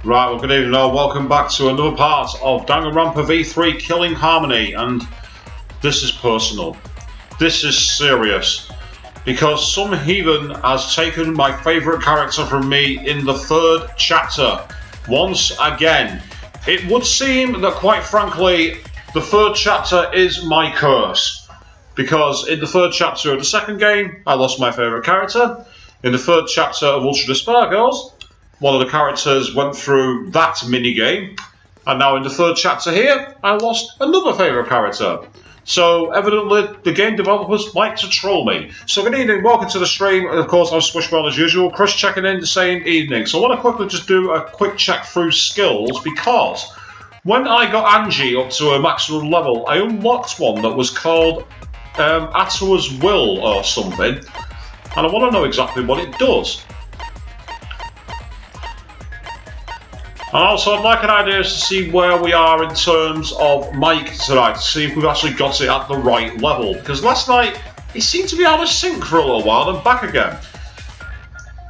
Right, well, good evening all. Welcome back to another part of Danganronpa V3 Killing Harmony, and this is personal. This is serious. Because some heathen has taken my favourite character from me in the third chapter. Once again. It would seem that, quite frankly, the third chapter is my curse. Because in the third chapter of the second game, I lost my favourite character. In the third chapter of Ultra Despair Girls, one of the characters went through that minigame, and now in the third chapter here, I lost another favourite character. So evidently, the game developers like to troll me. So good evening, welcome to the stream. Of course, I'm Swishbell as usual. Chris checking in, saying evening. So I want to quickly just do a quick check through skills, because when I got Angie up to a maximum level, I unlocked one that was called Atua's Will or something, and I want to know exactly what it does. And also, I'd like an idea to see where we are in terms of Mike tonight, to see if we've actually got it at the right level. Because last night, it seemed to be out of sync for a little while, then back again.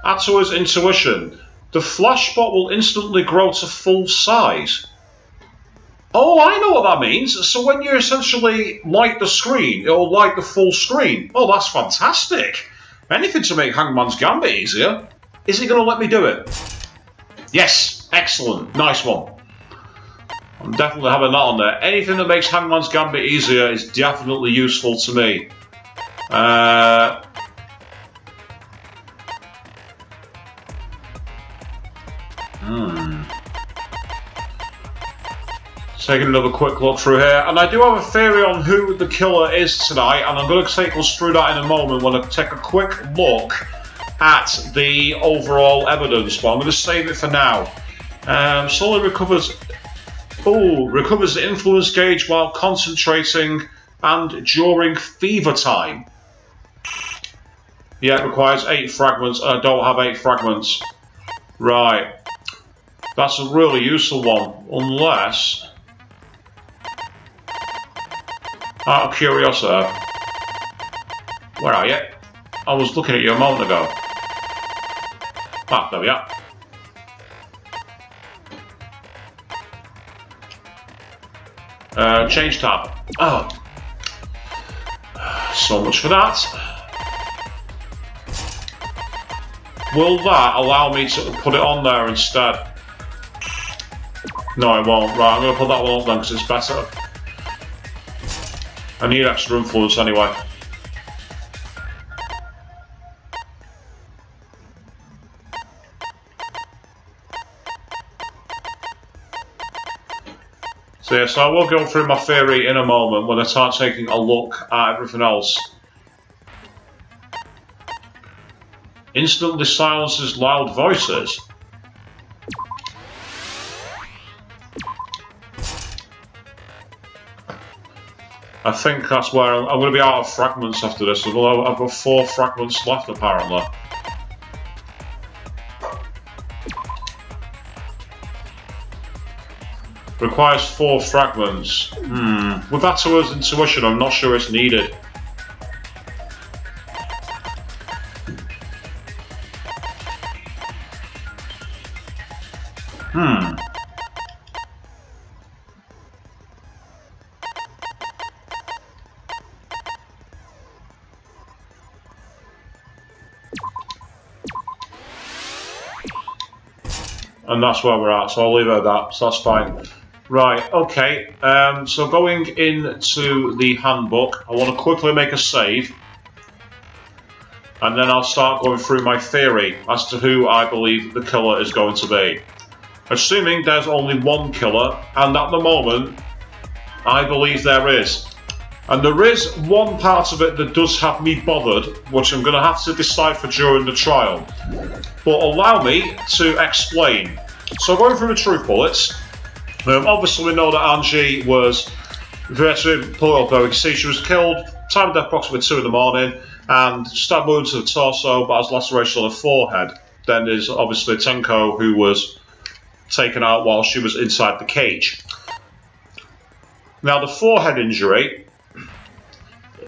Atua's Intuition. The flash spot will instantly grow to full size. Oh, I know what that means. So when you essentially light the screen, it'll light the full screen. Oh, that's fantastic. Anything to make Hangman's Gambit easier. Is it going to let me do it? Yes. Excellent. Nice one. I'm definitely having that on there. Anything that makes Hangman's Gambit easier is definitely useful to me. Taking another quick look through here. And I do have a theory on who the killer is tonight, and I'm going to take us through that in a moment when I take a quick look at the overall evidence, but I'm going to save it for now. Slowly recovers the influence gauge while concentrating and during fever time. Yeah, it requires 8 fragments. I don't have 8 fragments. Right. That's a really useful one, unless... Out of curiosity, where are you? I was looking at you a moment ago. Ah, there we are. Change tab. Oh. So much for that. Will that allow me to put it on there instead? No, it won't. Right, I'm going to put that one on then because it's better. I need extra influence anyway. So yeah, so I will go through my theory in a moment when I start taking a look at everything else. Instantly silences loud voices. I think that's where I'm going to be out of fragments after this, although I've got 4 fragments left apparently. Requires 4 fragments. With Atua's Intuition, I'm not sure it's needed. And that's where we're at, so I'll leave it at that, so that's fine. Right, okay, so going into the handbook, I want to quickly make a save, and then I'll start going through my theory as to who I believe the killer is going to be. Assuming there's only one killer, and at the moment, I believe there is. And there is one part of it that does have me bothered, which I'm going to have to decipher during the trial. But allow me to explain. So going through the truth bullets, obviously we know that Angie was, if you actually pull it up there, we can see she was killed, time of death approximately 2 in the morning, and stab wound to the torso, but has laceration on the forehead. Then there's obviously Tenko, who was taken out while she was inside the cage. Now the forehead injury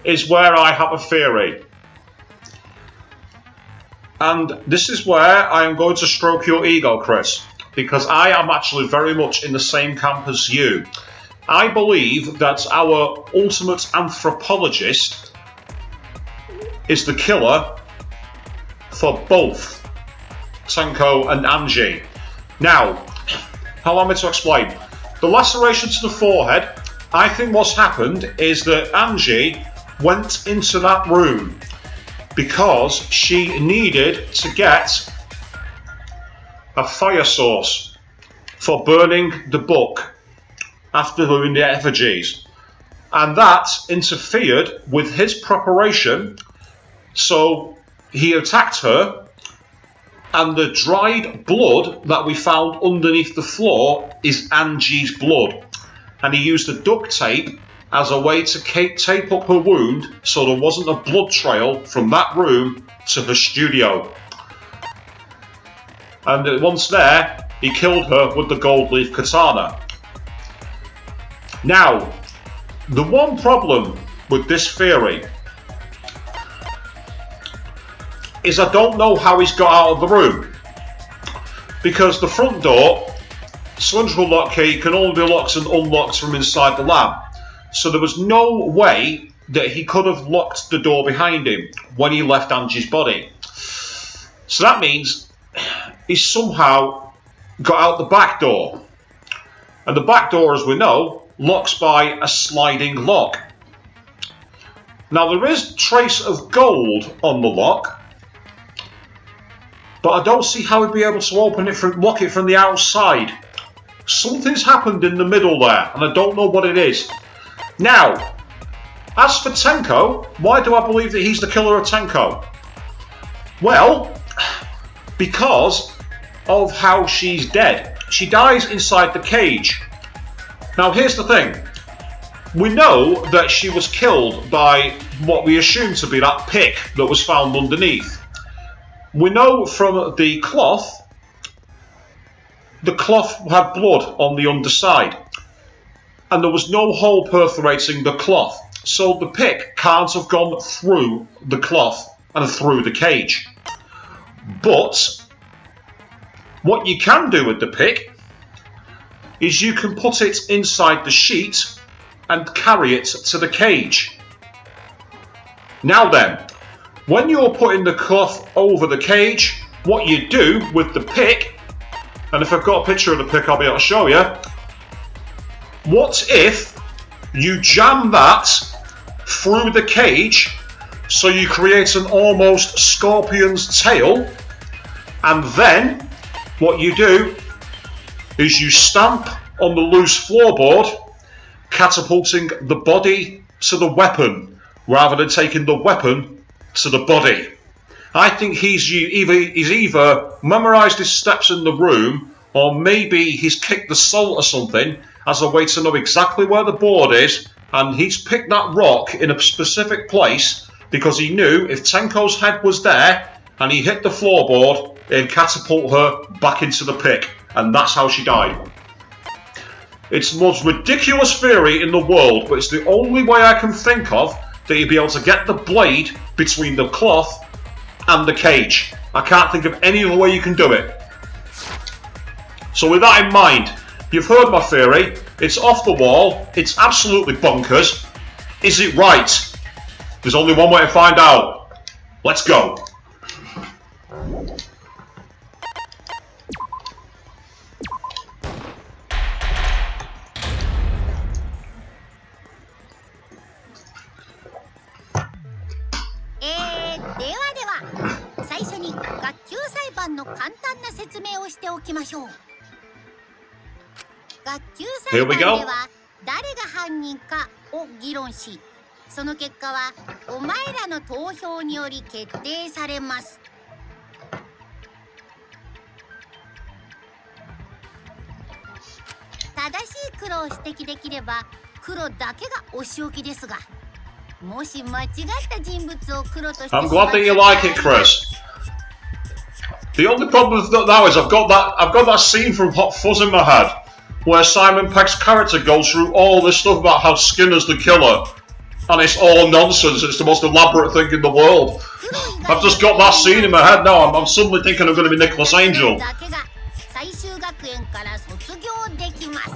is where I have a theory. And this is where I am going to stroke your ego, Chris. because I am actually very much in the same camp as you. I believe that our ultimate anthropologist is the killer for both Tenko and Angie. Now, allow me to explain. The laceration to the forehead, I think what's happened is that Angie went into that room because she needed to get a fire source for burning the book after doing the effigies. And that interfered with his preparation, so he attacked her, and the dried blood that we found underneath the floor is Angie's blood. And he used the duct tape as a way to tape up her wound so there wasn't a blood trail from that room to her studio. And once there, he killed her with the gold leaf katana. Now, the one problem with this theory is I don't know how he's got out of the room, because the front door, cylindrical lock key, can only be locked and unlocked from inside the lab. So there was no way that he could have locked the door behind him when he left Angie's body. So that means he's somehow got out the back door. And the back door, as we know, locks by a sliding lock. Now there is trace of gold on the lock, but I don't see how he'd be able to open it lock it from the outside. Something's happened in the middle there, and I don't know what it is. Now, as for Tenko, why do I believe that he's the killer of Tenko? Well, because of how she's dead. She dies inside the cage. Now here's the thing. We know that she was killed by what we assume to be that pick that was found underneath. We know from the cloth had blood on the underside, and there was no hole perforating the cloth, so the pick can't have gone through the cloth and through the cage. But what you can do with the pick is you can put it inside the sheet and carry it to the cage. Now then, when you're putting the cloth over the cage, what you do with the pick, and if I've got a picture of the pick I'll be able to show you, what if you jam that through the cage so you create an almost scorpion's tail, and then what you do is you stamp on the loose floorboard, catapulting the body to the weapon rather than taking the weapon to the body. I think he's either memorised his steps in the room, or maybe he's kicked the salt or something as a way to know exactly where the board is, and he's picked that rock in a specific place because he knew if Tenko's head was there and he hit the floorboard, it'd catapult her back into the pick, and that's how she died. It's the most ridiculous theory in the world, but it's the only way I can think of that you'd be able to get the blade between the cloth and the cage. I can't think of any other way you can do it. So with that in mind, you've heard my theory. It's off the wall. It's absolutely bonkers. Is it right? There's only one way to find out. Let's go. Here we go. 誰が犯人かを議論し、その結果はお前らの投票により決定されます。正しい黒を指摘できれば黒だけがお仕置きですが、もし間違った人物を黒として I'm glad that you like it, Chris. The only problem with that now is I've got that scene from Hot Fuzz in my head, where Simon Pegg's character goes through all this stuff about how Skinner's the killer, and it's all nonsense. It's the most elaborate thing in the world. I've just got that scene in my head now. I'm suddenly thinking I'm going to be Nicholas Angel. 園から卒業できます。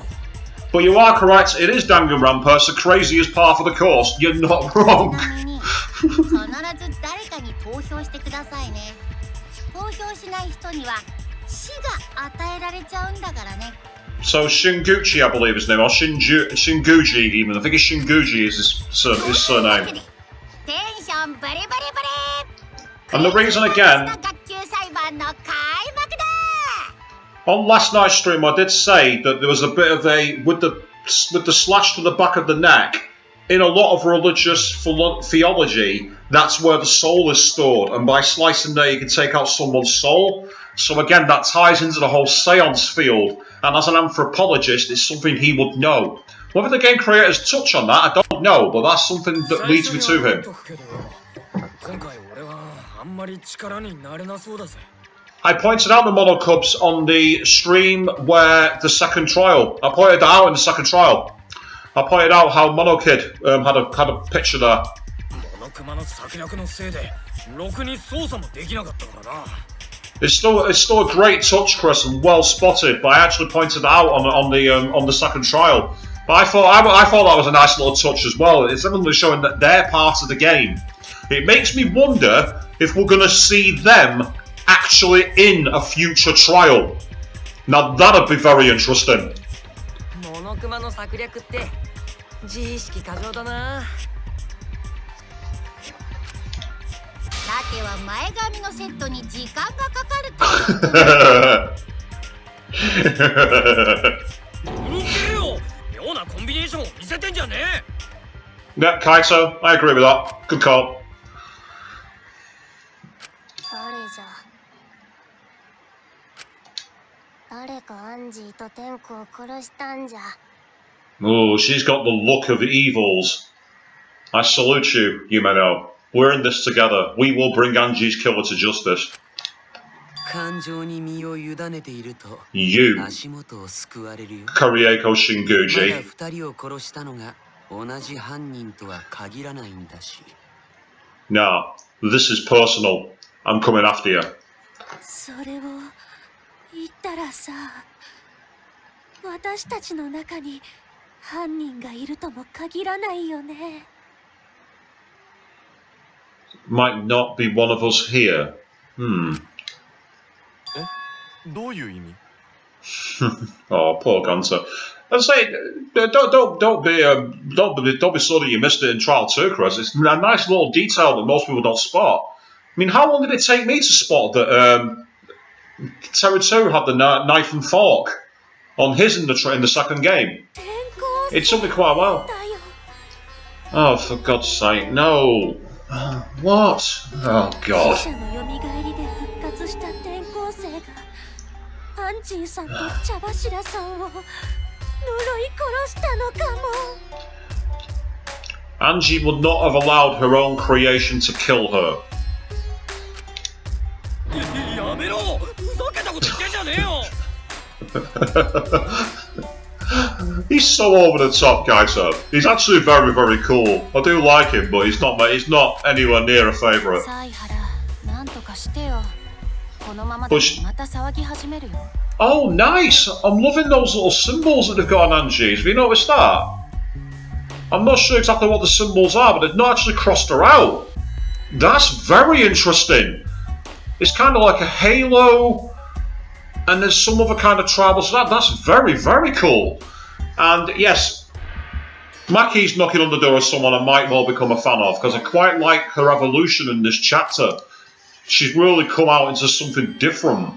But you are correct, it is Danganronpa, it's the craziest part of the course. You're not ち wrong. なみに必ず誰かに投票してくださいね。投票しない人には死が与えられちゃうんだからね。 So Shinguchi, I believe his name, or Shinguji even. I think it's Shinguji is his surname. テンションバリバリバリ。 And the reason again, 学級裁判の開幕だ。 on last night's stream, I did say that there was a bit of a with the slash to the back of the neck. In a lot of religious theology, that's where the soul is stored, and by slicing there, you can take out someone's soul. So again, that ties into the whole seance field, and as an anthropologist, it's something he would know. Whether the game creators touch on that, I don't know, but that's something that leads me to him. I pointed out the Monocubs on the stream where the second trial. I pointed that out in the second trial. I pointed out how Monokid had a picture there. It's still a great touch, Chris, and well spotted. But I actually pointed that out on the second trial. But I thought that was a nice little touch as well. It's definitely showing that they're part of the game. It makes me wonder if we're going to see them actually in a future trial. Now that'd be very interesting. モノクマの策略って自意識過剰だな。さては前髪のセットに時間がかかると。うるせえよ。妙なコンビネーションを見せてんじゃねえ。 Yeah, Kaito, I agree with that. Good call. 誰じゃ。誰かアンジーとテンコを殺したんじゃ。 Oh, she's got the look of evils. I salute you, Yumeno. We're in this together. We will bring Anji's killer to justice. 感情に身を委ねていると You, 足元を救われるよ。 Karieko まだ Shinguji. 二人を殺したのが同じ犯人とは限らないんだし。 Nah, this is personal. I'm coming after you. それを言ったらさ、私たちの中に犯人がいるとも限らないよね。Might not be one of us here. どういう意味？ Oh, poor Gunter. I say, don't be sorry that you missed it in Trial 2, Chris. It's a nice little detail that most people don't spot. I mean, how long did it take me to spot that Teru had the knife and fork on his in the second game? It took me quite a while. Oh, for God's sake, no. What? Oh, 死 God. 者の蘇りで復活した転校生がアンジーさんと茶柱さんを呪い殺したのかも。 Angie would not have allowed her own creation to kill her. やめろ。ふざけたこと言ってんじゃねえよ。 He's so over the top, Kaito. He's actually very, very cool. I do like him, but he's not anywhere near a favourite. サイハラ、なんとかしてよ。このままだとまた騒ぎ始めるよ。 Oh, nice! I'm loving those little symbols that they've got on Angie's. Have you noticed that? I'm not sure exactly what the symbols are, but they've not actually crossed her out. That's very interesting. It's kind of like a halo, and there's some other kind of tribal. So that's very, very cool. And yes, Maki's knocking on the door of someone I might well become a fan of, because I quite like her evolution in this chapter. She's really come out into something different.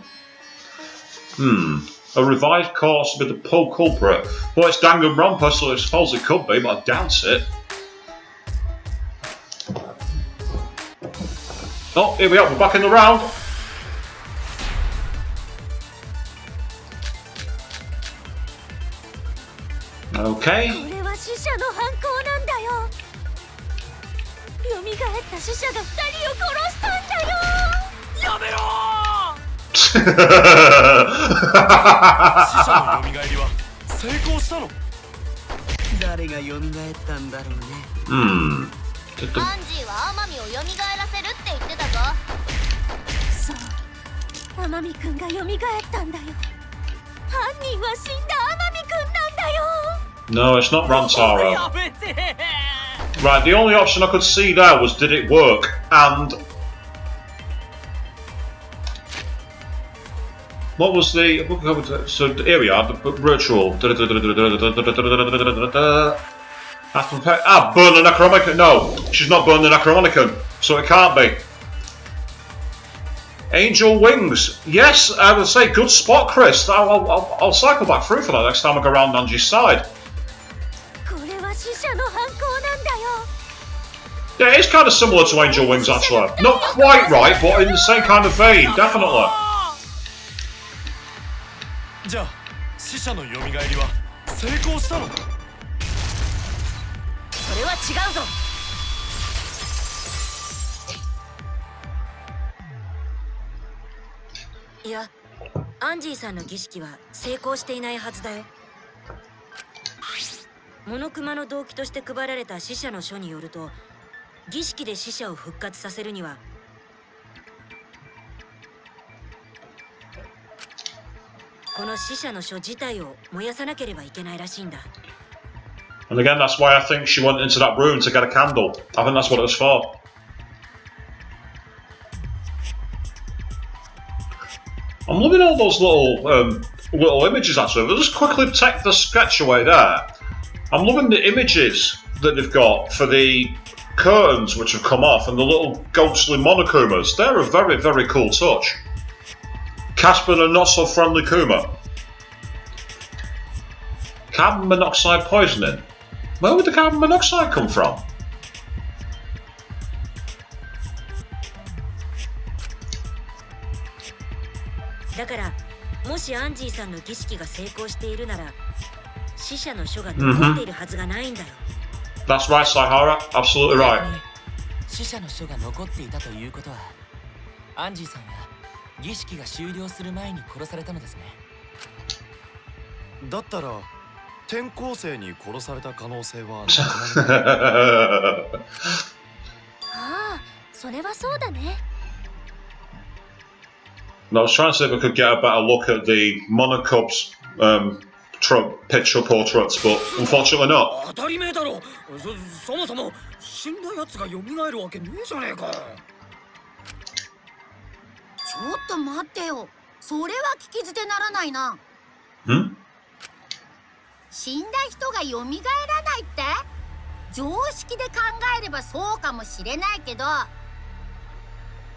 A revised course with the culprit. Well, it's Danganronpa, so I suppose it could be, but I doubt it. Oh, here we are, we're back in the round. Okay. これは死者の犯行なんだよ。蘇った死者が2人を殺したんだよ。やめろ。死者の蘇りは成功したの？誰が蘇ったんだろうね。アンジーは天海を蘇らせるって言ってたぞ。 そう、天海くんが蘇ったんだよ。犯人は死んだ天海くんなんだよ。 No, it's not Rantaro. やめて Right, the only option I could see there was did it work, and what was the so here we are, the ritual. Burn the Necronomicon. No, she's not burned the Necronomicon, so it can't be. Angel Wings. Yes, I would say good spot, Chris. I'll cycle back through for that next time I go around Angie's side. これは死者の犯行なんだよ。 Yeah, it's kind of similar to Angel Wings, actually. Not quite right, but in the same kind of vein, definitely. じゃあ死者の蘇りは成功したの？それは違うぞ。いや、アンジーさんの儀式は成功していないはずだよ。モノクマの動機として配られた死者の書によると、儀式で死者を復活させるにはこの死者の書自体を燃やさなければいけないらしいんだ。 And again, that's why I think she went into that room to get a candle. I think that's what it was for. I'm loving all those little images, actually. We'll just quickly take the sketch away there. I'm loving the images that they've got for the curtains which have come off and the little ghostly Monokumas. They're a very, very cool touch. Casper and not so friendly Kuma. Carbon monoxide poisoning. Where would the carbon monoxide come from? That's もしアンジーさんの儀式が成功しているなら、死者の書が残っているはずがないんだよ。That's right, Saihara. Absolutely right. 死者の書が残っていたということは、アンジーさんは儀式が終了する前に殺されたのですね。だったら転校生に殺された可能性はなくなる。ああ、それはそうだね。I was trying to see if I could get a better look at the Monocubs picture portraits, but unfortunately not. 当たり前だろ。そもそも死んだやつが蘇るわけねえじゃねえか。ちょっと待ってよ。それは聞き捨てならないな。死んだ人が蘇らないって？常識で考えればそうかもしれないけど。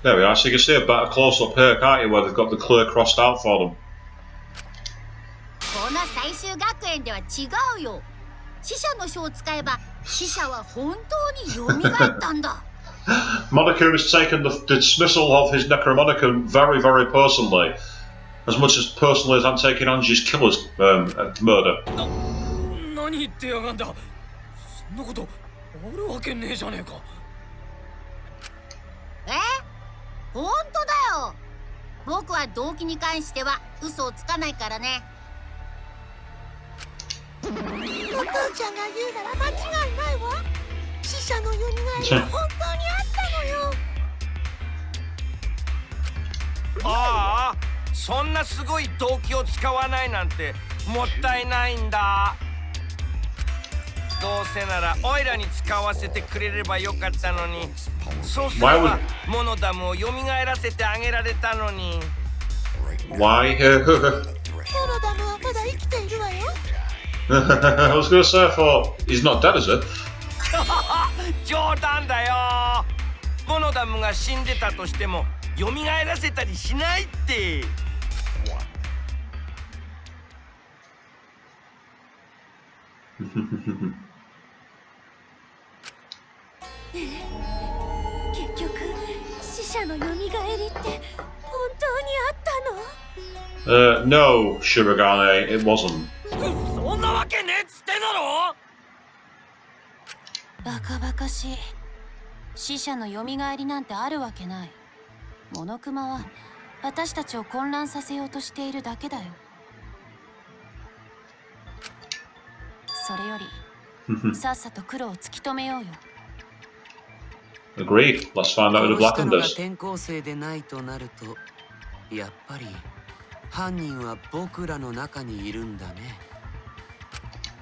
There we are, so you can see a better close-up here, can't you, where they've got the clear crossed out for them. この最終学園では違うよ。死者の書を使えば死者は本当に蘇ったんだ。Monokuma has taken the dismissal of his Necromonicon very, very personally. As much as personally as I'm taking Angie's killer's murder. 何言ってやがんだ。そんなことあるわけねえじゃねえか。本当だよ。僕は動機に関しては嘘をつかないからね。お父ちゃんが言うなら間違いないわ。死者の蘇りは本当にあったのよ。ああ、そんなすごい動機を使わないなんてもったいないんだ。どうせならオイラに使わせてくれればよかったのに。そうすればモノダムを蘇らせてあげられたのに。Why? モノダムはまだ生きているわよ。I was going to say, I thought, he's not dead, is it? 冗談だよ。モノダムが死んでたとしても蘇らせたりしないって。結局、死者の蘇りって本当にあったの？ No, Shirogane, it wasn't. そんなわけねえっつってんだろ。バカバカしい。死者の蘇りなんてあるわけない。モノクマは私たちを混乱させようとしているだけだよ。それよりさっさと黒を突き止めようよ。Agreed. Let's find out who the Blackened 殺したのが is. 転校生でないとなると、やっぱり犯人は僕らの中にいるんだね。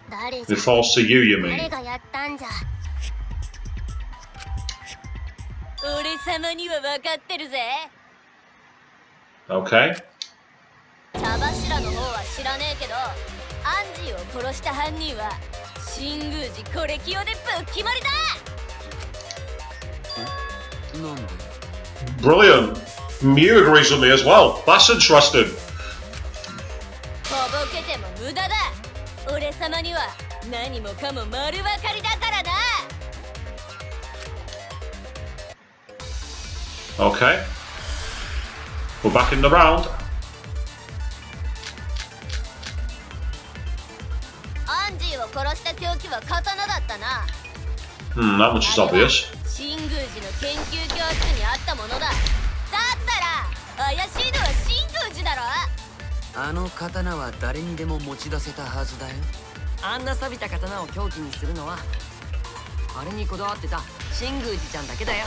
誰 It falls to you, you 誰 mean? がやったんじゃ。俺様には分かってるぜ。 Okay. 茶柱の方は知らねえけど、アンジーを殺した犯人は新宮寺コレキオでぶっ決まりだ。なんで？ Brilliant. Mew agrees with me as well. That's interesting. とぼけても無駄だ。俺様には何もかも丸分かりだからな。 Okay. We're back in the round. アンジーを殺した凶器は刀だったな。 That much is obvious. 新宮寺の研究教室にあったものだ。だったら怪しいのは新宮寺だろ。あの刀は誰にでも持ち出せたはずだよ。あんな錆びた刀を凶器にするのはあれにこだわってた新宮寺ちゃんだけだよ。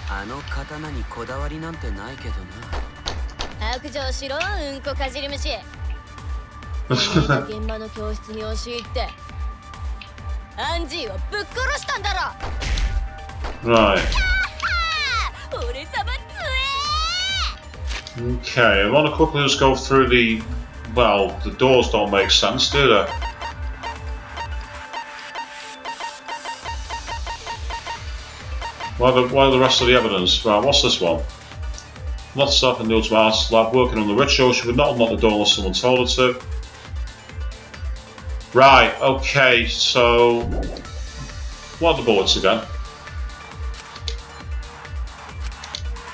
あの刀にこだわりなんてないけどな。白状しろ、うんこかじり虫。現場の教室に押し入ってアンジーをぶっ殺したんだろ。 Right. 俺様強 Okay, I want to quickly just go through the... Well, the doors don't make sense, do they? What are the rest of the evidence? Right, what's this one? Not staff in the ultimate lab working on the ritual. She would not unlock the door unless someone told her to. Right, okay, so... What are the bullets again?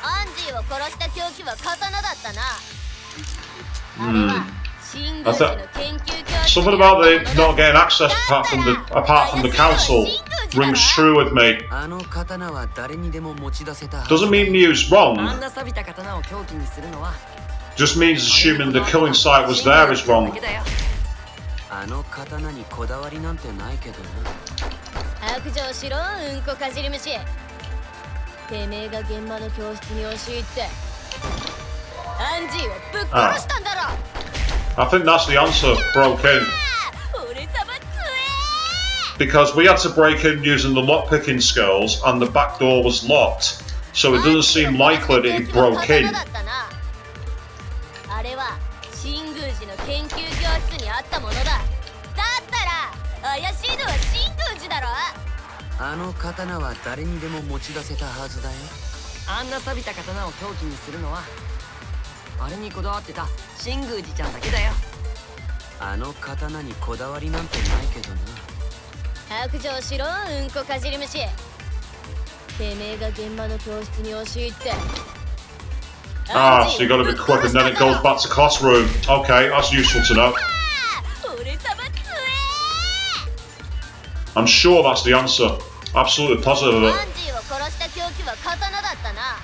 アンジーを殺した凶器は刀だったな。 Hmm. 新宮寺の研究教室 Something about the not getting access apart from the council rings true with me. あの刀は誰にでも持ち出せたはず。 Doesn't mean Mew's あん wrong. な錆びた刀を凶器にするのは Just means assuming the killing site was there is wrong. あの刀にこだわりなんてないけどな。白状しろ、うんこかじり虫。てめえが現場の教室に押し入ってアンジーをぶっ殺したんだろ。 I think that's the answer. Broke in. 俺様強 Because we had to break in using the lockpicking skills and the back door was locked. So it doesn't seem likely that he broke in. あれは新宮寺の研究教室にあったものだ。だったら怪しいのは新宮寺だろ。あの刀は誰にでも持ち出せたはずだよ。あんな錆びた刀を凶器にするのはあれにこだわってた新宮寺ちゃんだけだよ。あの刀にこだわりなんてないけどな。白状しろ、うんこかじり虫。てめえが現場の教室に押し入って Ah, so you gotta be quick and then it goes back to classroom. Okay, that's useful to know. 俺様強 I'm sure that's the answer. Absolutely positive of ア it. ンジーを殺した凶器は刀だったな。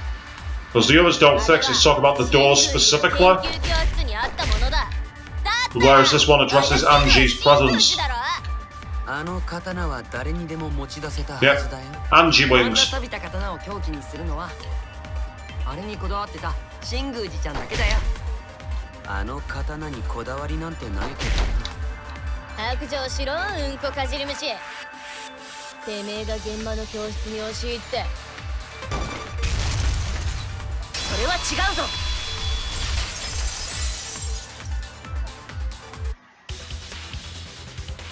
Because the others don't fix, it's talking about the doors specifically. 研究教室にあったものだ。だったら Whereas this one addresses Angie's presence. あの刀は誰にでも持ち出せたはずだよ。 Angie あんな wins. 錆びた刀を凶器にするのはあれにこだわってた新宮寺ちゃんだけだよ。あの刀にこだわりなんてないけどな。白状しろ、うんこかじり虫。てめえが現場の教室に押し入ってそれは違うぞ。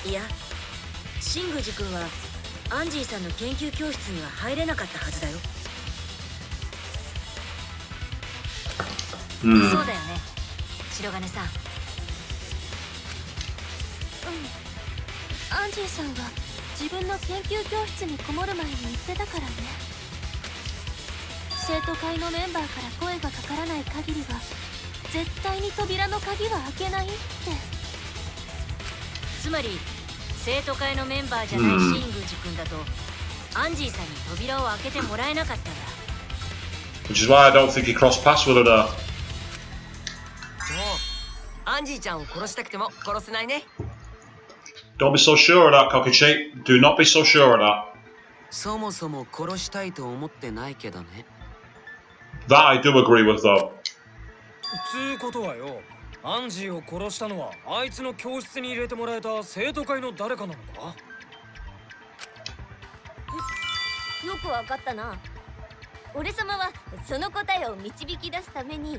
いや、新宮寺君はアンジーさんの研究教室には入れなかったはずだよ。そうだよね、白金さん。アンジーさんは自分の研究教室にこもる前に言ってたからね。生徒会のメンバーから声がかからない限りは絶対に扉の鍵は開けないって。つまり生徒会のメンバーじゃない新宮寺君だとアンジーさんに扉を開けてもらえなかったんだ。 Which is why I don't think he crossed paths with her there. そう、アンジーちゃんを殺したくても殺せないね。 Don't be so sure of that, Cocky Cheek. Do not be so sure of that. そもそも殺したいと思ってないけどね。 That I do agree with, though. つうことはよ、アンジーを殺したのはあいつの教室に入れてもらえた生徒会の誰かなのか？よくわかったな。俺様はその答えを導き出すために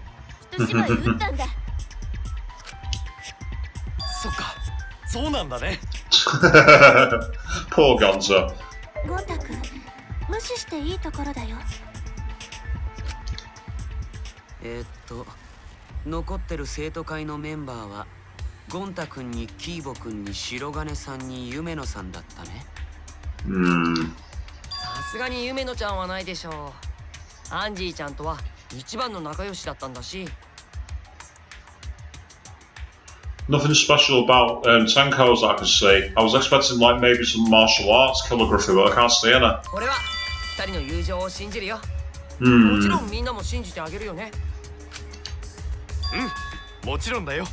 一芝居打ったんだ。そっか、そうなんだね。Poor Gonzo. ゴンタ君、無視していいところだよ。残ってる生徒会のメンバーはゴンタ君にキーボ君に白金さんに夢野さんだったね。さすがに夢野ちゃんはないでしょう。アンジーちゃんとは一番の仲良しだったんだし。Nothing special about Tenko's that I can see. I was expecting like maybe some martial arts calligraphy, but I can't see any. 俺は二人の友情を信じるよ。もちろ Hmm. んみんなも信じてあげるよね。うん、もちろんだよ。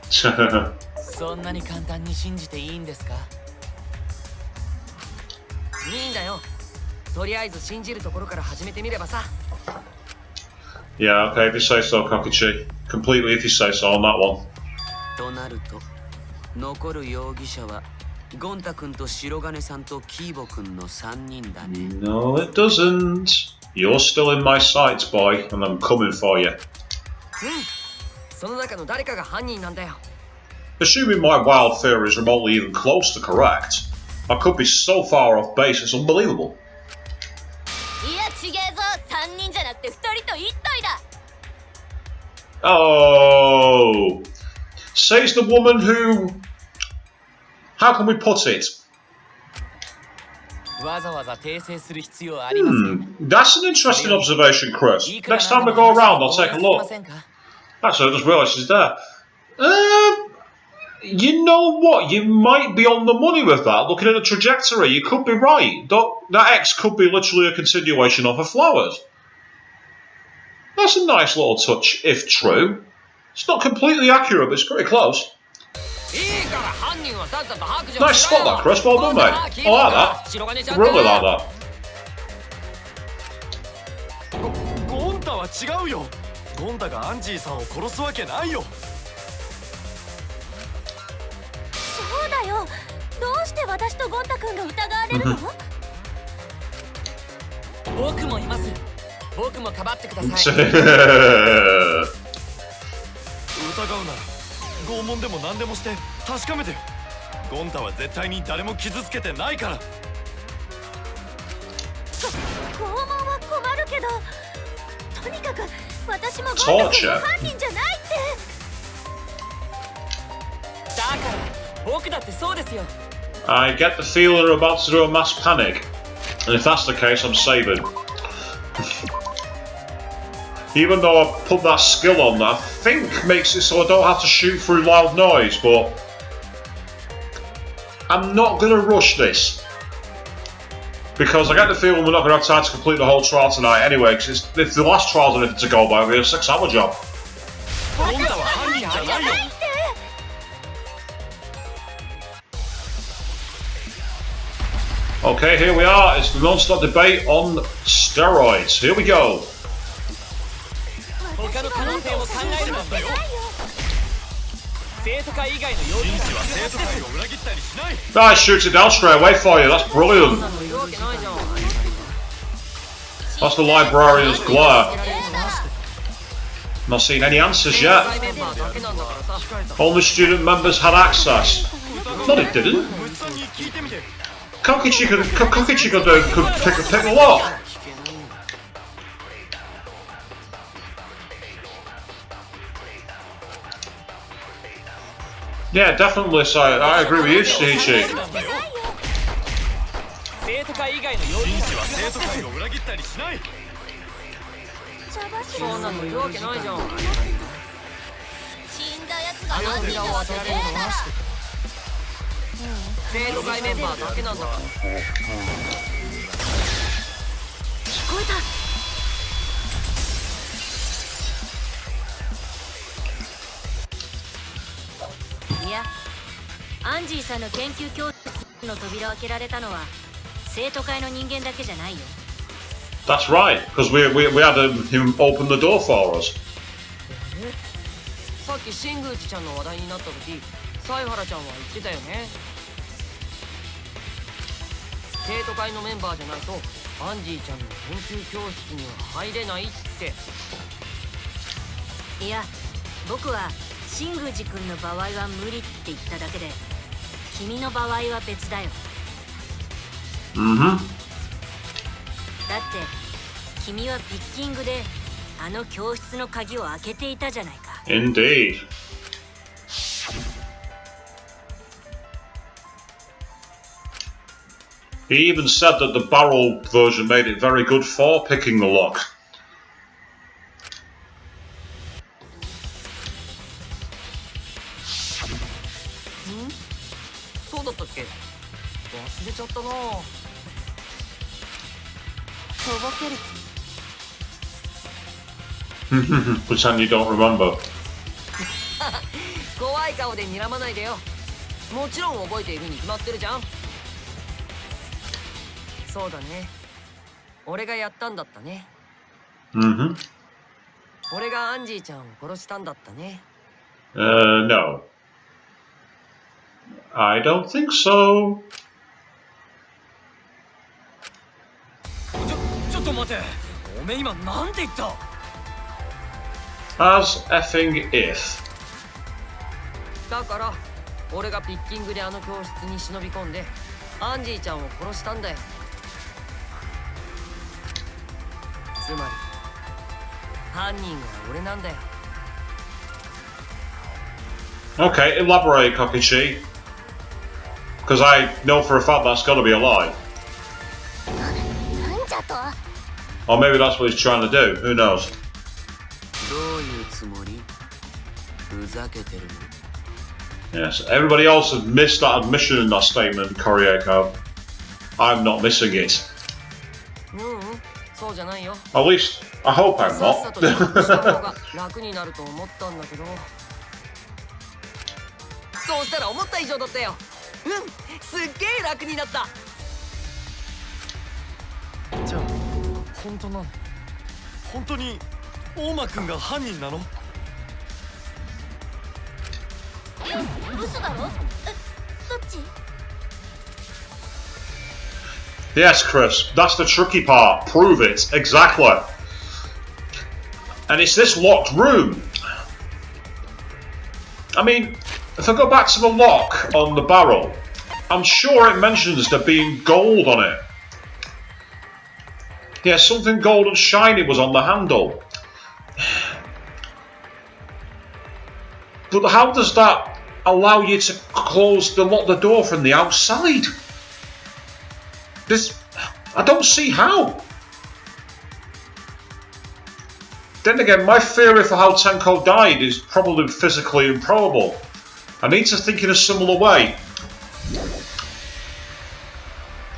そんなに簡単に信じていいんですか？いいんだよ。とりあえず信じるところから始めてみればさ。Yeah, okay, if you say so, Kokichi. Completely if you say so on that one. となると残る容疑者はゴンタ君と白金さんとキーボ君の3人だね。No, it doesn't. You're still in my sights, boy, and I'm coming for you. その中の誰かが犯人なんだよ。 Assuming my wild theory is remotely even close to correct, I could be so far off base, it's unbelievable. いや違えぞ、3人じゃなくて2人と1体だ。 Oh, says the woman who. How can we put it? わざわざ訂正する必要ありません。 That's an interesting observation, Chris. Next time we go around, I'll take a look. Actually, I just realised she's there. You know what? You might be on the money with that. Looking at the trajectory, you could be right. That X could be literally a continuation of her flowers. That's a nice little touch, if true. It's not completely accurate, but it's pretty close. Nice spot that, Chris. Well done, mate. I like that. Really like that. ゴンタは違うよ。ゴンタがアンジーさんを殺すわけないよ。そうだよ。どうして私とゴンタ君が疑われるの？僕もいます。僕もかばってください。疑うなら拷問でも何でもして確かめてよ。ゴンタは絶対に誰も傷つけてないから。拷問は困るけど、とにかく私もゴンタ君の犯人じゃないって。だから僕だってそうですよ。 I get the feeling they're about to do a mass panic. And if that's the case, I'm saving. Even though I put that skill on that, I think makes it so I don't have to shoot through loud noise, but I'm not going to rush this. Because I get the feeling we're not going to have time to complete the whole trial tonight anyway, because if the last trial's anything to go by, it'll be a 6-hour job. Okay, here we are. It's the non-stop debate on steroids. Here we go. 他の可能性を考えるんだよ。生徒会以外の容疑者は生徒会を裏切ったりしない。 Nice, shoots it down straight away for you. That's brilliant. That's the librarian's glare. Not seen any answers yet. Only student members had access. No, they didn't. Kokichi could pick a lot. Yeah, definitely. So I agree with you, Shiichi. 生徒会以外の容疑者は生徒会を裏切ったりしない。そんなのいるわけないじゃん。死んだやつが犯人だってねえなら。生徒会メンバーだけなんだから。聞こえた。いや、アンジーさんの研究教室の扉を開けられたのは生徒会の人間だけじゃないよ。 That's right, because we had him open the door for us. さっき新宮寺ちゃんの話題になった時犀原ちゃんは言ってたよね。生徒会のメンバーじゃないとアンジーちゃんの研究教室には入れないって。いや、僕は新宮寺君の場合は無理って言っただけで、君の場合は別だよ。だって君はピッキングであの教室の鍵を開けていたじゃないか。Indeed. He even said that the barrel version made it very good for picking the lock. そうだったっけ？忘れちゃったな。とぼける Pretend you don't remember. 怖い顔で睨まないでよ。もちろん覚えているに決まってるじゃん。そうだね。俺がやったんだったね。俺がアンジーちゃんを殺したんだったね。No. I don't think so. ちょっと待て。おめえ今なんて言った？ As effing if. だから俺がピッキングであの教室に忍び込んでアンジーちゃんを殺したんだよ。つまり犯人は俺なんだよ。 Okay, elaborate, Kokichi. Because I know for a fact that's got to be a lie. なんじゃと Or maybe that's what he's trying to do. Who knows? どういうつもり？ふざけてるの？ Yes, everybody else has missed that admission in that statement, Korieko. I'm not missing it. そうじゃないよ。 At least, I hope I'm さっさ not. と自分した方が楽になると思ったんだけど。そうしたら思った以上だったよ。すっげえ楽になった。じゃあ本当なの？本当に大間くんが犯人なの？嘘だろ？どっち？ Yes, Chris, that's the tricky part. Prove it. Exactly. And it's this locked room. I mean, if I go back to the lock on the barrel, I'm sure it mentions there being gold on it. Yeah, something gold and shiny was on the handle. But how does that allow you to lock the door from the outside? I don't see how. Then again, my theory for how Tenko died is probably physically improbable. I need to think in a similar way.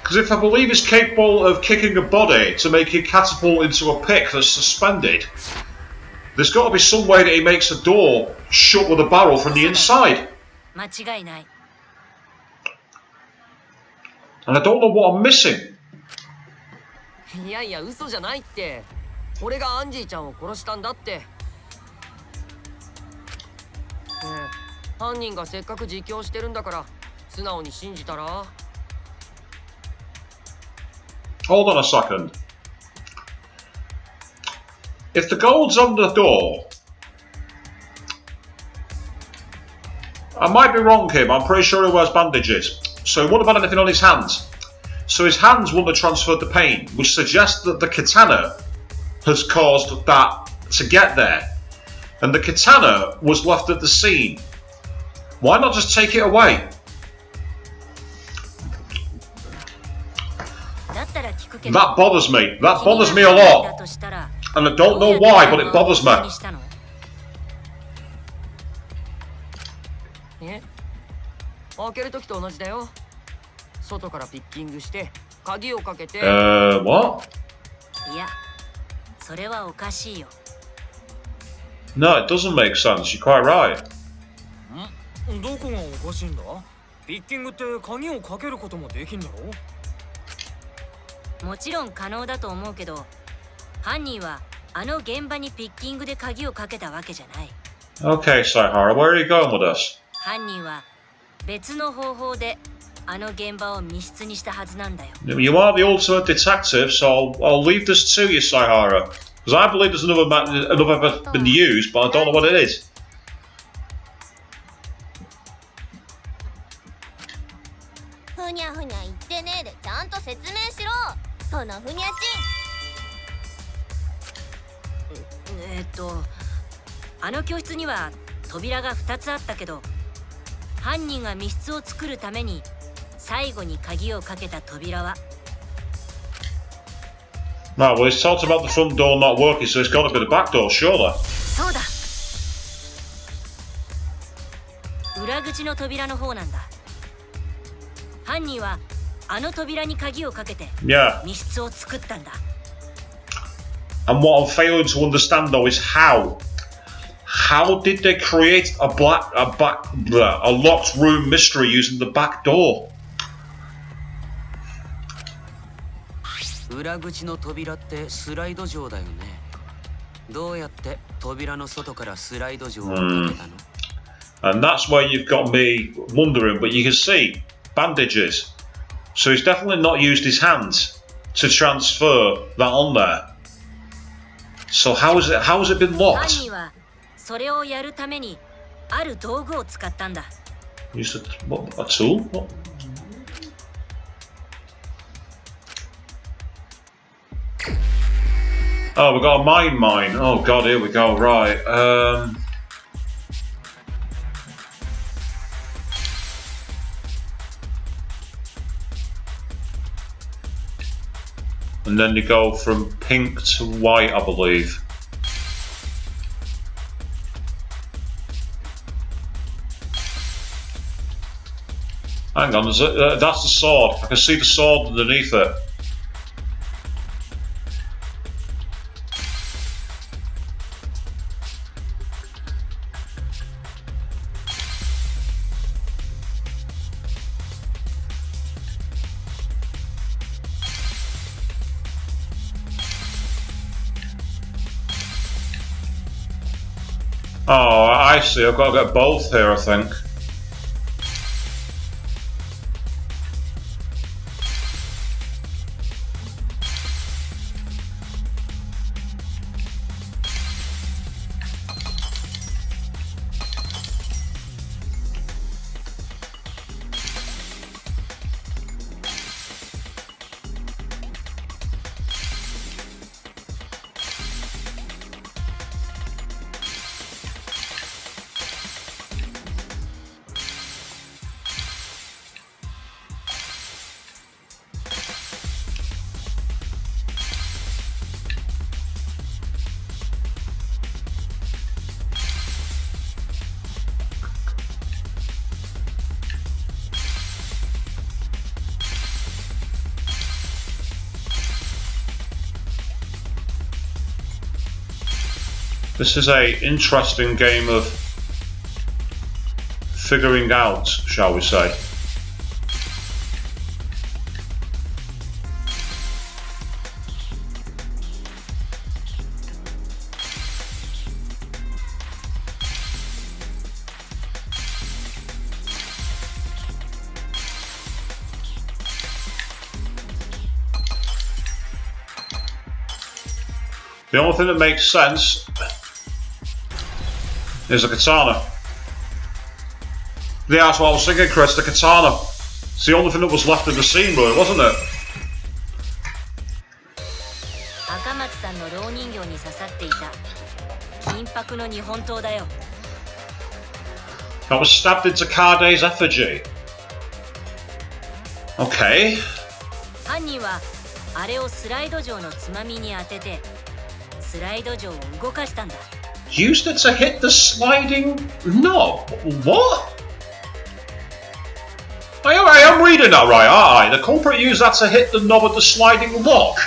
Because if I believe he's capable of kicking a body to make it catapult into a pick that's suspended, there's got to be some way that he makes a door shut with a barrel from the inside. 間違いない。 And I don't know what I'm missing. いやいや嘘じゃないって。俺がアンジーちゃんを殺したんだって。ねえ、犯人がせっかく自供してるんだから素直に信じたら。 Hold on a second. If the gold's on the door, I might be wrong here, but I'm pretty sure he wears bandages. So he wouldn't have had anything on his hands. So his hands wouldn't have transferred the pain, which suggests that the katana has caused that to get there. And the katana was left at the scene. Why not just take it away? だったら聞くけど。 That bothers me. That bothers me a lot. And I don't know why, but it bothers me. え？開けるときと同じだよ。外からピッキングして鍵をかけて。What? いや、それはおかしいよ。 No, it doesn't make sense. You're quite right. どこがおかしいんだ？ピッキングって鍵をかけることもできんだろ？もちろん可能だと思うけど、犯人はあの現場にピッキングで鍵をかけたわけじゃない。Okay, Saihara, where are you going with this? 犯人は別の方法であの現場を密室にしたはずなんだよ。 You are the ultimate detective, so I'll leave this to you, Saihara. Because I believe there's another been used, but I don't know what it is. ふにゃふにゃ言ってねえでちゃんと説明しろこのふにゃちあの教室には扉が2つあったけど、犯人が密室を作るために最後に鍵をかけた扉は。 Right, well, he's talked about the front door not working, so it's got to be the back door, surely. そうだ。裏口の扉の方なんだ。犯人はあの扉に鍵をかけて Yeah. 密室を作ったんだ。 And what I'm failing to understand though is how. How did they create a locked room mystery using the back door? 裏口の扉ってスライド錠だよね。どうやって扉の外からスライド錠をかけたの？ And that's where you've got me wondering, but you can see bandages. So he's definitely not used his hands to transfer that on there. So how has it been 犯 locked? 人はそれをやるためにある道具を使ったんだ。 Used a tool? What? Oh, we got a mine. Oh god, here we go. Right. And then you go from pink to white, I believe. Hang on, that's the sword. I can see the sword underneath it. Oh, I see. I've got to get both here, I think. This is a interesting game of figuring out, shall we say. The only thing that makes sense is a katana. Yeah, that's what I was thinking, Chris, the katana. It's the only thing that was left in the scene, really, wasn't it? 赤松さんの蝋人形に刺さっていた金箔の日本刀だよ。 That was stabbed into Karde's effigy. Okay. 犯人はあれをスライド錠のつまみに当ててスライド錠を動かしたんだ。 Used it to hit the sliding knob? What? I am reading that right, aren't I? The culprit used that to hit the knob of the sliding lock.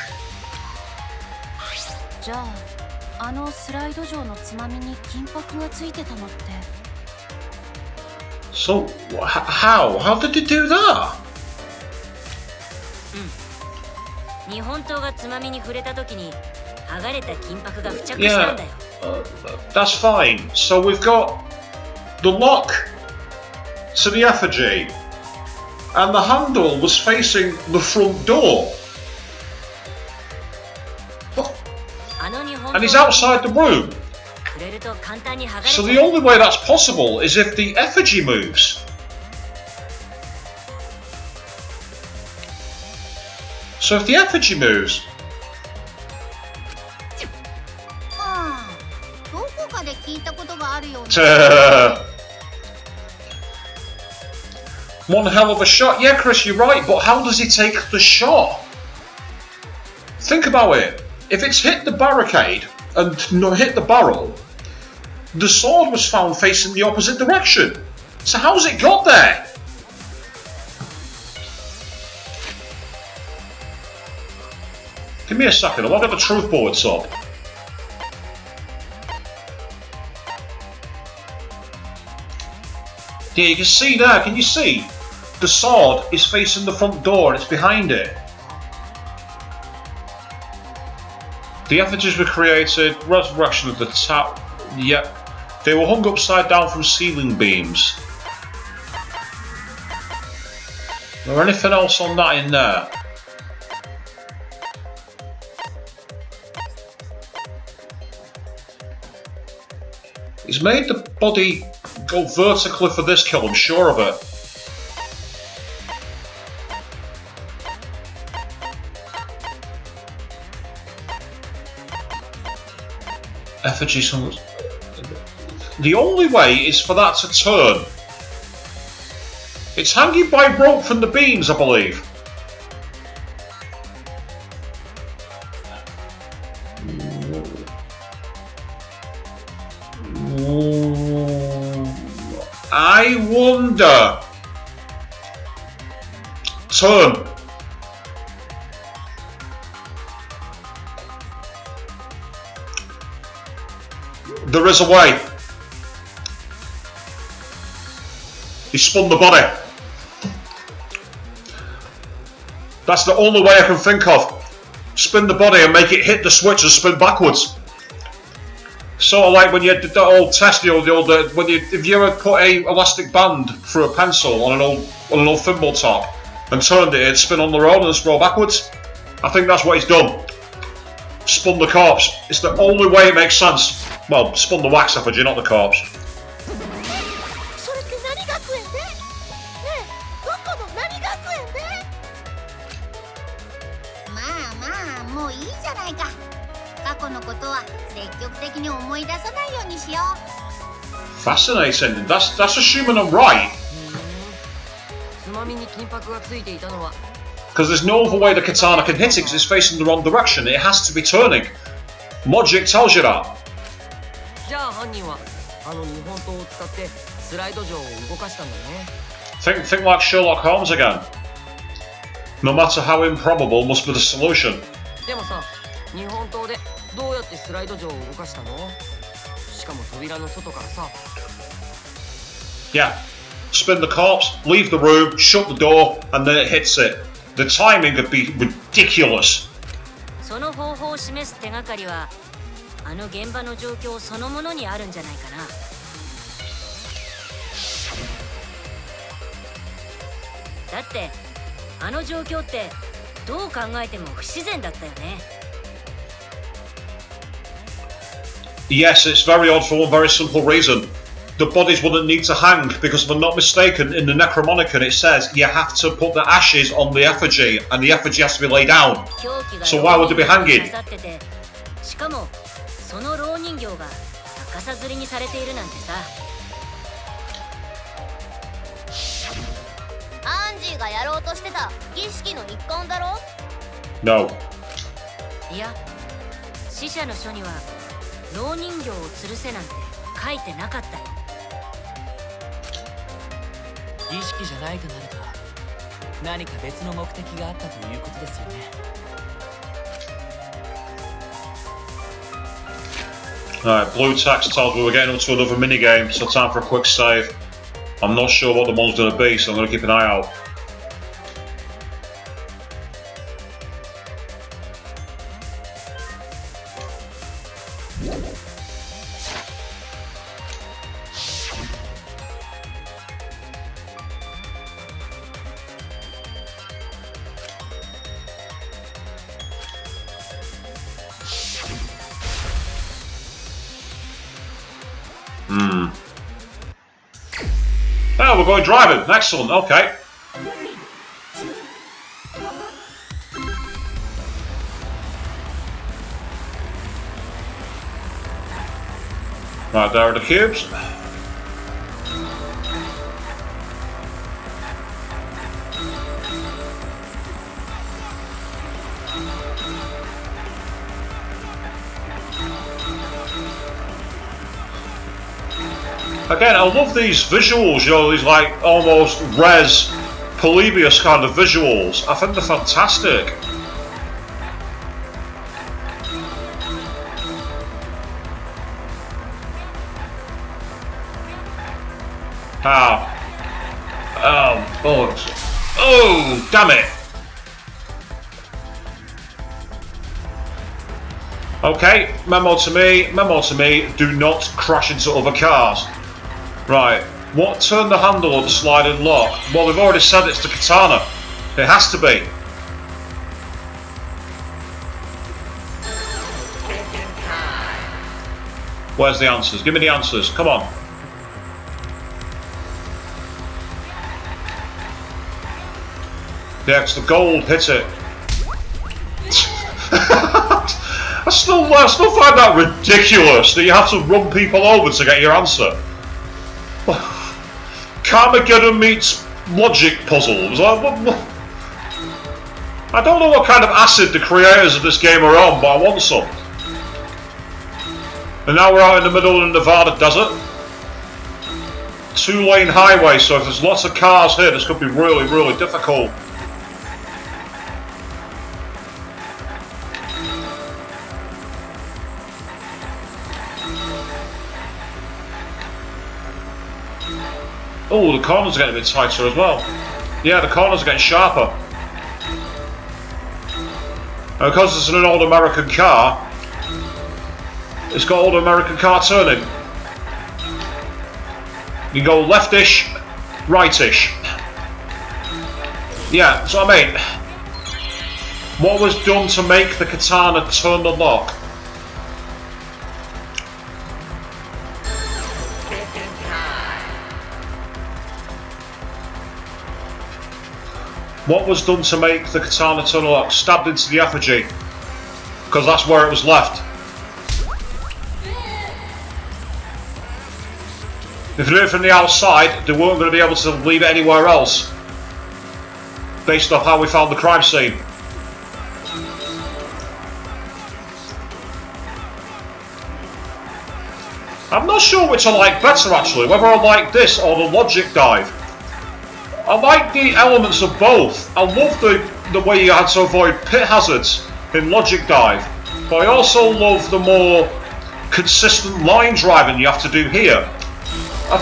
じゃああのスライド錠のつまみに金箔がついてたのって。 So, how? How did he do that? 日本刀がつまみに触れた時に剥がれた金箔が付着したんだよ。That's fine. So we've got the lock to the effigy, and the handle was facing the front door. あの日本 And he's outside the room. 触れると簡単に剥がれ So ち the ゃう。 only way that's possible is if the effigy moves. So if the effigy moves, どこかで聞いたことがあるような。one hell of a shot. Yeah, Chris, you're right, but how does he take the shot? Think about it. If it's hit the barricade and not hit the barrel, the sword was found facing the opposite direction. So how's it got there? Give me a second, I'll get the truth bullets up. Yeah, you can see there, can you see? The sword is facing the front door and it's behind it. The effigies were created, resurrection of the tap, yep. They were hung upside down from ceiling beams. Is there anything else on that in there? He's made the body go vertically for this kill, I'm sure of it. Effigy songs. The only way is for that to turn. It's hanging by rope from the beams, I believe. I wonder. Turn. There is a way. He spun the body. That's the only way I can think of. Spin the body and make it hit the switch and spin backwards. Sort of like when you did that old test, if you ever put a elastic band through a pencil on an old thimble top and turned it, it'd spin on the road and scroll backwards. I think that's what he's done. Spun the corpse. It's the only way it makes sense. Well, spun the wax effigy, not the corpse. それって何学園で？ねえ、どこの何学園で？まあもういいじゃないか。過去のことは積極的に思い出さないようにしよう。 Fascinating. That's assuming I'm right. つまみに金箔がついていたのは Because there's no other way the katana can hit it because it's facing the wrong direction. It has to be turning. Logic tells you that. じゃあ犯人はあの日本刀を使ってスライド錠を動かしたんだね。 Think like Sherlock Holmes again. No matter how improbable must be the solution. でもさ、日本刀でどうやってスライド錠を動かしたの？しかも扉の外からさ。 Yeah. Spin the corpse, leave the room, shut the door, and then it hits it. The timing would be ridiculous. その方法を示す手がかりはあの現場の状況そのものにあるんじゃないかな。だってあの状況ってどう考えても不自然だったよね。 Yes, it's very odd for one very simple reason. The bodies wouldn't need to hang because, if I'm not mistaken, in the Necromonicon it says you have to put the ashes on the effigy and the effigy has to be laid down. So why would they be hanging? しかもその蝋人形が逆さ吊りにされているなんてさ。アンジーがやろうとしてた儀式の一環だろ？ No. いや、死者の書には蝋人形を吊るせなんて書いてなかったよ。儀式じゃないとなると何か別の目的があったということですよね。Alright, blue text tells me we're getting up to another minigame, so time for a quick save. I'm not sure what the one's going to be, so I'm going to keep an eye out. Oh, we're going driving. Excellent. Okay. Right, there are the cubes. Again, I love these visuals, you know, these like almost res, Polybius kind of visuals. I think they're fantastic. Oh, damn it. Okay, memo to me, do not crash into other cars. Right, what turned the handle of the sliding lock? Well, we've already said it's the katana. It has to be. Where's the answers? Give me the answers, come on. Yeah, it's the gold, hit it. I still find that ridiculous that you have to run people over to get your answer. Carmageddon meets logic puzzles. I don't know what kind of acid the creators of this game are on, but I want some. And now we're out in the middle of the Nevada desert. 2-lane highway, so if there's lots of cars here, this could be really, really difficult. Oh, the corners are getting a bit tighter as well. Yeah, the corners are getting sharper. And because it's an old American car, it's got old American car turning. You can go leftish, rightish. Yeah, so I mean, what was done to make the katana turn the lock? What was done to make the katana turn the lock? Stabbed into the effigy. Because that's where it was left. If they did it from the outside, they weren't going to be able to leave it anywhere else. Based off how we found the crime scene. I'm not sure which I like better actually, whether I like this or the logic dive. I like the elements of both. I love the way you had to avoid pit hazards in Logic Dive, but I also love the more consistent line driving you have to do here. I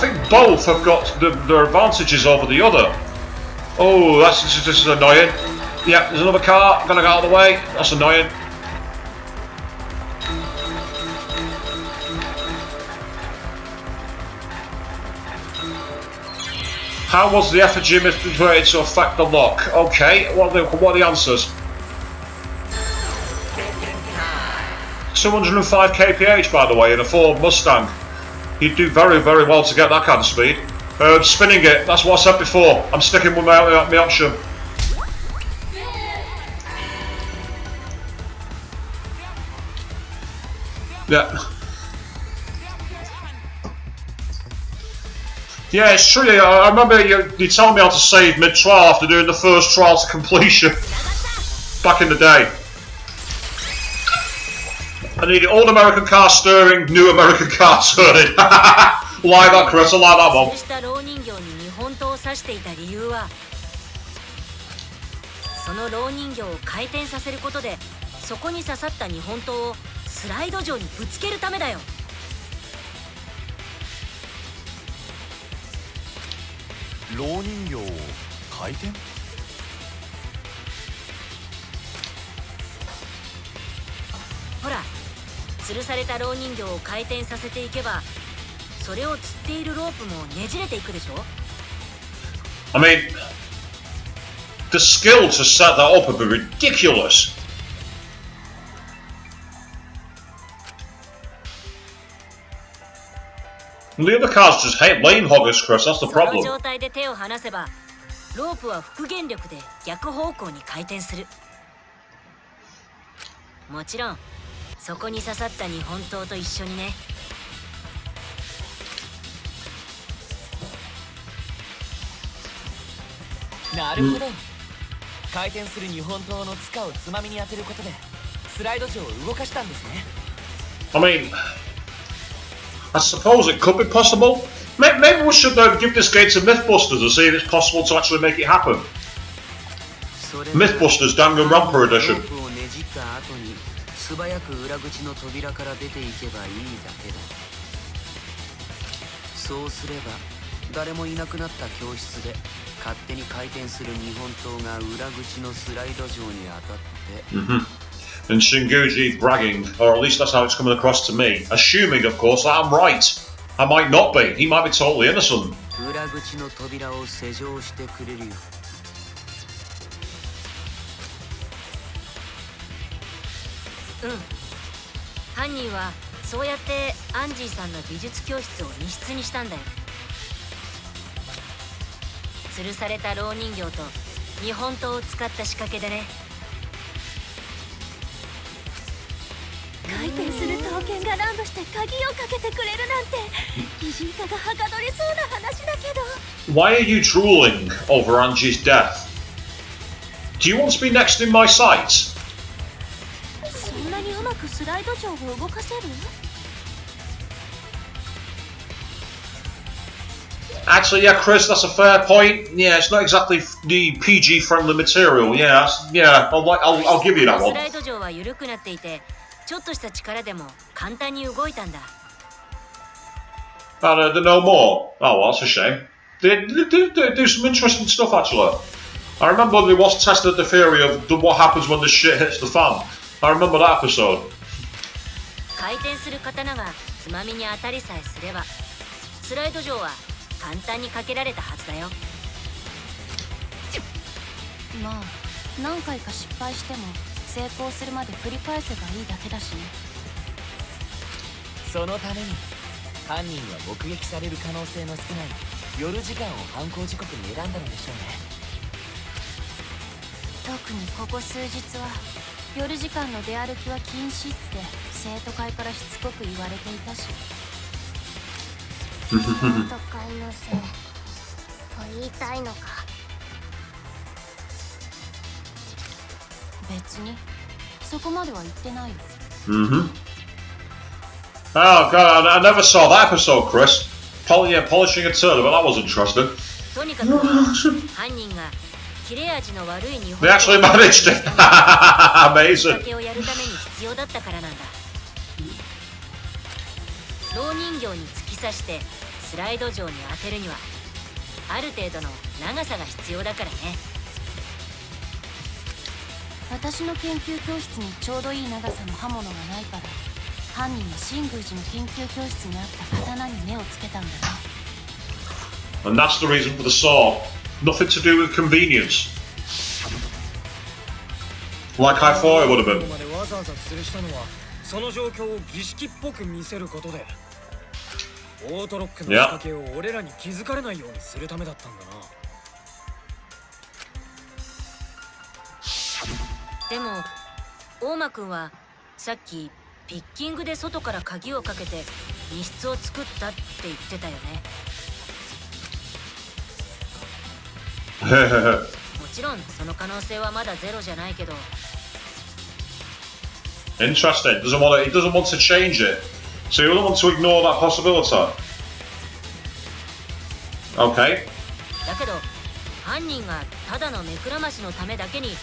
think both have got their advantages over the other. Oh, this is annoying. Yeah, there's another car. Gonna get out of the way. That's annoying. How was the effigy manipulated to affect the lock? Okay, what are the answers? 205 kph, by the way, in a Ford Mustang. You'd do very, very well to get that kind of speed. Spinning it, that's what I said before. I'm sticking with my option. Yeah. Yeah, it's true. I remember you told me how to save mid-trial after doing the first trial to completion. Back in the day. I need old American car steering, new American car turning. Like that, Chris. I like that one. その蝋人形を回転させることで、そこに刺さった日本刀をスライド上にぶつけるためだよ。蝋人形を回転？ほら、吊るされた蝋人形を回転させていけば、それを吊っているロープもねじれていくでしょ。 I mean, the skill to set that up would be ridiculous. The other cars just hate lane hoggers, Chris. That's the その problem. 状態で手を離せば、ロープは復原力で逆方向に回転する。もちろんそこに刺さった日本刀と一緒にね。なるほど、回転する日本刀の塚をつまみに当てることでスライド上を動かしたんですね。 I mean, I suppose it could be possible. Maybe we should give this game to Mythbusters to see if it's possible to actually make it happen. Mythbusters Danganronpa Edition. ロープをねじった後に素早く裏口の扉から出ていけばいいだけだ。そうすれば誰もいなくなった教室で勝手に回転する日本刀が裏口のスライド上に当たって、And Shinguji bragging, or at least that's how it's coming across to me, assuming, of course, that I'm right. I might not be. He might be totally innocent. 裏口の扉を施錠してくれるよ。犯人はそうやってアンジーさんの美術教室を密室にしたんだよ。吊るされた蝋人形と日本刀を使った仕掛けでね。回転する刀剣がランドして鍵をかけてくれるなんて擬人化がはかどりそうな話だけど。 Why are you drooling over Angie's death? Do you want to be next in my sight? そんなにうまくスライド上を動かせる？ Actually, yeah, Chris, that's a fair point. Yeah, it's not exactly the PG-friendly material. Yeah, I'll give you that ス one. ライド上は緩くなっていて、ちょっとした力でも簡単に動いたんだ。And no more. Oh, well, that's a shame. They do some interesting stuff, actually. I remember they was tested the theory of what happens when the shit hits the fan. I remember that episode. 回転する刀がつまみに当たりさえすれば、スライド上は簡単にかけられたはずだよ。まあ何回か失敗しても成功するまで繰り返せばいいだけだしね。そのために犯人は目撃される可能性の少ない夜時間を犯行時刻に選んだのでしょうね。特にここ数日は夜時間の出歩きは禁止って生徒会からしつこく言われていたし。生徒会のせいと言いたいのか。別にそこまでは言ってないよ。Oh, God, I never saw that episode, Chris. Polishing a turtle, but that was interesting. とにかく犯人が切れ味の悪い日本 They actually managed it. 仕 Amazing. 掛けをやるために必要だったからなんだ。蝋人形に突き刺してスライド上に当てるにはある程度の長さが必要だからね。私の研究教室にちょうどいい長さの刃物がないから犯人は新宮寺の研究教室にあった刀に目をつけたんだね。 And that's the reason for the saw. Nothing to do with convenience. Like I thought it would have been. までわざわざ吊るしたのはその状況を儀式っぽく見せることでオートロックの仕掛けを俺らに気づかれないようにするためだったんだな。でも大間くんはさっきピッキングで外から鍵をかけて密室を作ったって言ってたよね。もちろんその可能性はまだゼロじゃないけど。 Interesting. He doesn't want to change it. So he doesn't want to ignore that possibility. Okay. だけど犯人がただの目くらましのためだけに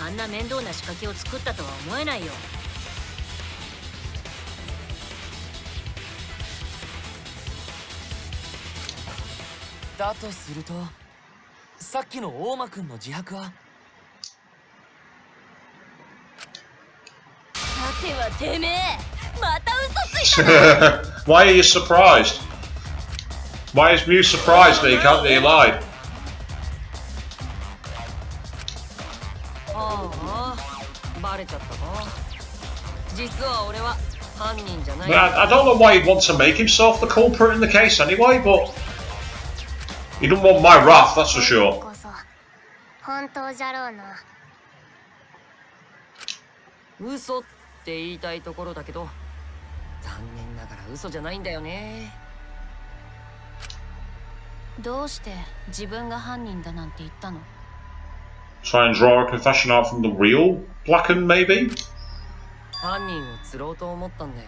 あんな面倒な仕掛けを作ったとは思えないよ。だとするとさっきの大間くんの自白は。さてはてめえまた嘘ついたの。 Why are you surprised? Why is Mew surprised that he lied? ああ、バレちゃったか。実は俺は犯人じゃない。 I don't know why he'd want to make himself the culprit in the case anyway, but he doesn't want my wrath, that's for sure. こそ本当じゃろうな。嘘って言いたいところだけど、残念ながら嘘じゃないんだよね。どうして自分が犯人だなんて言ったの？ Try and draw a confession out from the real Blacken, maybe? 犯人を釣ろうと思ったんだよ。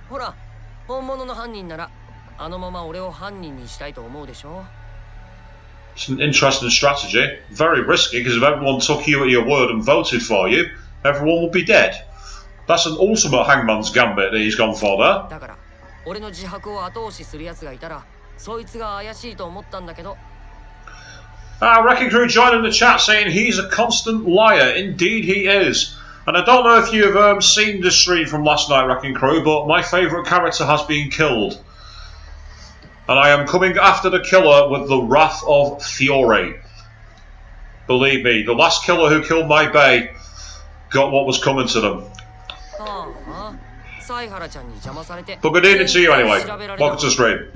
ほら、本物の犯人ならあのまま俺を犯人にしたいと思うでしょ。 It's an interesting strategy. Very risky, because if everyone took you at your word and voted for you, everyone would be dead. That's an ultimate hangman's gambit that he's gone for there. だから俺の自白を後押しする奴がいたら、そいつが怪しいと思ったんだけど。Wrecking Crew joining the chat saying he's a constant liar. Indeed he is. And I don't know if you've seen the stream from last night, Wrecking Crew, but my favourite character has been killed. And I am coming after the killer with the wrath of fury. Believe me, the last killer who killed my bae got what was coming to them. But good evening to you anyway. Welcome to the stream.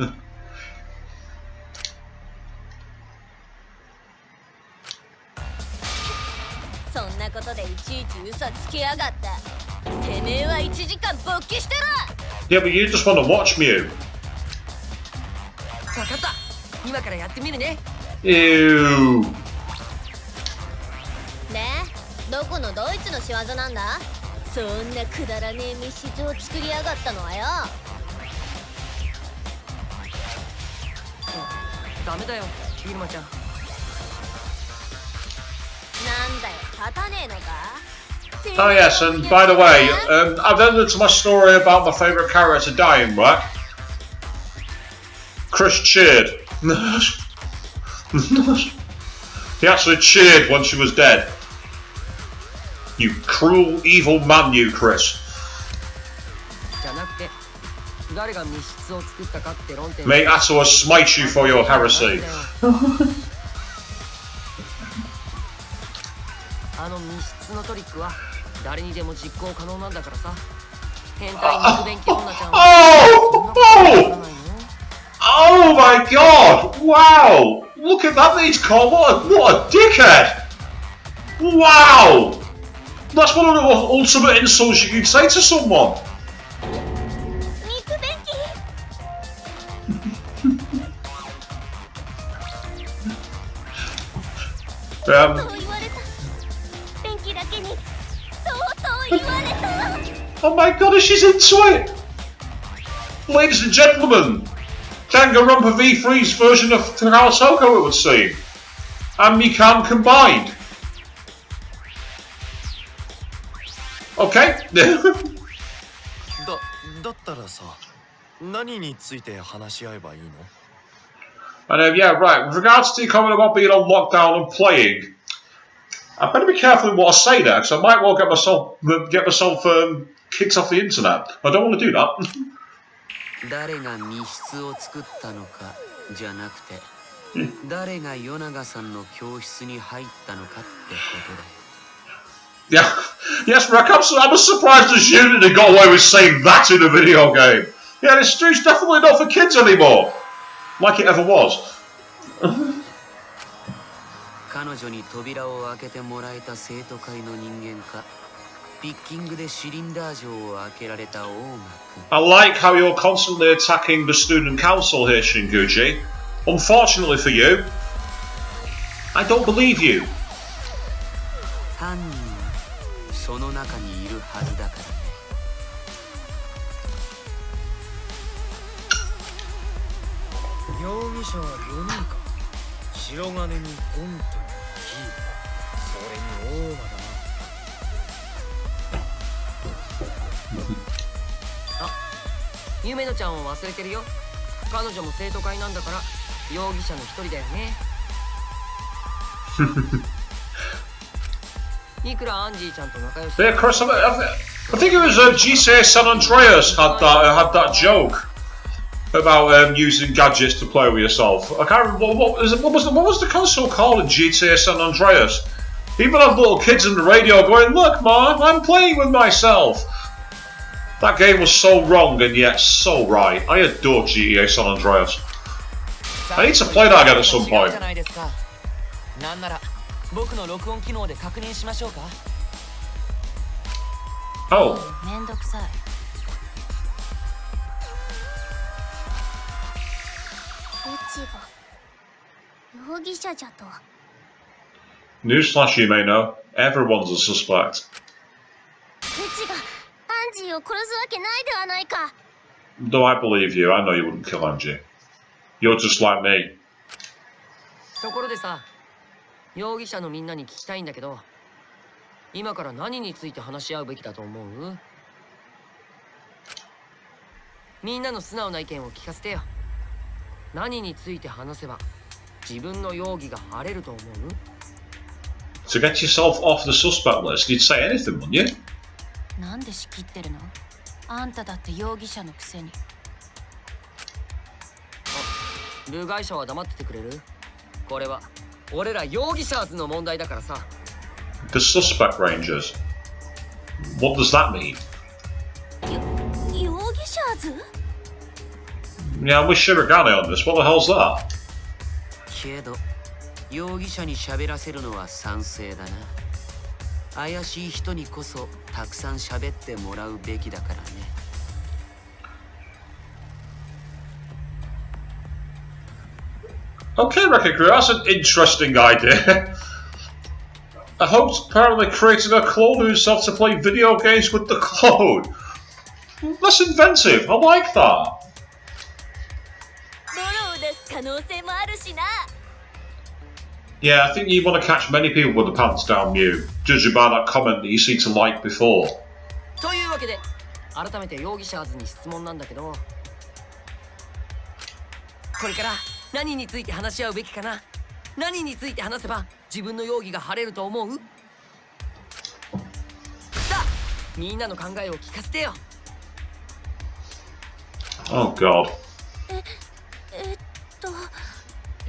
そんなことでいちいち嘘つきやがった。てめえは1時間勃起してろ。 Yeah, but you just want to watch Mew. 分かった。今からやってみるね。Ew. ねえ、どこのドイツの仕業なんだ？そんなくだらねえ密室を作りやがったのはよ。ダメだよ、ユルマちゃん。なんだよ、立たねえのか？ Oh yes, and by the way, I've ended to my story about my favourite character dying, right? Chris cheered. He actually cheered when she was dead. You cruel, evil man, you, Chris. じゃなくて、誰が密室を作ったかって論点。 May Atua smite you for your heresy. あの密室のトリックは誰にでも実行可能なんだからさ。変態肉便器女ちゃんは。Oh my god! Wow! Look at that, he's called. What a dickhead! Wow! That's one of the ultimate insults you could say to someone. Oh my god, she's into it! Ladies and gentlemen, Danganronpa V3's version of Naruto, it would seem. And Mikan combined. Okay. だったらさ、何について話し合えばいいの? And yeah, right. With regards to your comment about being on lockdown and playing, I better be careful in what I say there, because I might well get myself kicked off the internet. I don't want to do that. 誰が密室を作ったのかじゃなくて、誰が与永さんの教室に入ったのかってことだ。 Yeah, yes, Rick, I'm as surprised as you that they got away with saying that in a video game. Yeah, this street's definitely not for kids anymore. Like it ever was. 彼女に扉を開けてもらえた生徒会の人間か、ピッキングでシリンダー錠を開けられたオーマ君。 I like how you're constantly attacking the student council here, Shinguchi. Unfortunately for you, I don't believe you. 犯人はその中にいるはずだからね。容疑者は4人か。白金にゴンとキー、それに大間だな。あ、ゆめのちゃんを忘れてるよ。彼女も生徒会なんだから容疑者の一人だよね。いくらアンジーちゃんと仲良し Yeah, Chris, I think it was GTA San Andreas had that joke about using gadgets to play with yourself. I can't remember what was the console called in GTA San Andreas. Even had little kids on the radio going, "Look, Mom, I'm playing with myself." That game was so wrong and yet so right. I adore GTA San Andreas. I need to play that again at some point. なんなら僕の録音機能で確認しましょうか。Oh. めんどくさい。うちが容疑者じゃと。 Newsflash, you may know, everyone's a suspect. うちがアンジーを殺すわけないではないか。 Though I believe you, I know you wouldn't kill Angie. You're just like me. ところでさ、容疑者のみんなに聞きたいんだけど、今から何について話し合うべきだと思う？みんなの素直な意見を聞かせてよ。何について話せば自分の容疑が晴れると思う？ To get yourself off the suspect list, you'd say anything, wouldn't you? なんで仕切ってるの？あんただって容疑者のくせに。部外者は黙っててくれる？これは俺ら容疑者の問題だからさ。The suspect rangers. What does that mean? 容疑者図？ Yeah, I'm with Shirogane on this. What the hell's that? けど容疑者に喋らせるのは賛成だな。怪しい人にこそたくさん喋ってもらうべきだからね。Okay, Rekagru, that's an interesting idea. A host apparently created a clone of himself to play video games with the clone. That's inventive. I like that. 泥を出す可能性もあるしな。 Yeah, I think you want to catch many people with the pants down, Mew, judging by that comment that you seem to like before. というわけで改めて容疑者図に質問なんだけど、これから何について話し合うべきかな？何について話せば自分の容疑が晴れると思う？さあ、みんなの考えを聞かせてよ。 Oh God.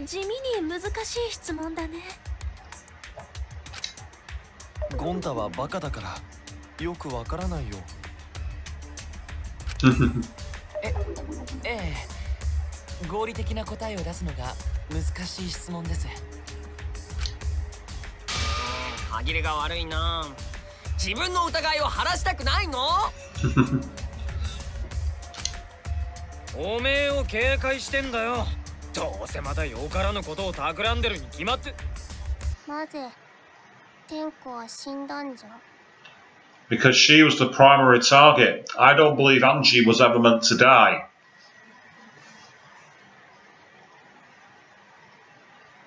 地味に難しい質問だね。ゴンタはバカだからよくわからないよ。ええ、合理的な答えを出すのが難しい質問です。歯切れが悪いな。自分の疑いを晴らしたくないの？おめえを警戒してんだよ。どうせまたよからぬことを企んでるに決まって。なぜ天子は死んだんじゃ？ Because she was the primary target. I don't believe Angie was ever meant to die.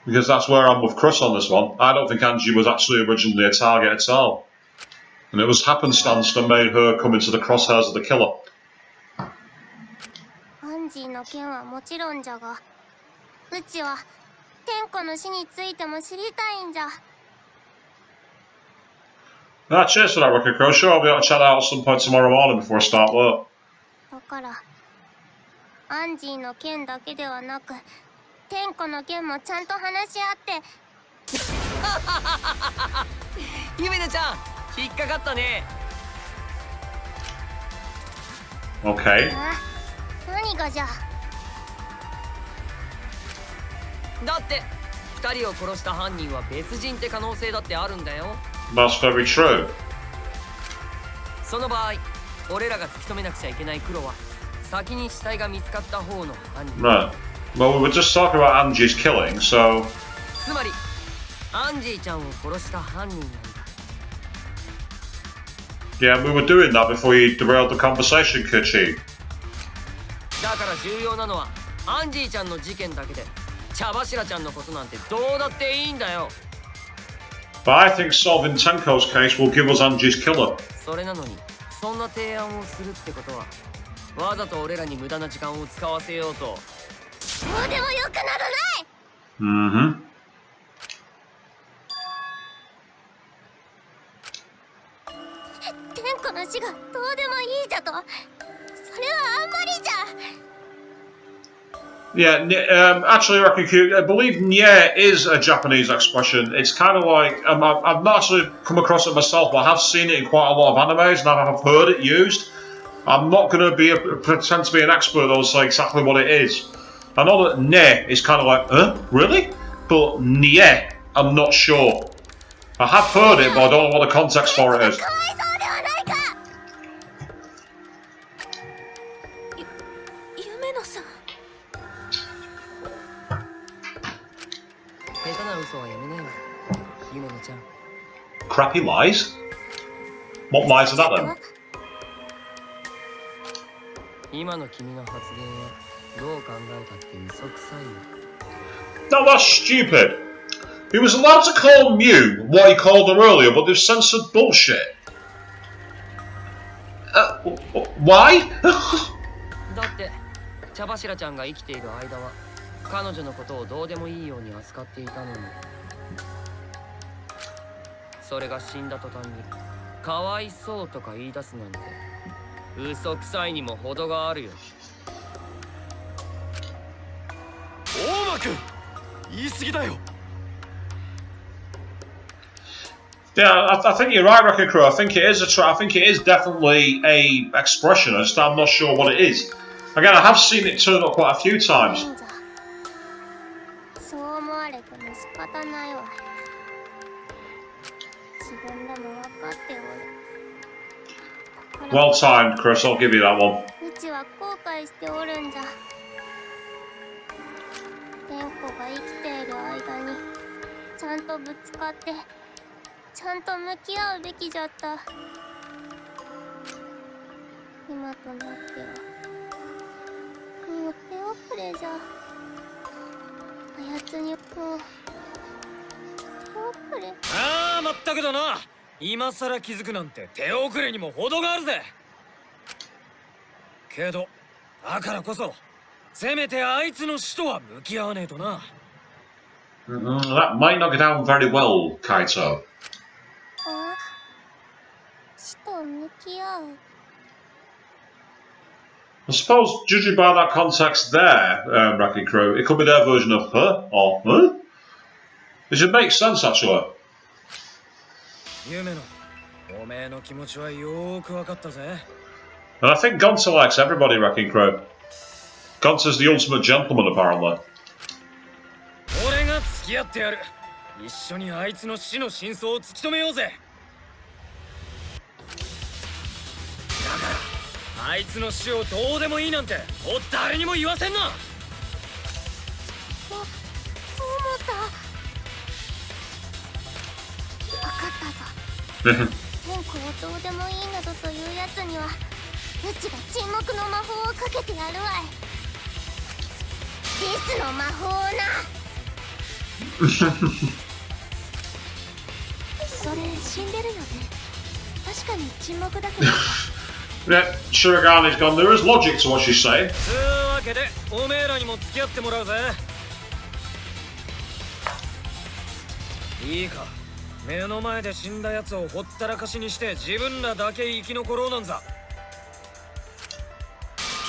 Because that's where I'm with Chris on this one. I don't think Angie was actually originally a target at all. And it was happenstance that made her come into the crosshairs of the killer. アンジーの件はもちろんじゃが、うちは天子の死についても知りたいんじゃ。 Ah, cheers for that, Ricky Crow. Sure, I'll be able to chat out at some point tomorrow morning before I start work. だからアンジーの件だけではなく、天子の件もちゃんと話し合って。ゆめなちゃん、引っかかったね。 Okay. 何がじゃ？だって2人を殺した犯人は別人って可能性だってあるんだよ。 That's very true. その場合、俺らが突き止めなくちゃいけない黒は先に死体が見つかった方の犯人。 Right. Well, we were just talking about Angie's killing, so... つまりアンジーちゃんを殺した犯人なんだ。 Yeah, we were doing that before you derailed the conversation, Kichi. だから重要なのはアンジーちゃんの事件だけで、茶柱ちゃんのことなんてどうだっていいんだよ。 But I think solving Tenko's case will give us Angie's killer. それなのにそんな提案をするってことは、わざと俺らに無駄な時間を使わせようと。どうでもよくならない。天子の死がどうでもいいじゃと。それはあんまりじゃ。Yeah, actually, I believe "nye" is a Japanese expression. It's kind of like I've not actually come across it myself, but I have seen it in quite a lot of animes, and I have heard it used. I'm not going to pretend to be an expert or say exactly what it is. I know that "ne" is kind of like, really? But "nye," I'm not sure. I have heard it, but I don't know what the context for it is. 夢野さん。下手な嘘はやめなよ、夢野ちゃん。 Crappy lies? What lies are that then? 今の君の発言はどう考えたって嘘くさいよ。 No, that's stupid. He was allowed to call Mew what he called her earlier, but they've censored bullshit. Why? だって茶柱ちゃんが生きている間は彼女のことをどうでもいいように扱っていたのに、それが死んだ途端にかわいそうとか言い出すなんて嘘くさいにも程があるよ。大間くん、言い過ぎだよ。 Yeah, I think you're right, Wrecking Crew. I think it is I think it is definitely a expression. I'm not sure what it is. Again, I have seen it turn up quite a few times. そう思われても仕方ないわ。自分でも分かっておる。 Well timed, Chris. I'll give you that one. うちは後悔しておるんじゃ。天子が生きている間にちゃんとぶつかってちゃんと向き合うべきじゃった。今となってはもう手遅れじゃ。あやつにもう手遅れ。ああ、まったくだな。今さら気づくなんて手遅れにも程があるぜ。けどだからこそせめてあいつの死とは向き合わねえとな。That might not go down very well, Kaito. あ、死と向き合う。 I suppose, judging by that context there, Wrecking Crew, it could be their version of her, or huh? It should make sense, actually. 夢のおめえの気持ちはよーく分かったぜ。 And I think Gonta likes everybody, Wrecking Crew. Gonta's the ultimate gentleman, apparently. 俺が付き合ってやる。一緒にあいつの死の真相を突き止めようぜ。だからあいつの死をどうでもいいなんてもう誰にも言わせんな。思った。分かったぞ。天子をどうでもいいなどというやつにはうちが沈黙の魔法をかけてやるわい。デスの魔法をな。それ死んでるよね。確かに沈黙だけど。Yeah, Shirogane is gone. There is logic to what she's saying. つうわけでおめえらにも付き合ってもらうぜ。いいか、目の前で死んだやつをほったらかしにして自分らだけ生き残ろうなんざ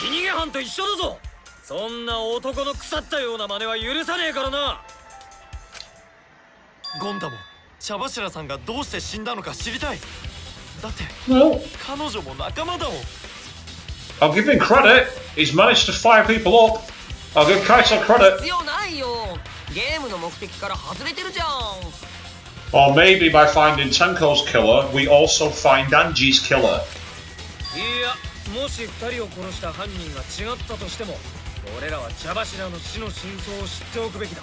ひき逃げ犯と一緒だぞ。そんな男の腐ったような真似は許さねえからな。ゴンタも茶柱さんがどうして死んだのか知りたい。だって彼女も仲間だもん。 I'll give him credit. He's managed to fire people up. I'll give Kaito credit. 必要ないよ。ゲームの目的から外れてるじゃん。 Or maybe by finding Tenko's killer, we also find Anji's killer. いや、もし2人を殺した犯人が違ったとしても俺らは茶柱の死の真相を知っておくべきだ。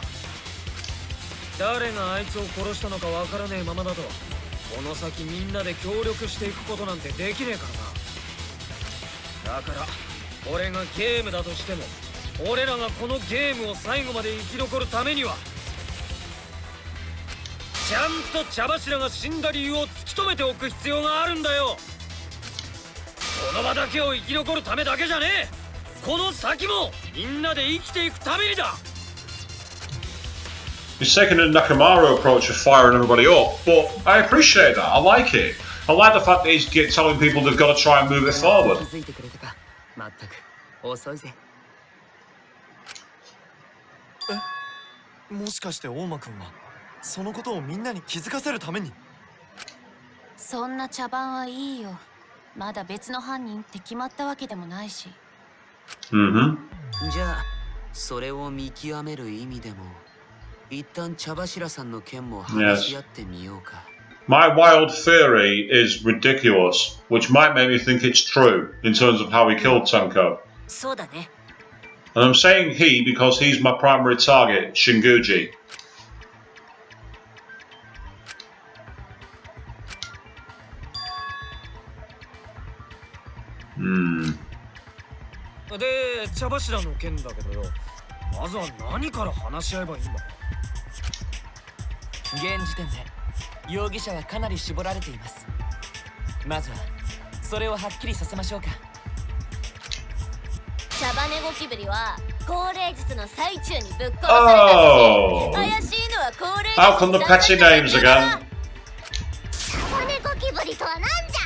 誰があいつを殺したのかわからねえままだとこの先みんなで協力していくことなんてできねえからな。だから俺がゲームだとしても俺らがこのゲームを最後まで生き残るためにはちゃんと茶柱が死んだ理由を突き止めておく必要があるんだよ。この場だけを生き残るためだけじゃねえ。この先もみんなで生きていくためにだ。 He's taking a Nakamaru approach of firing everybody up, but I appreciate that. I like it. I like the fact that he's telling people they've got to try and move it forward. 気づいてくれたか。まったく遅いぜ。もしかして大間くんはそのことをみんなに気づかせるために。そんな茶番はいいよ。まだ別の犯人って決まったわけでもないし。Mm-hmm. じゃあそれを見極める意味でも一旦茶柱さんの件も話し合ってみようか。My wild theory is ridiculous, which might make me think it's true in terms of how he killed Tenko. そうだね。 And I'm saying he because he's my primary target, Shinguji. Hmm. で、茶柱の件だけどよ。まずは何から話し合えばいいんだ。現時点で容疑者はかなり絞られています。まずはそれをはっきりさせましょうか。茶羽根ゴキブリは高齢術の最中にぶっ殺されたし、怪しいのは高齢術 How come the petty names again? 茶羽根ゴキブリとはなんじゃ。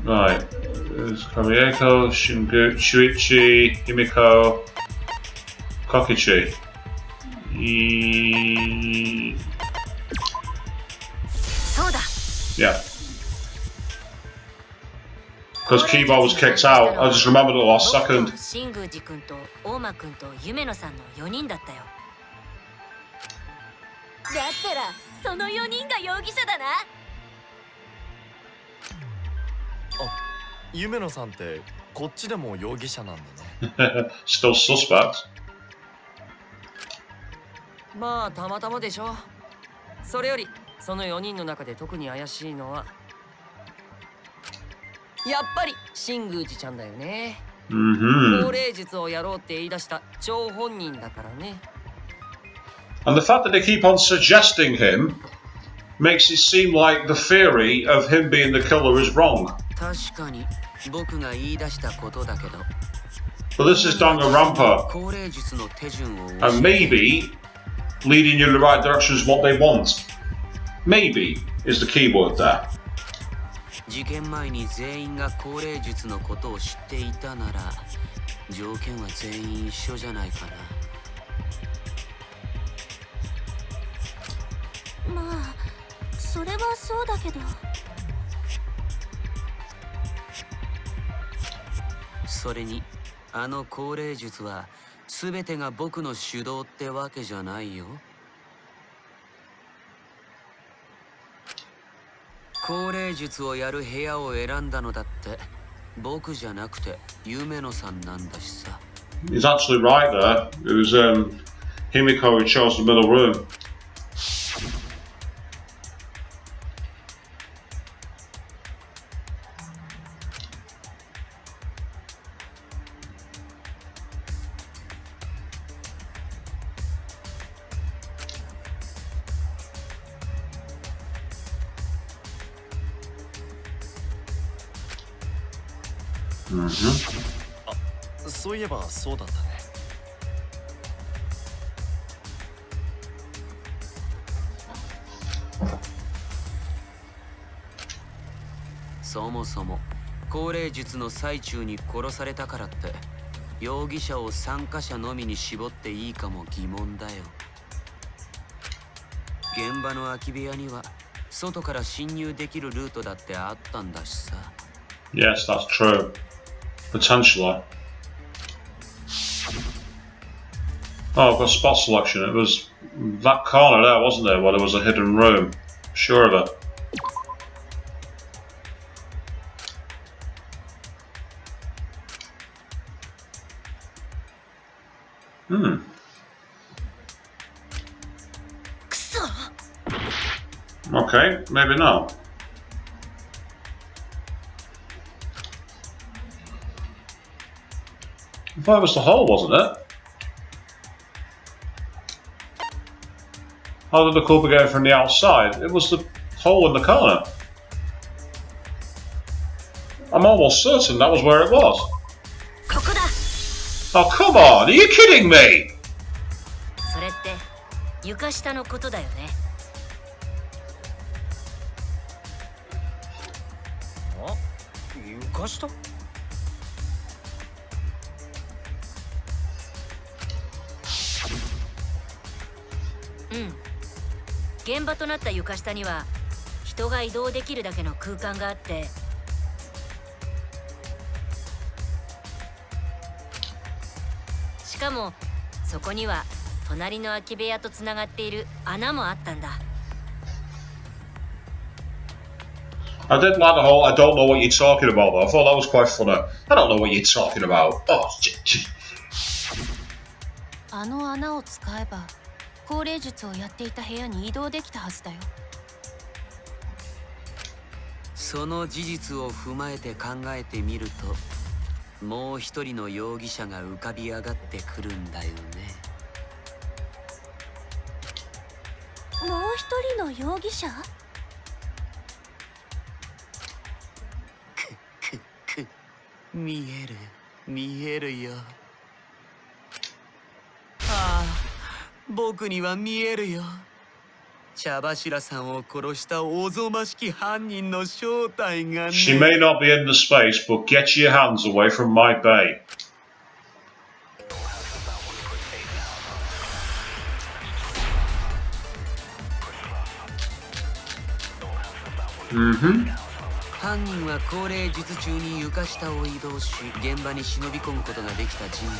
Right. There's Kamieko, Shuichi, Himiko, Kokichi. Yeah. Because Kibo was kicked out. I just remembered the last second. 新宮寺君と大間君と夢野さんの4人だったよ。だったらその4人が容疑者だな。夢野さんってこっちでも容疑者なんだね。Still suspect. まあたまたまでしょ。それよりその4人の中で特に怪しいのはやっぱり新宮寺ちゃんだよね。高齢術をやろうって言い出した張本人だからね。 And the fact that they keep on suggesting him makes it seem like the theory of him being the killer is wrong. 確かに僕が言い出したことだけど。 But this is Danganronpa, 高齢術の手順を and maybe leading you in the right direction is what they want. Maybe is the key word there. 事件前に全員が高齢術のことを知っていたなら条件は全員一緒じゃないかな。まあそれはそうだけど。それにあの高齢術は全てが僕の主導ってわけじゃないよ。高齢術をやる部屋を選んだのだって僕じゃなくて夢野さんなんだしさ。 He's actually right there. It was Himiko who chose the middle room. Mm-hmm. そういえばそうだったね。そもそも高齢術の最中に殺されたからって容疑者を参加者のみに絞っていいかも疑問だよ。現場の空き部屋には外から侵入できるルートだってあったんだしさ。 Yes, that's true. Potentially. Oh, I've got spot selection. It was that corner there, wasn't there, where there was a hidden room. Sure of it. Okay, maybe not. I thought it was the hole, wasn't it? How did the club go from the outside? It was the hole in the corner. I'm almost certain that was where it was. Oh, come on! Are you kidding me? それって床下のことだよね。あ、床下？うん。現場となった床下には人が移動できるだけの空間があって、しかもそこには隣の空き部屋とつながっている穴もあったんだ。I did like the whole I don't know what you're talking about though. I thought that was quite funny. I don't know what you're talking about. Oh, あの穴を使えば高齢術をやっていた部屋に移動できたはずだよ。その事実を踏まえて考えてみると、もう一人の容疑者が浮かび上がってくるんだよね。もう一人の容疑者？見えるよ。ああ、僕には見えるよ。茶柱さんを殺したおぞましき犯人の正体がね。She may not be in the space, but get your hands away from my bay. Mm-hmm. 犯人は高齢術中に床下を移動し、現場に忍び込むことができた人物。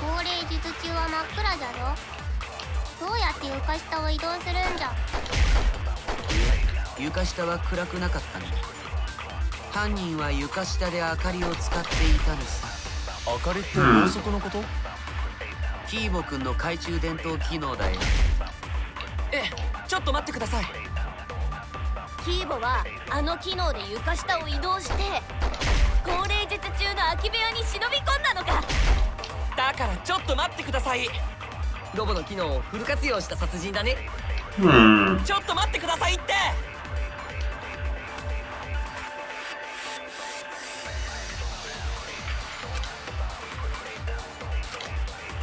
高齢術中は真っ暗じゃろ。どうやって床下を移動するんじゃ。いや、床下は暗くなかったんだ。犯人は床下で明かりを使っていたのさ。明かりってろうそくのこと？キーボくんの懐中電灯機能だよ。ちょっと待ってください。キーボはあの機能で床下を移動して高齢術中の空き部屋に忍び込んだのか。だからちょっと待ってください。ロボの機能をフル活用した殺人だね。ちょっと待ってくださいって。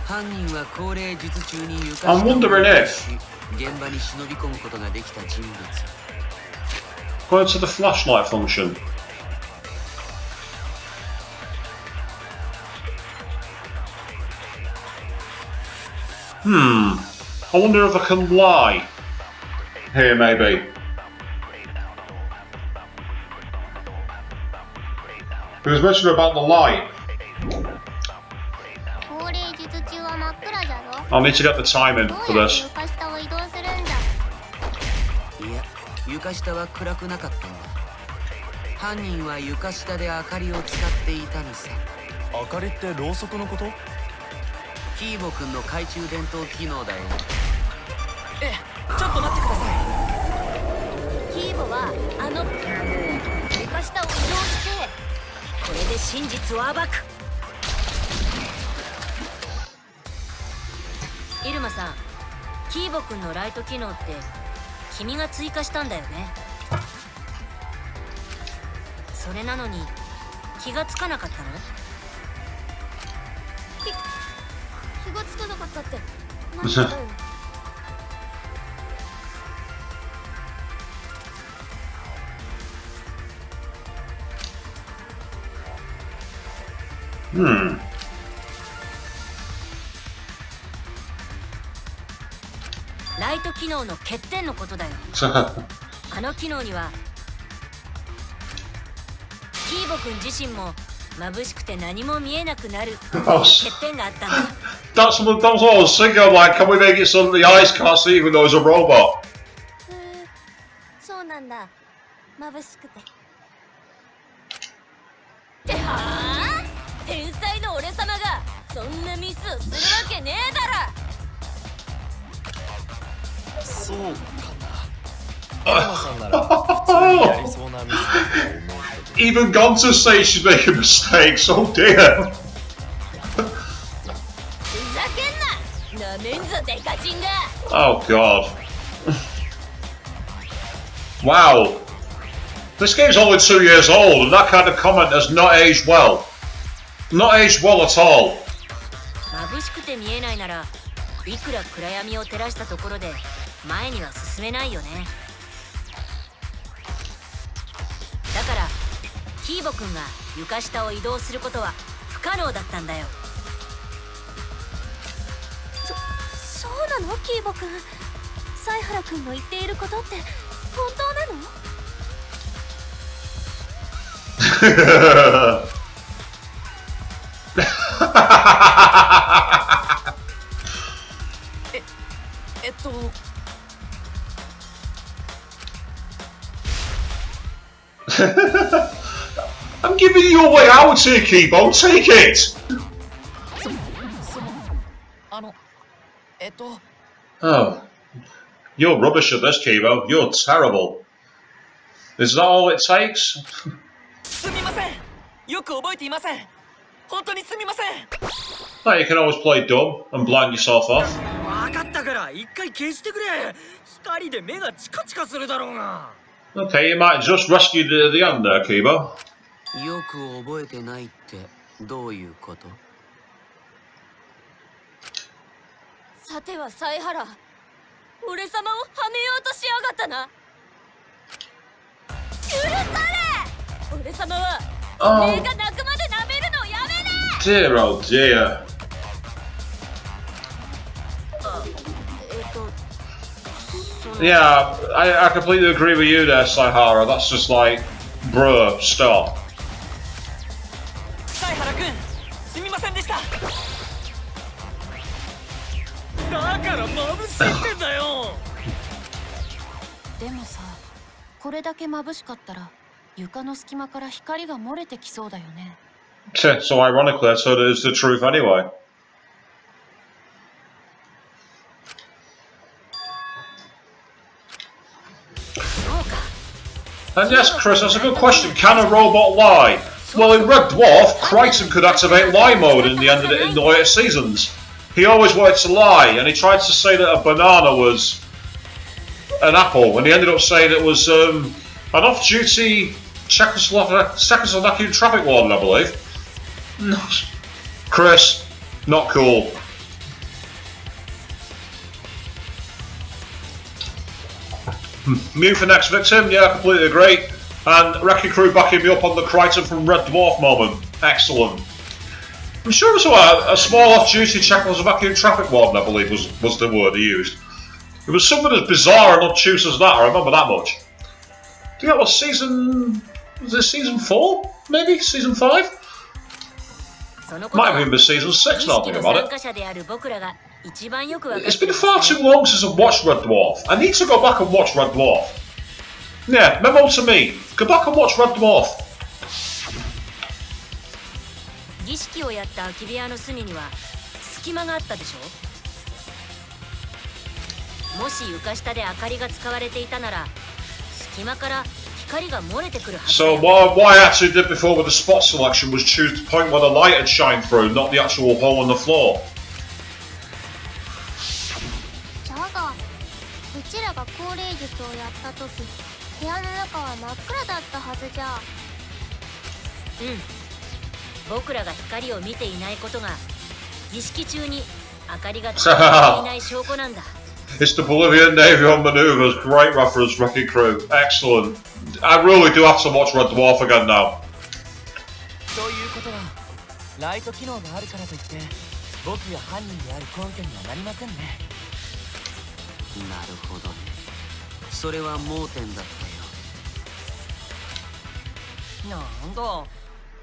犯人は高齢術中に床下を I'm wondering if 現場に忍び込むことができた人物。Go to the flashlight function. I wonder if I can lie. Here, maybe. It was mentioned about the light. 高齢術中は真っ暗じゃろ。 I'll need to get the timing ど for うやって this. 床下を移動するんじゃ。いや、床下は暗くなかったんだ。犯人は床下で明かりを使っていたのさ。明かりってろうそくのこと？キーボくんの懐中電灯機能だよ。ちょっと待ってください。キーボはあの床下を移動してこれで真実を暴く。イルマさん、キーボくんのライト機能って君が追加したんだよね。それなのに気がつかなかったの？気がつかなかったって何だよ。ライト機能の欠点のことだよ。あの機能にはキーボくん自身も眩しくて何も見えなくなる欠点があったんだ。That's what I was thinking. I'm like, can we make it so that the eyes can't see even though it's a robot? そうなんだ。眩しくて。ってはあ？天才の俺様がそんなミスをするわけねえだろ。そうかな。エルマさんなら普通にやりそうなミスだと思うけど。 Even gone to say she's making mistakes. Oh dear. ふざけんな。なめんぞデカチンが。 Oh god. Wow. This game's only 2 years old, and that kind of comment has not aged well. Not aged well at all. 眩しくて見えないならいくら暗闇を照らしたところで前には進めないよね。だからキーボくんが床下を移動することは不可能だったんだよ。そうなのキーボくん。犀原くんの言っていることって本当なの？I'm giving you a way out here, Kibo. Take it. Oh, you're rubbish at this, Kibo. You're terrible. Is that all it takes? すみません。よく覚えていません。本当にすみません。Like you can always play dumb and blind yourself off. 分かったから一回消してくれ。光で目がチカチカするだろうが。Okay, you might just rescue the end there, Kibo. よく覚えてないってどういうこと？さては犀原、俺様をはめようとしやがったな。許され！俺様は目が泣くまで舐めるのをやめな！ Dear, oh dear. Yeah, I completely agree with you there, Saihara. That's just like, bruh, stop. 犀原くん、すみませんでした。だから眩しいってんだよ。でもさ、これだけ眩しかったら床の隙間から光が漏れてきそうだよね。So ironically, I thought it was the truth anyway. And yes, Chris, that's a good question. Can a robot lie? Well, in Red Dwarf, Crichton could activate lie mode in the later seasons. He always wanted to lie, and he tried to say that a banana was an apple, and he ended up saying it was an off-duty Czechoslovakian traffic warden, I believe. Chris, not cool. Mute for next victim, yeah, I completely agree. And Wrecking Crew backing me up on the Crichton from Red Dwarf moment. Excellent. I'm sure it was a small off-duty Czechoslovakian traffic warden, I believe was the word he used. It was something as bizarre and obtuse as that, I remember that much. Do you know what season... was it season 4? Maybe? Season 5? Might have even been season 6 now, think about it. It's been far too long since I've watched Red Dwarf. I need to go back and watch Red Dwarf. Yeah, memo to me. Go back and watch Red Dwarf. 儀式をやった空き部屋の隅には隙間があったでしょ。もし床下で明かりが使われていたなら隙間から光が漏れてくるはずだよ。 So what I actually did before with the spot selection was choose the point where the light had shined through, not the actual hole in the floor. じゃが、うちらが降霊術をやった時、部屋の中は真っ暗だったはずじゃ。僕らが光を見ていないことが儀式中に明かりがついていない証拠なんだ。It's the Bolivian Navy on maneuvers. Great reference, Wrecking Crew. Excellent. I really do have to watch Red Dwarf again now. ということは、ライト機能があるからといって僕が犯人である根拠にはなりませんね。なるほどね。それは盲点だったよ。なんだ、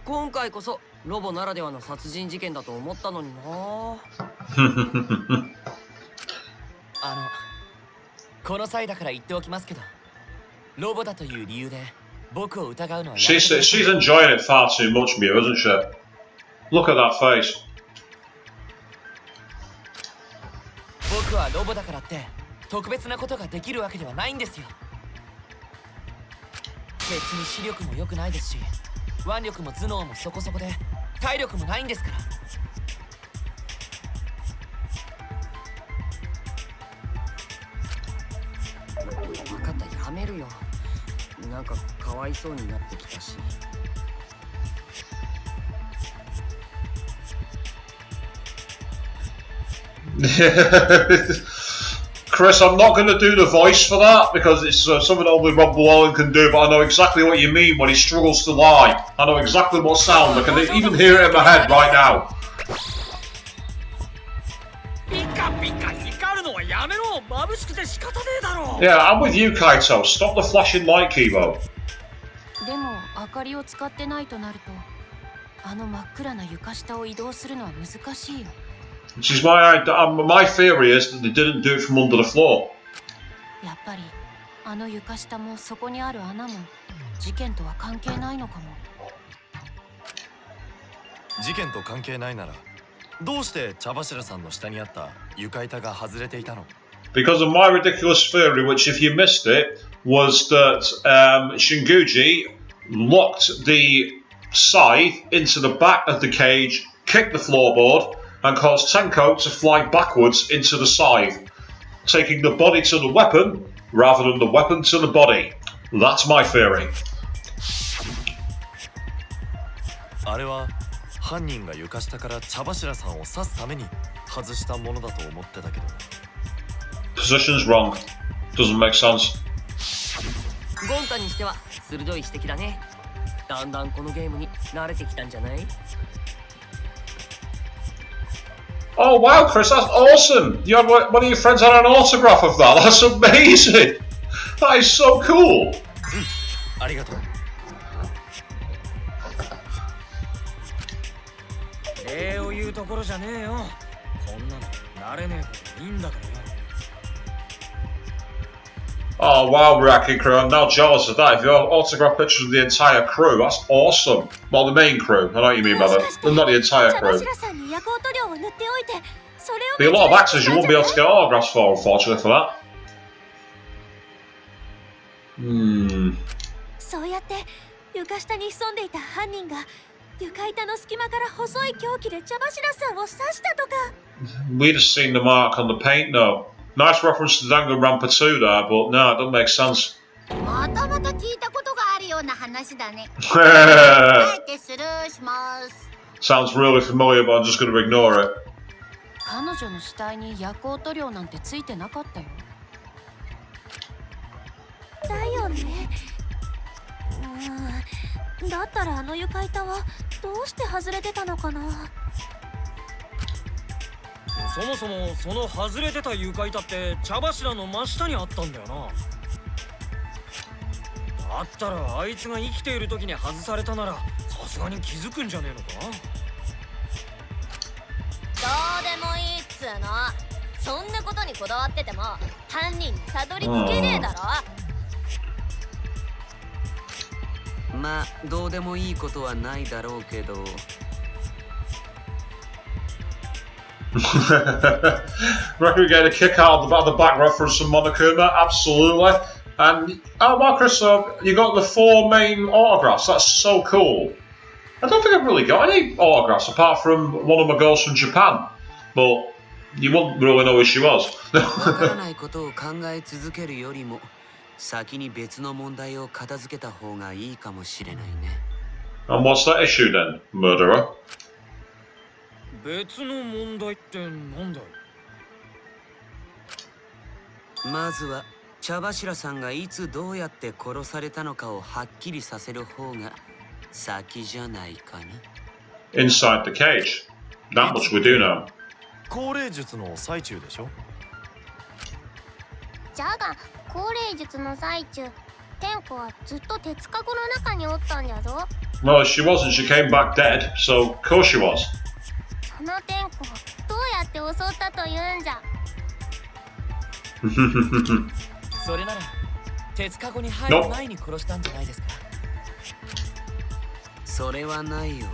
今回こそロボならではの殺人事件だと思ったのにな。この際だから言っておきますけど、ロボだという理由で僕を疑うのは。She's enjoying it far too much, Mew, isn't she? Look at that face. 僕はロボだからって特別なことができるわけではないんですよ。別に視力も良くないですし、腕力も頭脳もそこそこで体力もないんですから。分かった、やめるよ。なんかかわいそうになってきたし。Chris, I'm not going to do the voice for that because it's something only Rob Llewellyn can do, but I know exactly what you mean when he struggles to lie. I know exactly what sound. I can even hear it in my head right now. Yeah, I'm with you, Kaito. Stop the flashing light, Kibo. でも明かりを使ってないとなるとあの真っ暗な床下を移動するのは難しいよ。 Which is why my theory is that they didn't do it from under the floor. やっぱりあの床下もそこにある穴も事件とは関係ないのかも。事件と関係ないならどうして茶柱さんの下にあった床板が外れていたの？ Because of my ridiculous theory, which if you missed it, was that Shinguji locked the scythe into the back of the cage, kicked the floorboard, and caused Tenko to fly backwards into the scythe, taking the body to the weapon rather than the weapon to the body. That's my theory. あれは犯人が床下から茶柱さんを刺すために外したものだと思ってたけど。 Position's wrong. Doesn't make sense. ゴンタにしては鋭い指摘だね。だんだんこのゲームに慣れてきたんじゃない？ Oh wow, Chris, that's awesome! You had one of your friends had an autograph of that. That's amazing. That is so cool. ありがとう。礼を言うところじゃねえよ。こんなの慣れねえこといいんだからよ。 Oh wow, Wrecking Crew, I'm now jealous of that. If you have autograph pictures of the entire crew, that's awesome. Well, the main crew, I know what you mean by that. Not the entire crew. Be a lot of actors you won't be able to get autographs for, unfortunately, for that. そうやって床下に潜んでいた犯人が床板の隙間から細い凶器で茶柱さんを刺したとか。 We'd have seen the mark on the paint, though. Nice reference to Danganronpa 2 there, but no, it doesn't make sense. またまた聞いたことがあるような話だね。あえてスルーします。 Sounds really familiar, but I'm just going to ignore it. 彼女の死体に夜光塗料なんてついてなかったよ。だよね。だったらあの床板はどうして外れてたのかな。 そもそもその外れてた床板って茶柱の真下にあったんだよな。だったらあいつが生きている時に外されたならさすがに気づくんじゃねえのか。どうでもいいっつうの。そんなことにこだわってても犯人にたどり着けねえだろ。まあどうでもいいことはないだろうけど。 Reckon we get a kick out of the back reference from Monokuma? Absolutely. And oh wow, Chris, you got the 4 main autographs. That's so cool. I don't think I've really got any autographs apart from one of my girls from Japan. But you wouldn't really know who she was. わからないことを考え続けるよりも先に別の問題を片付けた方がいいかもしれないね。 And what's that issue then, murderer? 別の問題ってなんだよ。まずは茶柱さんがいつどうやって殺されたのかをはっきりさせる方が先じゃないかな。 Inside the cage. That much we do know. 高齢術の最中でしょ。じゃが高齢術の最中、天子はずっと鉄かごの中におったんじゃぞ。 Well, she wasn't. She came back dead. So, of course she was. その天子をどうやって襲ったというんじゃ。それなら鉄かごに入る前に殺したんじゃないですか。それはないよ。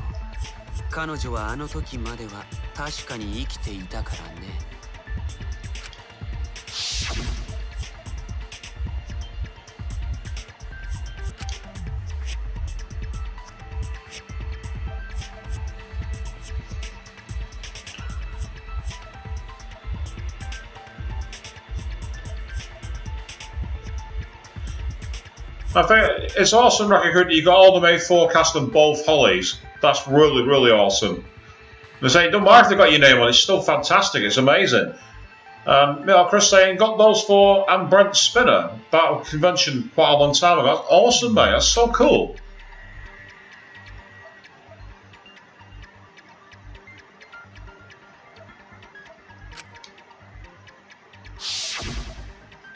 彼女はあの時までは確かに生きていたからね。I think it's awesome, Rocky. You got all the main 4 cast on both Hollies. That's really, really awesome. They say, it don't matter if they've got your name on, it's still fantastic, it's amazing. Chris saying, got those for and Brent Spinner. Battle convention quite a long time ago. That's awesome, mate, that's so cool.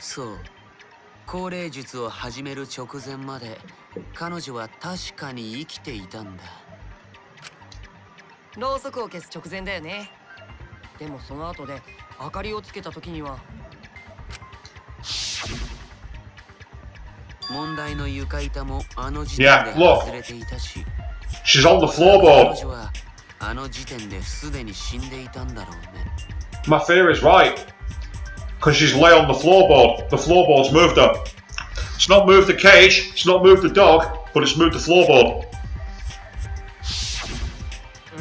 そう降霊術を始める直前まで彼女は確かに生きていたんだ。ろうそくを消す直前だよね。でもその後で明かりをつけた時には問題の床板もあの時点で外れていたし、She's on the floorboard. 彼女はあの時点ですでに死んでいたんだろうね。My theory is right. Because she's lay on the floorboard. The floorboard's moved her. It's not moved the cage, it's not moved the dog, but it's moved the floorboard.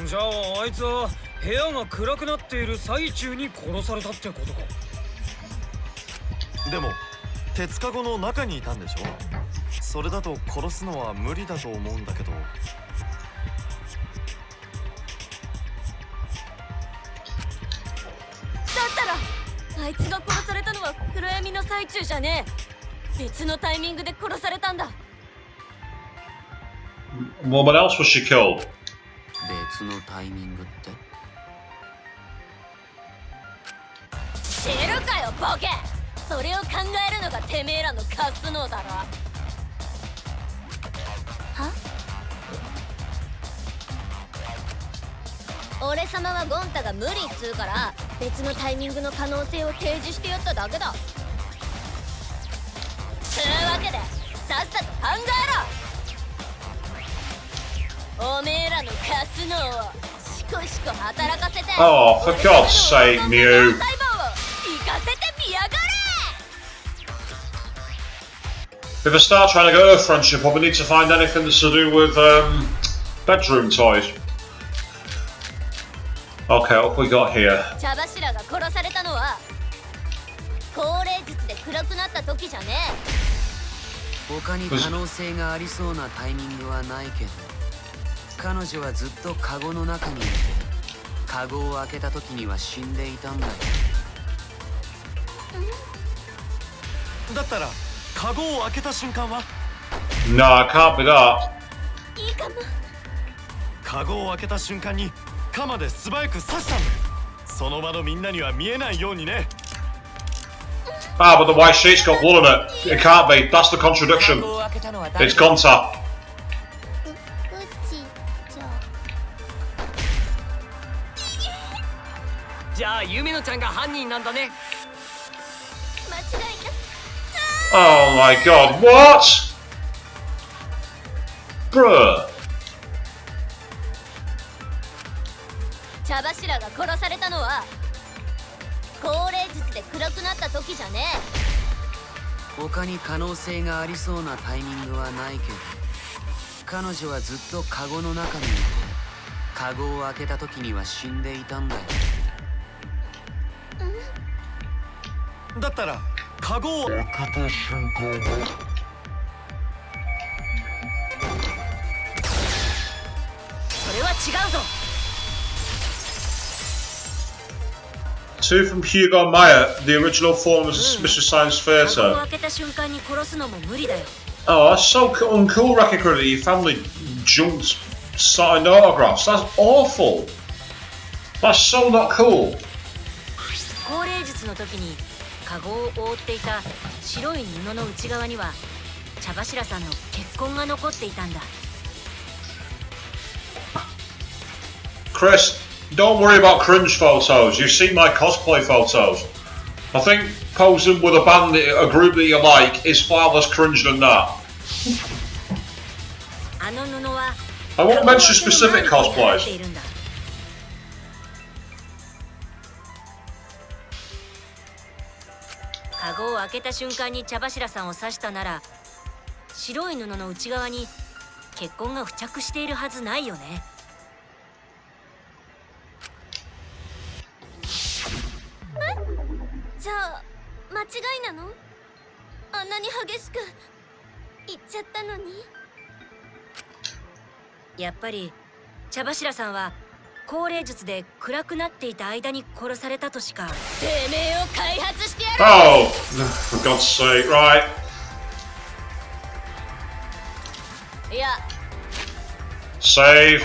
じゃああいつは部屋が暗くなっている最中に殺されたってことか。でも鉄カゴの中にいたんでしょ。それだと殺すのは無理だと思うんだけど。あいつが殺されたのは暗闇の最中じゃねえ。別のタイミングで殺されたんだ。Well, when else was she killed? 別のタイミングって？知るかよボケ。それを考えるのがてめえらのカスノーだろ。は？俺様はゴンタが無理っつうから別のタイミングの可能性を提示してやっただけだ。つうわけでさっさと考えろ。おめえらのカスノーをシコシコ働かせて。Oh, for God's sake, Mew. 細胞を行かせてみやがれ。 If I start trying to get her friendship up, we need to find anything that's to do with bedroom toys. Okay, what have we got here? 茶柱が殺されたのは降霊術で暗くなった時じゃねえ。他に可能性がありそうなタイミングはないけど、彼女はずっとカゴの中にいて、カゴを開けた時には死んでいたんだよ。だったらカゴを開けた瞬間は？ No, it can't be that. いいかも。カゴを開けた瞬間に鎌で素早く刺したんだ。その場のみんなには見えないようにね。Ah, but the white sheet's got blood on it. It can't be. That's the contradiction. It's Gonta. じゃあユミノちゃんが犯人なんだね。間違いな。Oh my god, what? Bruh. 茶柱が殺されたのは降霊術で暗くなった時じゃねえ。他に可能性がありそうなタイミングはないけど、彼女はずっとカゴの中にいて、カゴを開けた時には死んでいたんだよ。だったらカゴを開けた瞬間は？それは違うぞ。Two from Hugo Meyer, the original form of Mr. Science Theatre. 開けた瞬間に殺すのも無理だよ。 Oh, that's so uncool, Rakikuri. Your family jumped signed autographs. That's awful. That's so not cool. 降霊術の時にカゴを覆っていた白い布の内側には茶柱さんの血痕が残っていたんだ。 Chris, don't worry about cringe photos. You've seen my cosplay photos. I think posing with a band, a group that you like, is far less cringe than that. あの布は I won't mention specific cosplays. カゴを開けた瞬間に茶柱さんを刺したなら、白い布の内側に血痕が付着しているはずないよね。じゃあ間違いなの？あんなに激しく言っちゃったのに。やっぱり茶柱さんは高齢術で暗くなっていた間に殺されたとしか。てめえを開発してやる。 Oh, for God's sake, right. いや Save.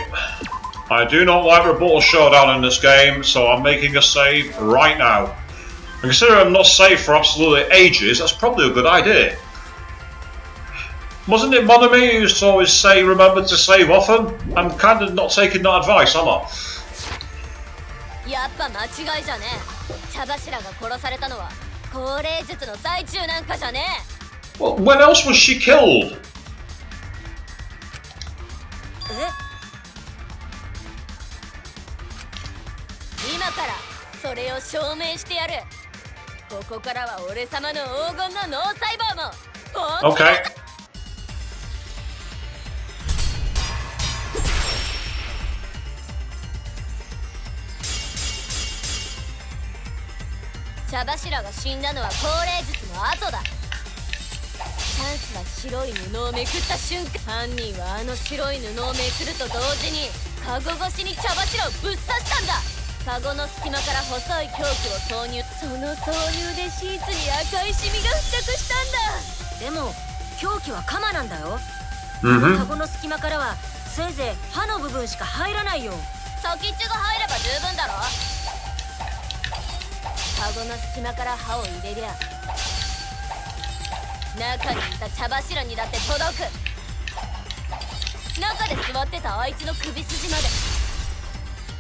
I do not like rebuttal showdown in this game, so I'm making a save right now. And considering I'm not saved for absolutely ages, that's probably a good idea. Wasn't it Monami who used to always say remember to save often? I'm kind of not taking that advice, am I? やっぱ間違いじゃねえ。茶柱が殺されたのは高齢術の最中なんかじゃねえ。 Well, when else was she killed? 今からそれを証明してやる。ここからは俺様の黄金の脳細胞も本気だ。 Okay. 茶柱が死んだのは高齢術の後だ。チャンスは白い布をめくった瞬間、犯人はあの白い布をめくると同時にカゴ越しに茶柱をぶっ刺したんだ。カゴの隙間から細い凶器を投入。その投入でシーツに赤いシミが付着したんだ。でも凶器は鎌なんだよ。 Mm-hmm. カゴの隙間からはせいぜい刃の部分しか入らないよ。先っちょが入れば十分だろ。カゴの隙間から刃を入れりゃ中にいた茶柱にだって届く。中で座ってたあいつの首筋まで。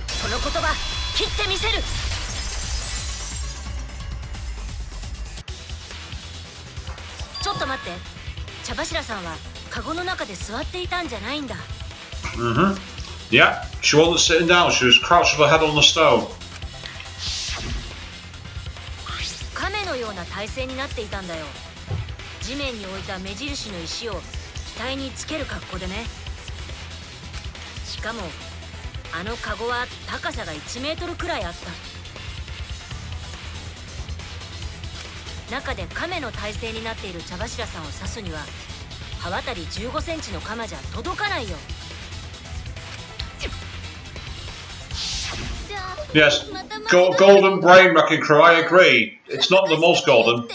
その言葉切ってみせる。ちょっと待って、茶柱さんはカゴの中で座っていたんじゃないんだ。 Mm-hmm. Yeah, she wasn't sitting down, she was crouched with her head on the stone. 亀のような体勢になっていたんだよ。地面に置いた目印の石を額につける格好でね。しかもあのカゴは高さが1メートルくらいあった。中で亀の体勢になっている茶柱さんを刺すには刃渡り15センチの鎌じゃ届かないよ。 Yes, golden brain wrecking crew, I agree. It's not the most golden.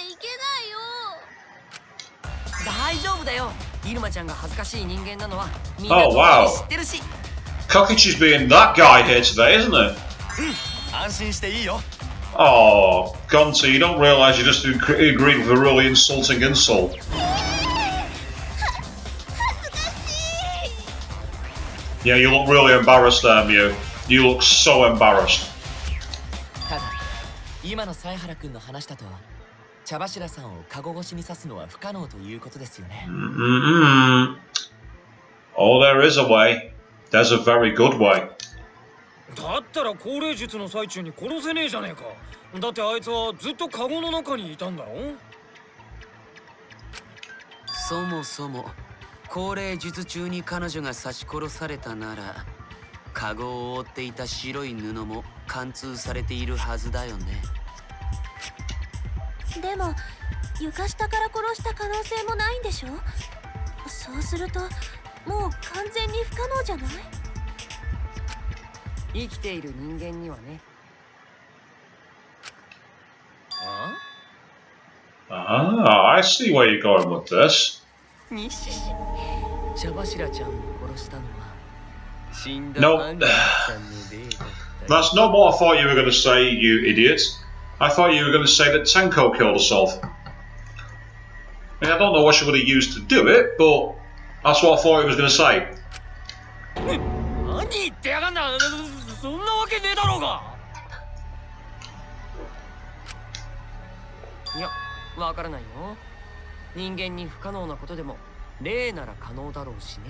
大丈夫だよ。イルマちゃんが恥ずかしい人間なのはみんな Oh, wow. 知ってるし。 Kokichi's being that guy here today, isn't it? 安心していいよ。 Oh, Gonti, you don't realise you just agreed with a really insulting insult. Yeah, you look really embarrassed there, Mew. You look so embarrassed. ただ今の犀原君の話だと茶柱さんをカゴ越しに刺すのは不可能ということですよね。Oh, there is a way. There's a very good way. だったら高齢術の最中に殺せねえじゃねえか。だってあいつはずっとカゴの中にいたんだろ。そもそも高齢術中に彼女が刺し殺されたならカゴを覆っていた白い布も貫通されているはずだよね。でも床下から殺した可能性もないんでしょ。そうするともう完全に不可能じゃない？生きている人間にはね。Ah, I see where you're going with this. にし茶柱ちゃんを殺したのは死んだ No. 犯人ちゃんの霊だった。 That's not what I thought you were going to say, you idiot. I thought you were going to say that Tenko killed herself. I mean, I don't know what she would have used to do it, but that's what I thought he was going to say. 何言ってやがんだ。そんなわけねえだろうが。いや、わからないよ。人間に不可能なことでも霊なら可能だろうしね。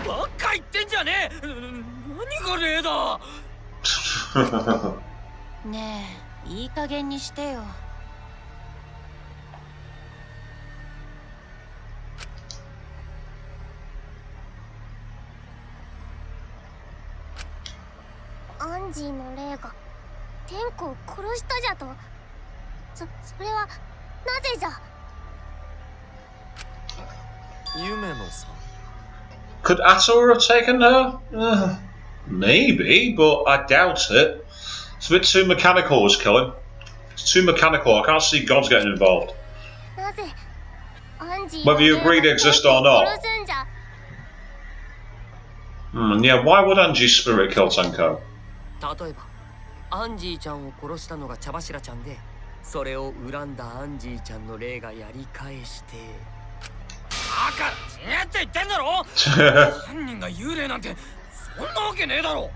ばっか言ってんじゃねえ。何が霊だ。ねえ、いい加減にしてよ。アンジーの霊が天子を殺したじゃと。それはなぜじゃ。夢のさ。Could Ator have taken her? Maybe, but I doubt it. It's a bit too mechanical, this killing. It's too mechanical. I can't see gods getting involved. なぜアンジー Whether you agree they exist or not. 殺すんじゃ Yeah, why would Angie's spirit kill Tenko? 例えばアンジーちゃんを殺したのが茶柱ちゃんで、それを恨んだアンジーちゃんの霊がやり返して。だから違って言ってんだろ。犯人が幽霊なんてそんなわけねえだろ。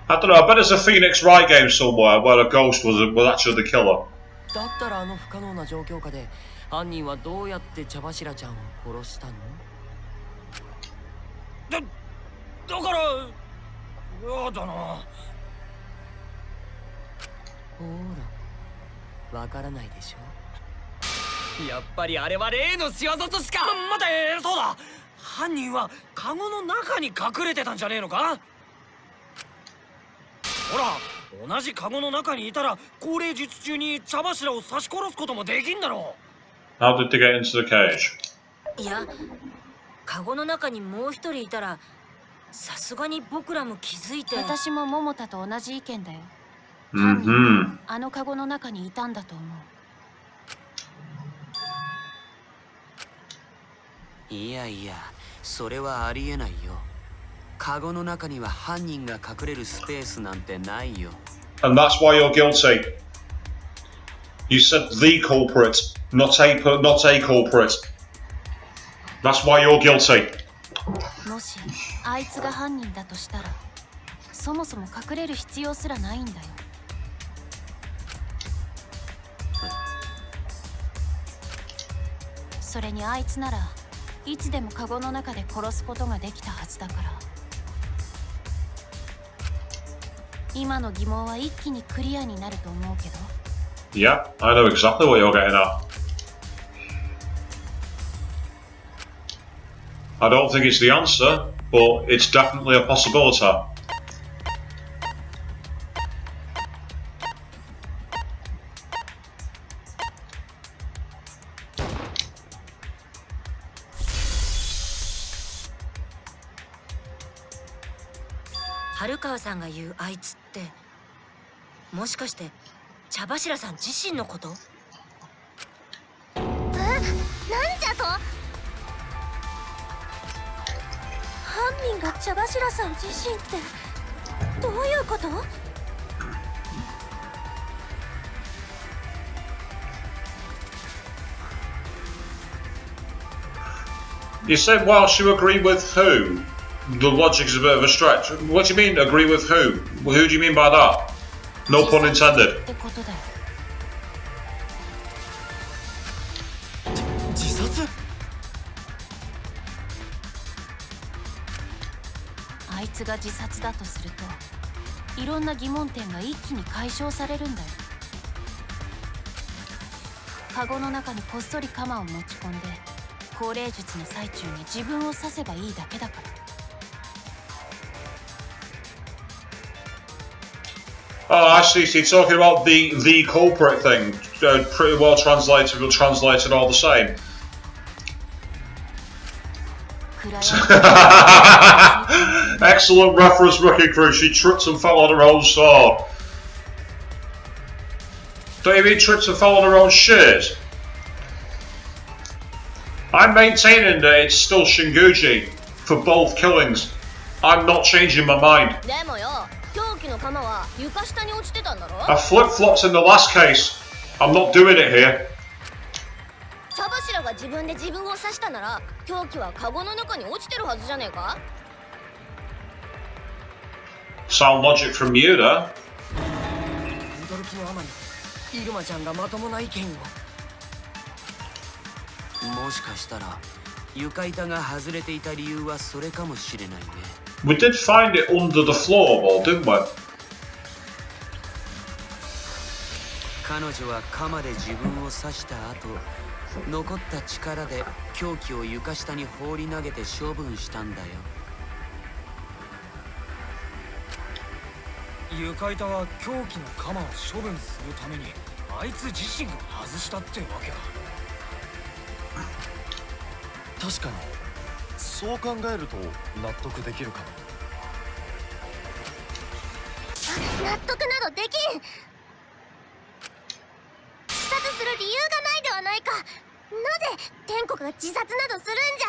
I don't know, I bet it's a Phoenix Wright game somewhere where a ghost was actually the killer. だったらあの不可能な状況下で犯人はどうやって茶柱ちゃんを殺したの？だからやだな。ほら、わからないでしょ。やっぱりあれは霊の仕業としか。待て、そうだ。犯人はカゴの中に隠れてたんじゃねえのか。ほら、同じカゴの中にいたら高齢術中に茶柱を刺し殺すこともできんだろう。 How did they get into the cage? いや、カゴの中にもう一人いたらさすがに僕らも気づいて。私も桃田と同じ意見だよ。 Mm-hmm. あのカゴの中にいたんだと思う。いやいや、それはありえないよ。カゴの中には犯人が隠れるスペースなんてないよ。 And that's why you're guilty. You said the culprit, not a culprit. That's why you're guilty. もしあいつが犯人だとしたら、そもそも隠れる必要すらないんだよ。それにあいつならいつでもカゴの中で殺すことができたはずだから。今の疑問は一気にクリアになると思うけど。 Yeah, I know exactly what you're getting at. I don't think it's the answer, but it's definitely a possibility.「春川さんが言うあいつってもしかして茶柱さん自身のこと？」なんじゃと。犯人が茶柱さん自身ってどういうこと？ You said whilst you agree with who? The logic is a bit of a stretch. What do you mean, agree with who? Who do you mean by that? No pun intended. ってことだよ。自殺？あいつが自殺だとすると、いろんな疑問点が一気に解消されるんだよ。カゴの中にこっそり鎌を持ち込んで、高齢術の最中に自分を刺せばいいだけだから。 Oh, I see. So you're talking about the culprit thing. Pretty well translated, but translated all the same. Excellent reference, Rookie Crew. She tripped and fell on her own sword. Don't you mean tripped and fell on her own shit? I'm maintaining that it's still Shinguji for both killings. I'm not changing my mind. でもよ、凶器の鎌は床下に落ちてたんだろ。 I flip-flopped in the last case. I'm not doing it here. 茶柱が自分で自分を刺したなら、凶器はカゴの中に落ちてるはずじゃねえか。 Sound logic from you there. 驚きのあまり、イルマちゃんがまともな意見を。もしかしたら床板が外れていた理由はそれかもしれないね。 We did find it under the floorboard, didn't we? 彼女は鎌で自分を刺した後、残った力で凶器を床下に放り投げて処分したんだよ。床板は凶器の鎌を処分するためにあいつ自身が外したってわけか。確かにそう考えると納得できるかも。納得などできん。自殺する理由がないではないか。なぜ天国が自殺などするんじ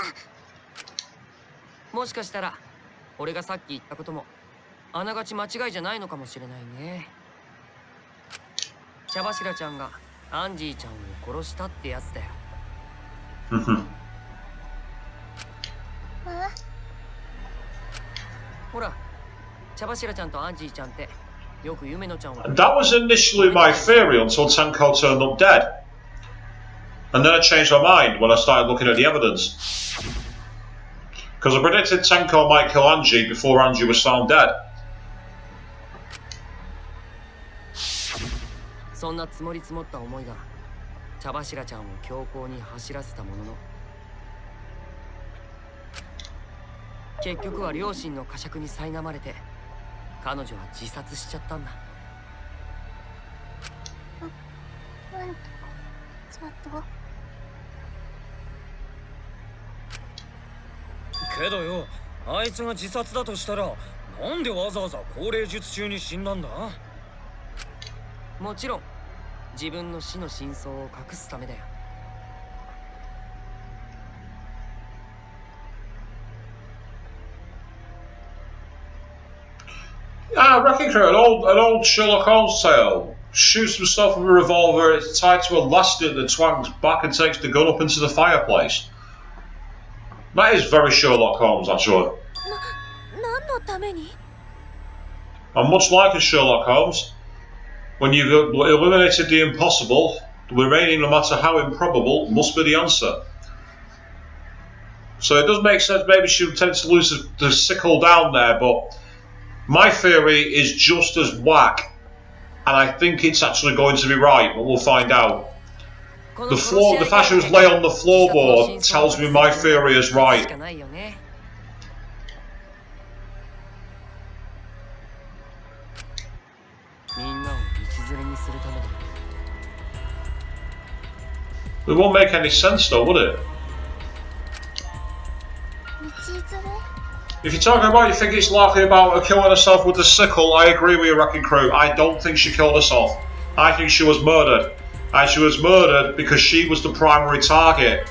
ゃ。もしかしたら俺がさっき言ったこともあながち間違いじゃないのかもしれないね。茶柱ちゃんがアンジーちゃんを殺したってやつだよ。ほら、茶柱ちゃんとアンジーちゃんってよく夢のちゃんを。 That was initially my theory until Tenko turned up dead. And then I changed my mind when I started looking at the evidence. Because I predicted Tenko might kill Angie before Angie was found dead. そんな積もり積もった思いが茶柱ちゃんを強行に走らせたものの、結局は両親の呵責に苛まれて彼女は自殺しちゃったんだ。けどよ、あいつが自殺だとしたらなんでわざわざ高齢術中に死んだんだ。もちろん自分の死の真相を隠すためだよ。Wrecking Crew, an old Sherlock Holmes tale. Shoots himself with a revolver, it's tied to a lastic that twangs back and takes the gun up into the fireplace. That is very Sherlock Holmes, actually. 何のために? And much like in Sherlock Holmes, when you've eliminated the impossible, the remaining, no matter how improbable, must be the answer. So it does make sense, maybe she would tend to lose the sickle down there, but my theory is just as whack, and I think it's actually going to be right, but we'll find out. The fact she was lay on the floorboard tells me my theory is right. みんなを道連れにするためだ。 It won't make any sense though, would it? If you're talking about you think it's likely about her killing herself with the sickle, I agree with you, Wrecking Crew. I don't think she killed herself. I think she was murdered. And she was murdered because she was the primary target.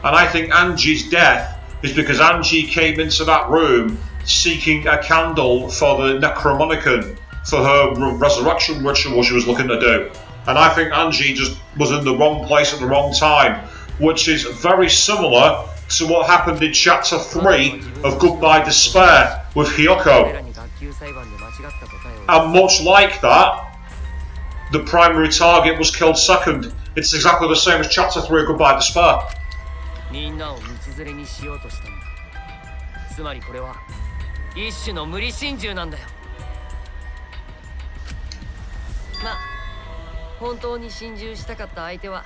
And I think Angie's death is because Angie came into that room seeking a candle for the Necromonicon for her resurrection ritual she was looking to do. And I think Angie just was in the wrong place at the wrong time, which is very similar to what happened in Chapter 3 of Goodbye Despair with Hiyoko. And much like that, the primary target was killed second. It's exactly the same as Chapter 3 of Goodbye Despair. みんなを道連れにしようとしたんだ。つまりこれは一種の無理心中なんだよ。まあ本当に心中したかった相手は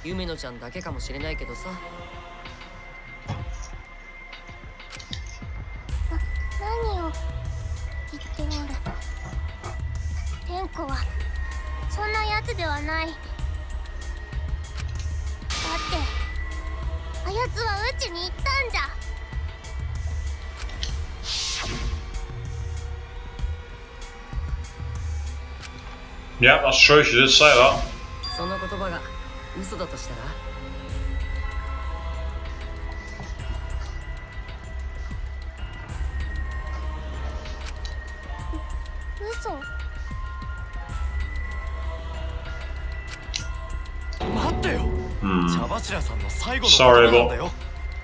夢野ちゃんだけかもしれないけどさ。何を言っておる。天子はそんなやつではない。だってあやつは宇宙に行ったんじゃ。Yeah, that's true, she did say that. その言葉が嘘だとしたら、嘘。待ってよ。茶柱さんの最後の Sorry, 言葉なんだよ。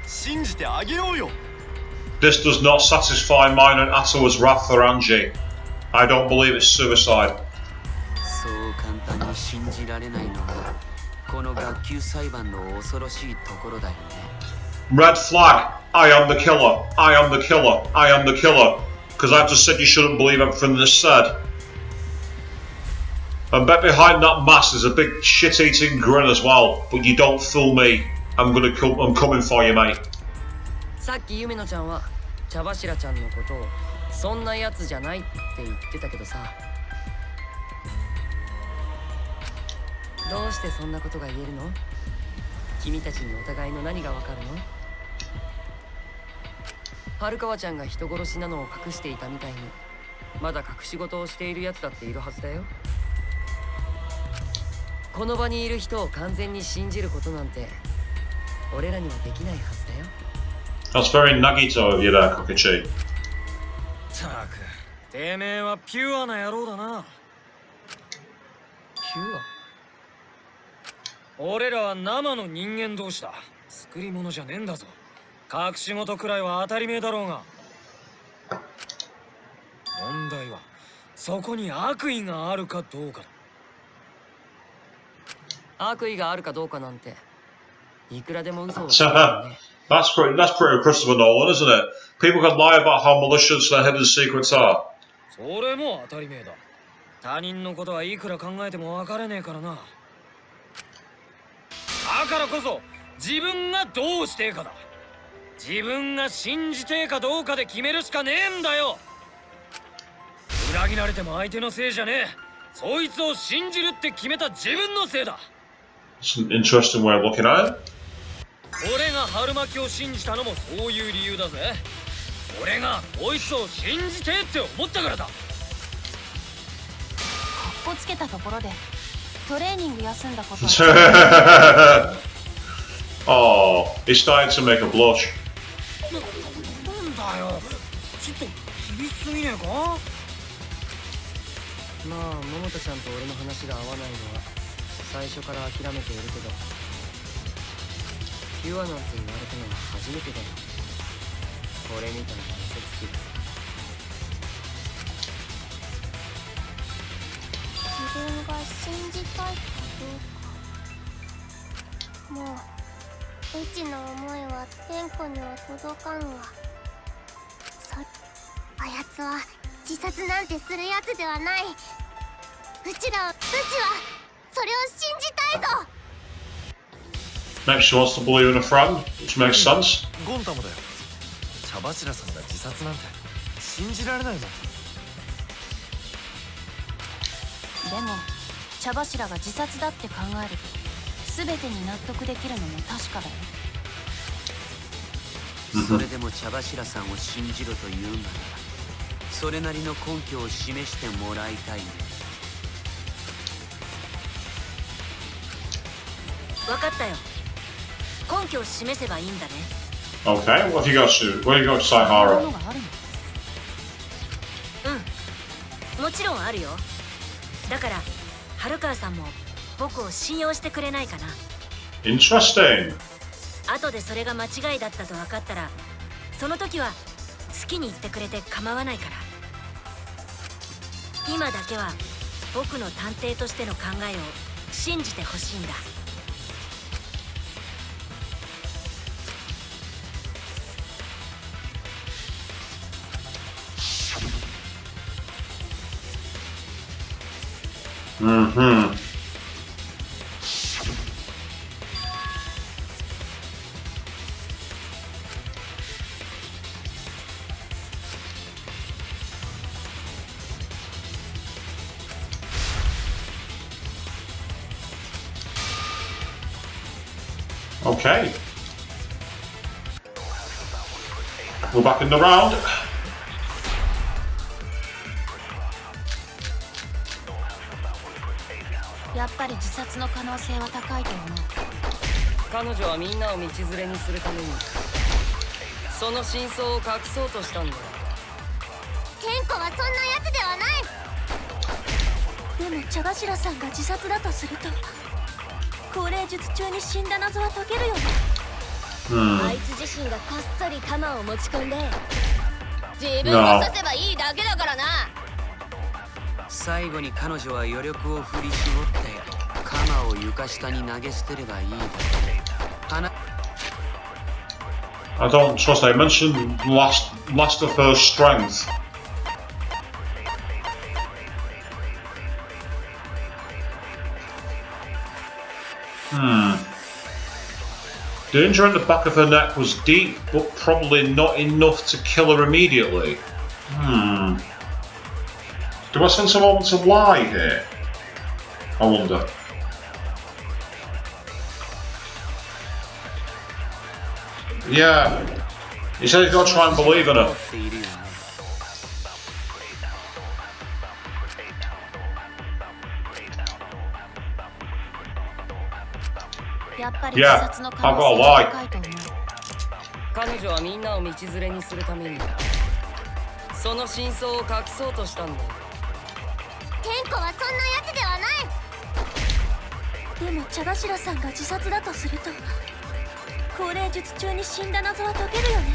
信じてあげようよ。 This does not satisfy mine and Atawa's wrath for Angie. I don't believe it's suicide. そう簡単に信じられないのがこの学級裁判の恐ろしいところだよね。 Red flag. I am the killer. I am the killer. I am the killer. Because I've just said you shouldn't believe everything that's said. And bet behind that mask is a big shit-eating grin as well. But you don't fool me. I'm coming for you, mate. さっき夢野ちゃんは茶柱ちゃんのことをそんなやつじゃないって言ってたけどさ。どうしてそんなことが言えるの？君たちにお互いの何がわかるの？春川ちゃんが人殺しなのを隠していたみたいにまだ隠し事をしているやつだっているはずだよ。この場にいる人を完全に信じることなんて俺らにはできないはずだよ。 That's very Nagito of you there, Kokichi. ったくてめえはピュアな野郎だな。ピュア？俺らは生の人間同士だ。作り物じゃねえんだぞ。隠し事くらいは当たり前だろうが。問題はそこに悪意があるかどうかだ。悪意があるかどうかなんていくらでも嘘をつくからね。That's pretty Christopher Nolan, isn't it? People can lie about how malicious their hidden secrets are. それも当たり前だ。他人のことはいくら考えても分からねえからな。だからこそ自分がどうしてえかだ。自分が信じてえかどうかで決めるしかねえんだよ。裏切られても相手のせいじゃねえ。そいつを信じるって決めた自分のせいだ。 It's an interesting way of looking at it. 俺が春巻きを信じたのもそういう理由だぜ。俺がこいつを信じてって思ったからだ。かっこつけたところでトレーニング休んだことはOh, he's starting to make a blush. なんだよ、ちょっと厳しすぎねえか。まあ桃田ちゃんと俺の話が合わないのは最初から諦めているけど、ピュアなんて言われたのは初めてだよ。俺みたいな嘘つき。自分が信じたいかどうか。もううちの思いは天子には届かんが、あやつは自殺なんてするやつではない。うちはそれを信じたいぞ。 Maybe she wants to believe in a friend, which makes sense. ゴンタもだよ。茶柱さんが自殺なんて信じられないもん。でも茶柱が自殺だって考えると全てに納得できるのも確かだよ。それでも茶柱さんを信じろと言うならそれなりの根拠を示してもらいたいね。分かったよ。根拠を示せばいいんだね。 Okay, what have you got to? Where you got to Saihara? うん、もちろんあるよ。だから春川さんも僕を信用してくれないかな。 Interesting. 後でそれが間違いだったと分かったらその時は好きに言ってくれて構わないから。今だけは僕の探偵としての考えを信じてほしいんだ。Mm-hmm. Okay. We're back in the round. やっぱり自殺の可能性は高いと思う。彼女はみんなを道連れにするためにその真相を隠そうとしたんだよ。天子はそんなやつではない。でも茶柱さんが自殺だとすると高齢術中に死んだ謎は解けるよね。あいつ自身がこっそり鎌を持ち込んで自分を刺せばいいだけだからな。最後に彼女は余力を振り絞って鎌を床下に投げ捨てればいいだろう。I don't trust. I mentioned last of her strength. The injury in the back of her neck was deep, but probably not enough to kill her immediately. Do I sense a moment of lie here? I wonder. Yeah. He said he's got to try and believe in her. っているよね。やっぱり自 Yeah, 殺の I've 可 got 能 a 性が lie. 高いと思う。彼女はみんなを道連れにするためにその真相を隠そうとしたんだ。ケンコはそんなやつではない。でも茶柱さんが自殺だとすると、高齢術中に死んだ謎は解けるよね。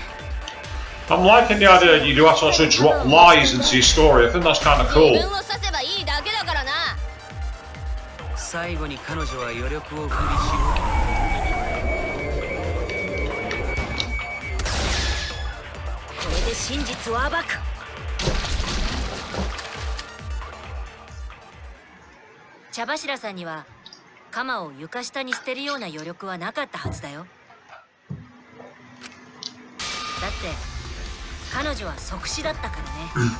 I'm liking the idea that you do actually drop lies into your story. I think that's kind of 自 cool. 分を刺せばいいだけだからな。最後に彼女は余力を振り絞これで真実を暴く。茶柱さんには鎌を床下に捨てるような余力はなかったはずだよ。だって彼女は即死だったからね。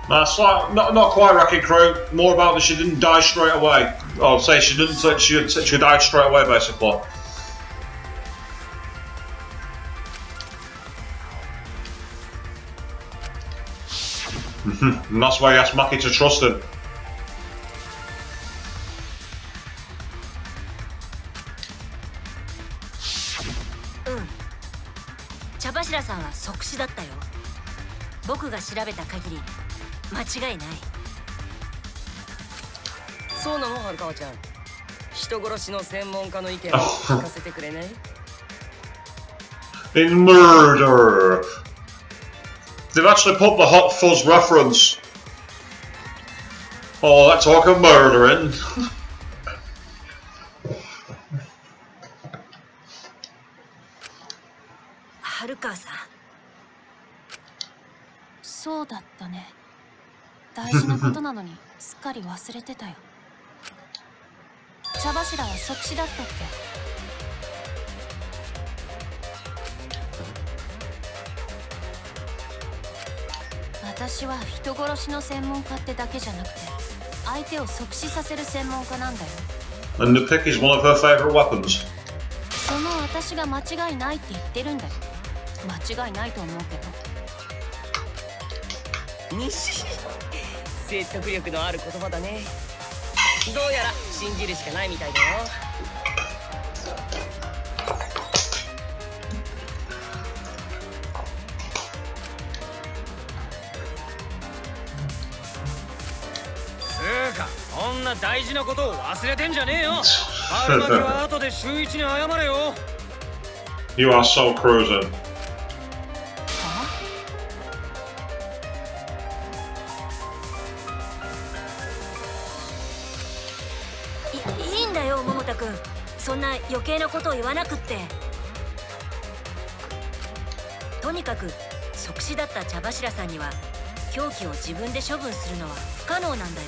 That's like, not quite Wrecking Crew. More about that she didn't die straight away. Or say she didn't. She died straight away, basically. And that's why he asked Maki to trust him. 茶柱さんは即死だったよ。僕が調べた限り間違いない。そうなの、はるかわちゃん。人殺しの専門家の意見を聞かせてくれない？ In murder, they've actually put the Hot Fuzz reference. Oh, let's talk of murdering. 春川さん。そうだったね。大事なことなのにすっかり忘れてたよ。茶柱は即死だったっけ？私は人殺しの専門家ってだけじゃなくて、相手を即死させる専門家なんだよ。 And the pick is one of her favourite weapons. その私が間違いないって言ってるんだよ。間違いないと思うけど。にし説得力のある言葉だね。どうやら信じるしかないみたいだよ。つうか、そんな大事なことを忘れてんじゃねえよ。春巻は後で週一に謝れよ。You are so cruising. いいんだよ、桃田君。そんな余計なことを言わなくって。とにかく即死だった茶柱さんには凶器を自分で処分するのは不可能なんだよ。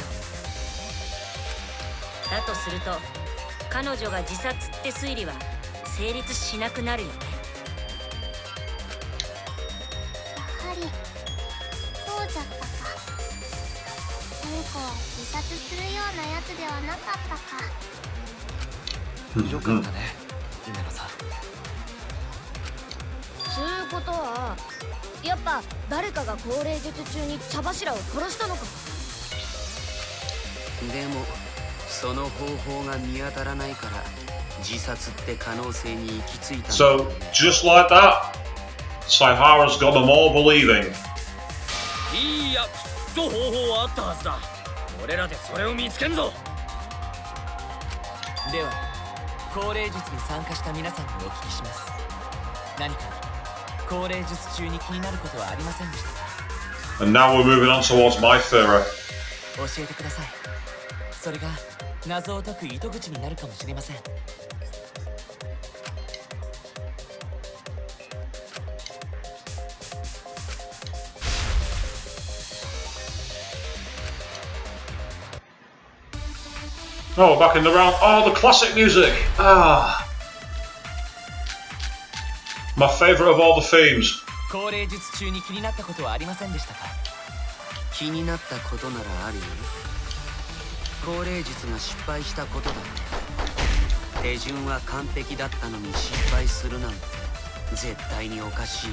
だとすると彼女が自殺って推理は成立しなくなるよね。やはりそうじゃったか。ケンコは自殺するようなやつではなかったか。よかったね、姫野さん。つうことはやっぱ誰かが高齢術中に茶柱を殺したのか。でもその方法が見当たらないから自殺って可能性に行き着いた。 So, just like that, Saihara's got them all believing. いや、きっと方法はあったはずだ。俺らでそれを見つけんぞ。では高齢術に参加した皆さんにお聞きします。何か高齢術中に気になることはありませんでしたか？ And now we're moving on towards my theory. 教えてください。それが謎を解く糸口になるかもしれません。Oh, back in the round. Oh, the classic music. Ah. My favourite of all the themes. 高齢術中に気になったことはありませんでしたか？気になったことならあるよ。降霊術が失敗したことだ。手順は完璧だったのに失敗するなんて絶対におかしい。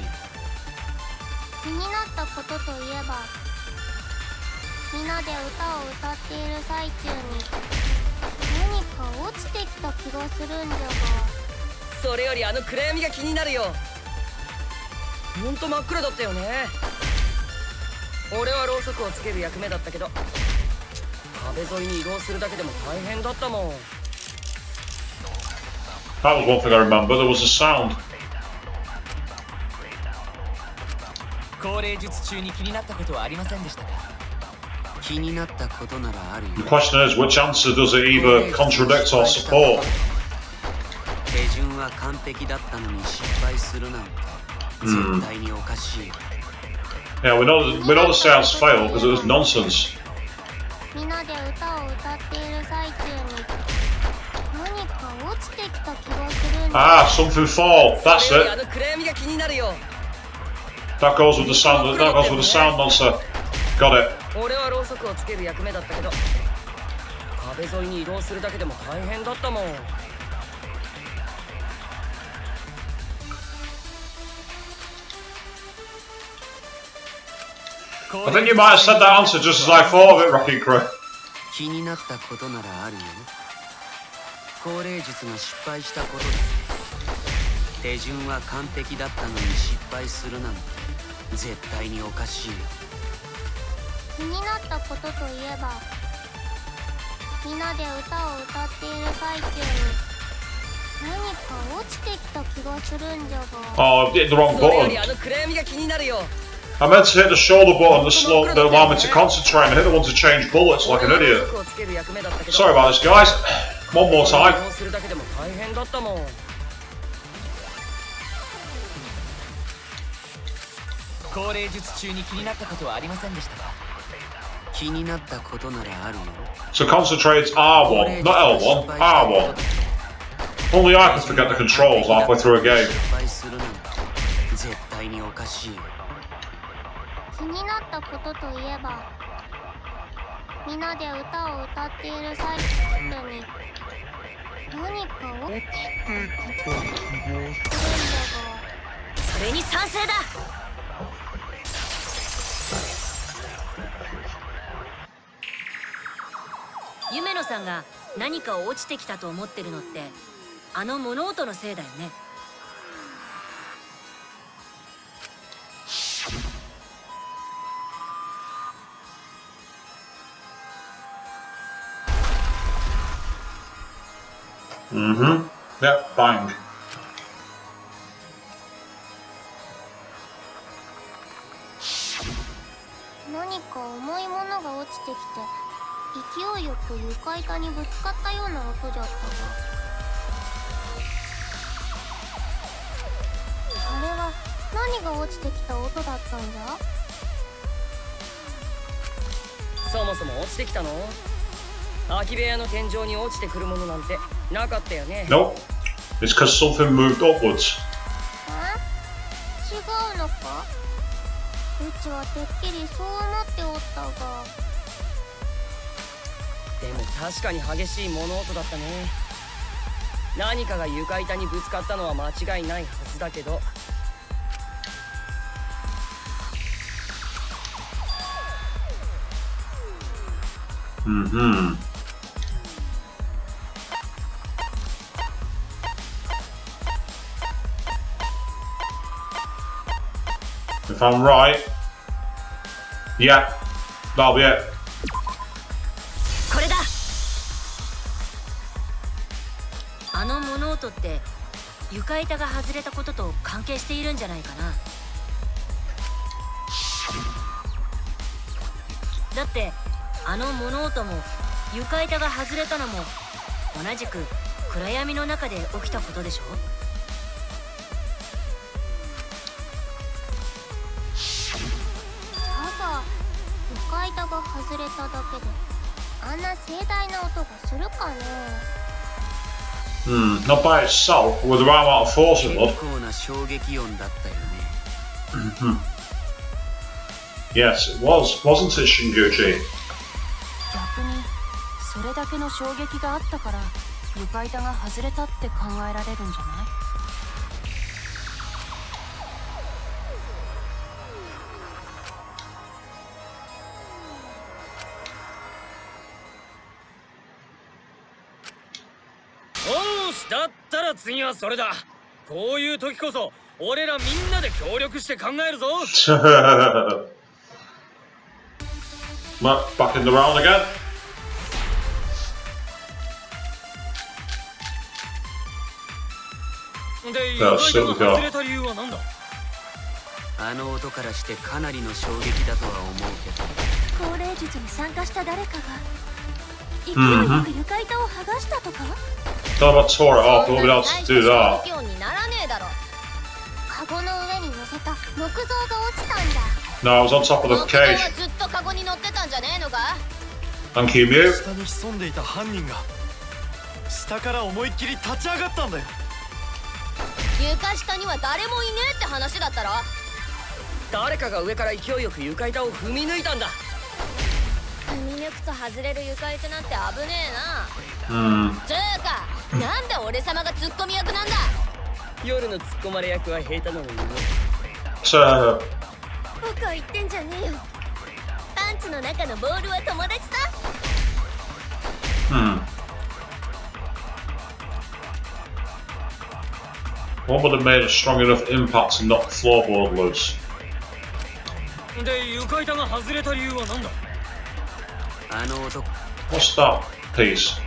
気になったことといえば、みんなで歌を歌っている最中に何か落ちてきた気がするんじゃが。それよりあの暗闇が気になるよ。ほんと真っ暗だったよね。俺はろうそくをつける役目だったけど、壁沿いに移動するだけでも大変だったもん。That was one thing I remember. There was a sound. 降霊術中に気になったことはありませんでしたか？気になったことならあるよ。 The question is, which answer does it either contradict or support? 手順は完璧だったのに失敗するなんて絶対におかしい。Yeah, we know the sounds fail because it was nonsense. みんなで歌を歌っている最中に何か落ちてきた気がするんだ。 Ah, something fall. That's それよりあ it. の暗闇が気になるよ。 That goes with the sound. That goes with the sound monster. Got it. 俺はろうそくをつける役目だったけど、壁沿いに移動するだけでも大変だったもん。I think you might have said that answer just as I thought of it, Wrecking Crew. 気になったことならあるよ。降霊術が失敗したことだ。手順は完璧だったのに失敗するなんて絶対におかしい。気になったことといえば、みんなで歌を歌っている最中に何か落ちてきた気がするんじゃが。 Oh, I hit the wrong それよ button. りあの暗闇が気になるよ。 I meant to hit the shoulder button to allow me to concentrate. I hit the one to change bullets like an idiot. Sorry about this, guys. One more time. 移動するだけでも大変だったもん。降霊術中に気になったことはありませんでしたか？気になったことならあるよ。 So concentrate's R1, not L1, R1. Only I can forget the controls halfway through a game. 失敗するなんて絶対におかしい。気になったことといえば、みんなで歌を歌っている最中に何か落ちてきた気がするんだが。それに賛成だ。夢野さんが何か落ちてきたと思ってるのってあの物音のせいだよね。Mm-hmm. Yep, bang. 何か重いものが落ちてきて勢いよく床板にぶつかったような音じゃったが、あれは何が落ちてきた音だったんじゃ。そもそも落ちてきたの？空き部屋の天井に落ちてくるものなんてなかったよね。 Nope. It's because something moved upwards. 違うのか？うちはてっきりそう思っておったが。でも確かに激しい物音だったね。何かが床板にぶつかったのは間違いないはずだけど。Mm-hmm. If I'm right, yeah, that'll be it. これだ。あの物音って床板が外れたことと関係しているんじゃないかな。だってあの物音も床板が外れたのも同じく暗闇の中で起きたことでしょ。ただ床板が外れただけであんな盛大な音がするかね。Not by itself, but with the right amount of force it would. 結構な衝撃音だったよね。Yes, it was, wasn't it, Shinguchi? 逆にそれだけの衝撃があったから床板が外れたって考えられるんじゃない？おーし、だったら次はそれだ。こういう時こそ俺らみんなで協力して考えるぞ。Back in the round again. で、床板が外れた理由は何だ？あの音からしてかなりの衝撃だとは思うけど。降霊術に参加した誰かが勢いよく床板を剥がしたとか？Thought about tore it off, we'll be able to do that. カゴの上に乗せた木像が落ちたんだ。 No, I was on top of the cage. ずっとカゴに乗ってたんじゃねえのか？ Thank you, Mew. 下に潜んでいた犯人が下から思いっきり立ち上がったんだよ。床下には誰もいねえって話だったろ。誰かが上から勢いよく床板を踏み抜いたんだ。踏み抜くと外れる床板なんて危ねえな。つうか、なんで俺様がツッコミ役なんだ。夜の突っ込まれ役は平太なのにね。So, 僕は言ってんじゃねえよ。パンツの中のボールは友達さ。What would have made a strong enough impact to knock the floorboard loose? で、床板が外れた理由は何だ？あの音。 What's that piece?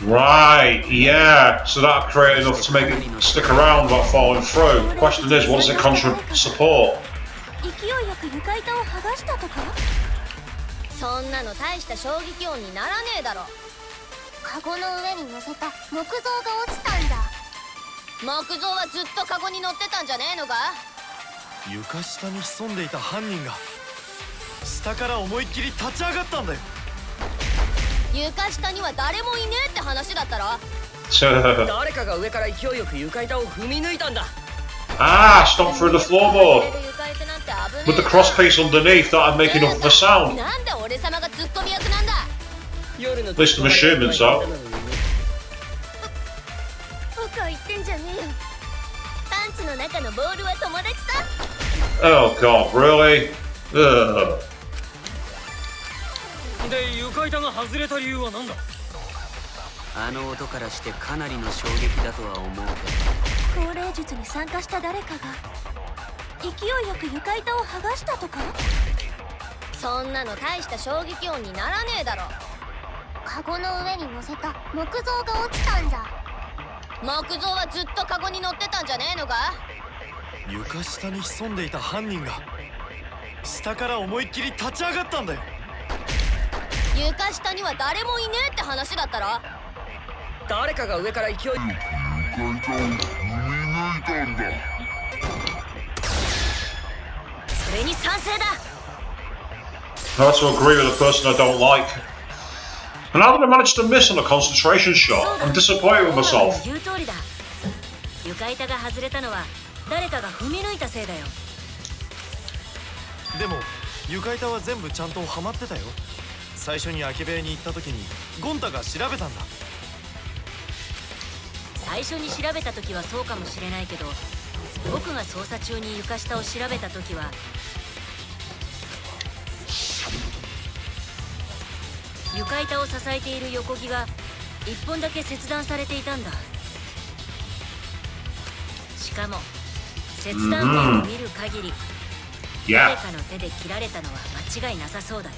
Right, yeah. So that created enough to make it stick around without falling through. The question is, what does it support? 勢いよく床板を剥がしたとか？そんなの大した衝撃音にならねえだろ。カゴの上に乗せた木像が落ちたんだ。木像はずっとカゴに乗ってたんじゃねえのか？床下に潜んでいた犯人が下から思いっきり立ち上がったんだよ。床下には誰もいねえって話だったろ。誰かが上から勢いよく床板を踏み抜いたんだ。Ah, stomp through the floorboard with the cross piece underneath that I'm making up the sound. なんで俺様がツッコミ役なんだ。 At least I'm assuming so. 僕は言ってんじゃねえよ。パンツの中のボールは友達さ。 Oh god, really? Ugh. で、床板が外れた理由は何だ？あの音からしてかなりの衝撃だとは思うけど。降霊術に参加した誰かが勢いよく床板を剥がしたとか？そんなの大した衝撃音にならねえだろ。カゴの上に乗せた木像が落ちたんだ。木像はずっとカゴに乗ってたんじゃねえのか？床下に潜んでいた犯人が下から思いっきり立ち上がったんだよ。床下には誰もいねえって話だったろ。誰かが上から勢い。それに賛成だ。 I have to agree with the person I don't like. And how did I manage to miss on a concentration shot? I'm disappointed with myself. 言う通りだ。床板が外れたのは誰かが踏み抜いたせいだよ。でも床板は全部ちゃんとはまってたよ。最初に空き部屋に行った時にゴンタが調べたんだ。最初に調べた時はそうかもしれないけど、僕が捜査中に床下を調べた時は床板を支えている横木が1本だけ切断されていたんだ。しかも切断面を見る限り、誰かの手で切られたのは間違いなさそうだよ。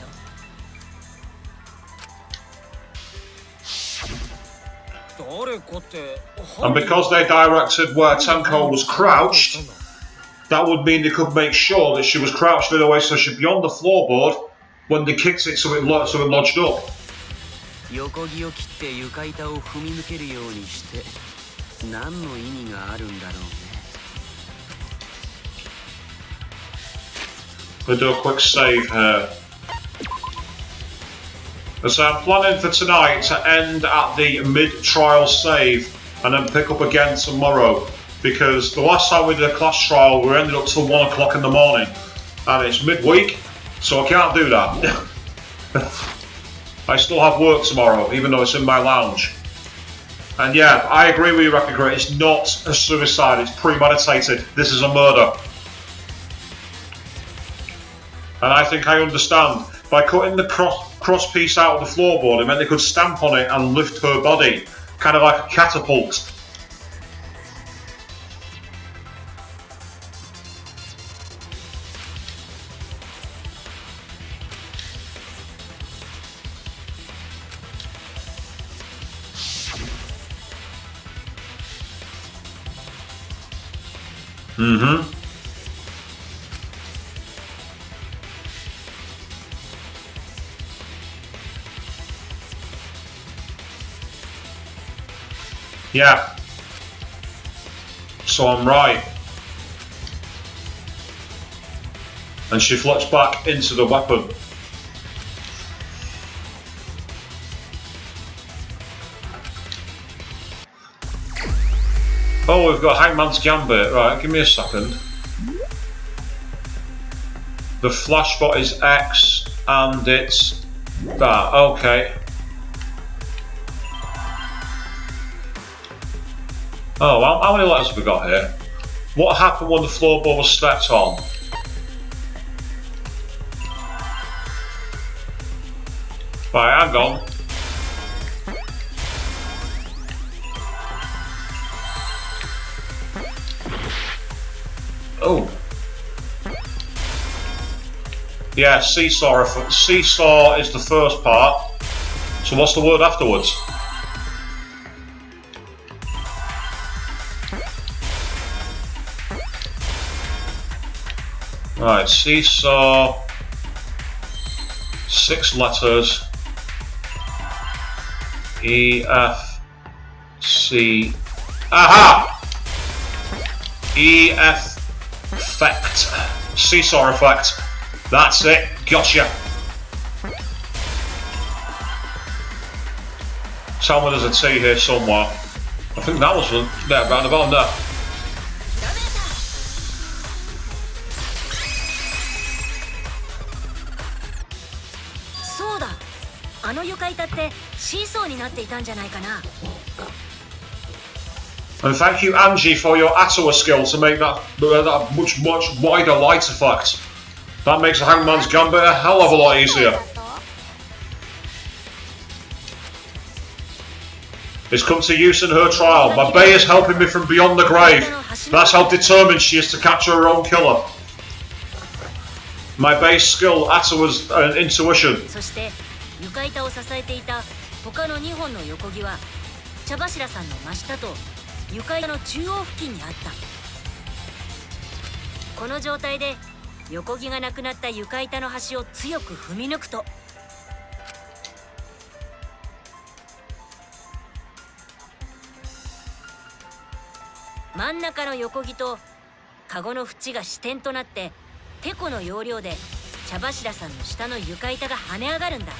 And because they directed where Tenko was crouched, that would mean they could make sure that she was crouched in a way so she'd be on the floorboard when they kicked it so it lodged up. 横木を切って床板を踏み抜けるようにして何の意味があるんだろうね。 We'll do a quick save here. So I'm planning for tonight to end at the mid-trial save and then pick up again tomorrow, because the last time we did a class trial we ended up till 1 o'clock in the morning. and it's midweek, so I can't do that. I still have work tomorrow, even though it's in my lounge. And yeah, I agree with you, Rekagrit. It's not a suicide, it's premeditated. This is a murder. And I think I understand. By cutting the cross piece out of the floorboard, it meant they could stamp on it and lift her body, kind of like a catapult. Mm-hmm. Yeah. So I'm right. And she flips back into the weapon. Oh, we've got Hangman's Gambit. Right, give me a second. The flash spot is X and it's that. Okay. Oh, how many letters have we got here? What happened when the floorboard was stepped on? Right, hang on. Oh. Yeah, seesaw. Seesaw is the first part. So what's the word afterwards? Right, seesaw, 6 letters, E, F, C, aha! E, F, effect, seesaw effect, that's it, gotcha. Tell me there's a T here somewhere. I think that was there, round about there. あの床板ってシーソーになっていたんじゃないかな。And thank you, Angie, for your Atawa skill to make that much wider light effect. That makes the Hangman's Gambit a hell of a lot easier. It's come to use in her trial. My Bay is helping me from beyond the grave. That's how determined she is to capture her own killer. My Bay's skill, Atawa's intuition. そして床板を支えていた他の2本の横木は茶柱さんの真下と床板の中央付近にあった。この状態で横木がなくなった床板の端を強く踏み抜くと真ん中の横木とカゴの縁が支点となってテコの要領で茶柱さんの下の床板が跳ね上がるんだ。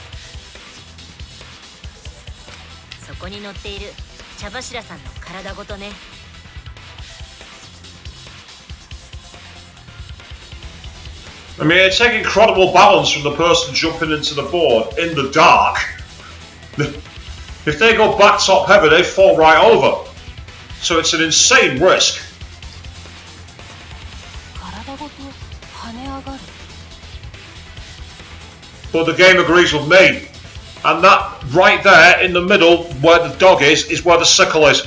そこに乗っている茶柱さんの体ごとね。I mean, it's taking incredible balance from the person jumping into the board in the dark. If they go back top heavy, they fall right over. So it's an insane risk. But the game agrees with me. And that right there in the middle where the dog is where the sickle is.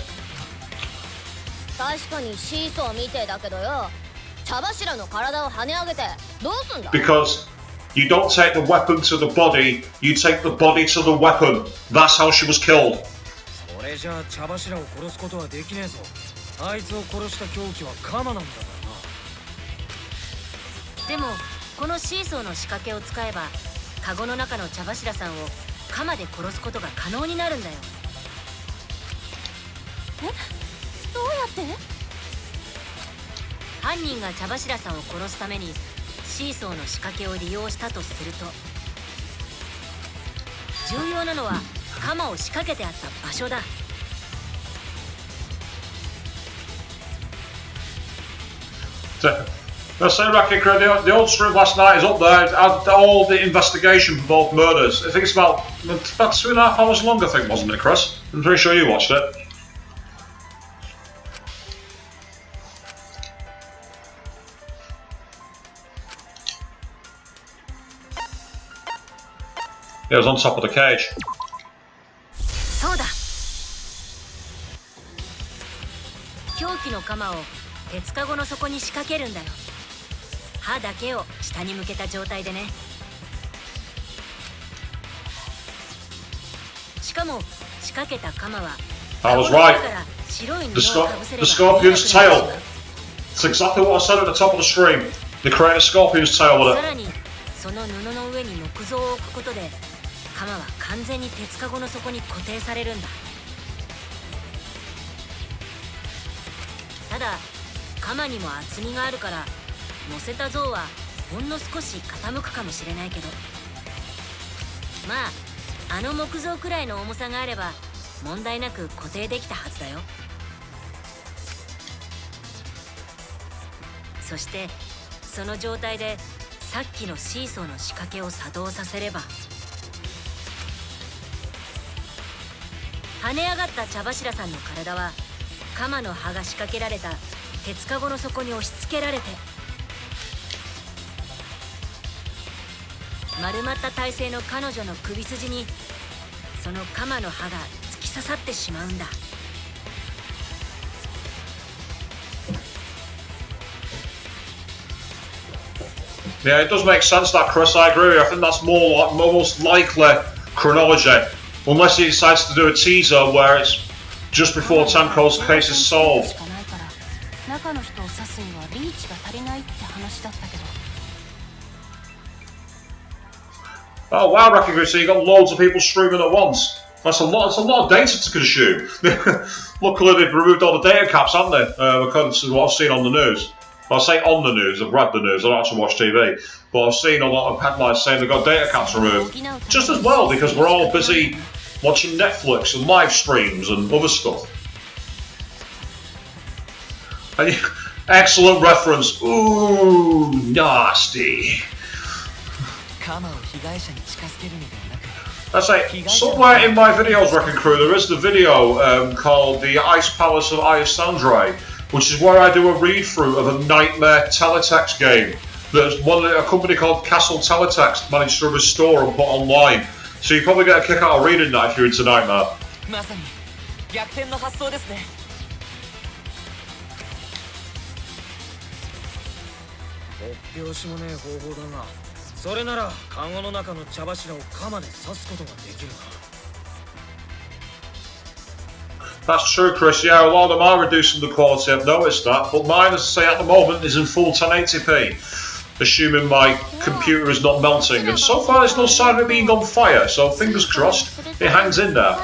確かにシーソーみてえだけどよ。茶柱の体を跳ね上げてどうすんだ Because you don't take the weapon to the body, you take the body to the weapon. That's how she was killed. それじゃあ茶柱を殺すことはできねえぞ。あいつを殺した凶器は鎌なんだからな。でもこのシーソーの仕掛けを使えばカゴの中の茶柱さんを鎌で殺すことが可能になるんだよ。え？どうやって？犯人が茶柱さんを殺すためにシーソーの仕掛けを利用したとすると重要なのは鎌を仕掛けてあった場所だ。I say, Racket, the old stream last night is up there. It had all the investigation for both murders. I think it's about 2.5 hours long, I think, wasn't it, Chris? I'm pretty sure you watched it. Yeah, it was on top of the cage. そうだ。凶器の鎌を鉄かごの底に仕掛けるんだよ。刃だけを下に向けた状態でね。しかも仕掛けた鎌は I was right. 白い布 The をかぶせれば scorpion's tail. It's exactly what I said at the top of the stream. They create a scorpion's tail with さら it. にその布の上に木像を置くことで鎌は完全に鉄かごの底に固定されるんだ。ただ鎌にも厚みがあるから乗せた像はほんの少し傾くかもしれないけど、まああの木像くらいの重さがあれば問題なく固定できたはずだよ。そしてその状態でさっきのシーソーの仕掛けを作動させれば、跳ね上がった茶柱さんの体は鎌の刃が仕掛けられた鉄かごの底に押し付けられて、丸まった体勢の彼女の首筋にその鎌の刃が突き刺さってしまうんだ。Yeah, it does make sense that, Chris. I agree with you. I think that's more like most likely chronology, unless he decides to do a teaser where it's just before Temko's case is solved. 中の人を刺すにはリーチが足りないって話だったけど。 Oh wow, Rakigu, so you got loads of people streaming at once. That's a lot of data to consume. Luckily they've removed all the data caps, haven't they? According to what I've seen on the news. Well, I say on the news, I've read the news, I don't actually watch TV. But I've seen a lot of headlines saying they've got data caps removed. Just as well, because we're all busy watching Netflix and live streams and other stuff. And excellent reference. Ooh, nasty. I say, somewhere in my videos, Wrecking Crew, there is the video called The Ice Palace of Iasandre, which is where I do a read-through of a nightmare teletext game that a company called Castle Teletext managed to restore and put online. So you probably get a kick out of reading that if you're into Nightmare. まさに逆転の発想ですね。突拍子もねえ方法だが、それならカゴの中の茶柱を鎌で刺すことができるな。That's true, Chris. Yeah, a lot of them are reducing the quality. I've noticed that. But mine, as I say, at the moment is in full 1080p, assuming my computer is not melting. And so far, there's no sign of it being on fire. So fingers crossed, it hangs in there.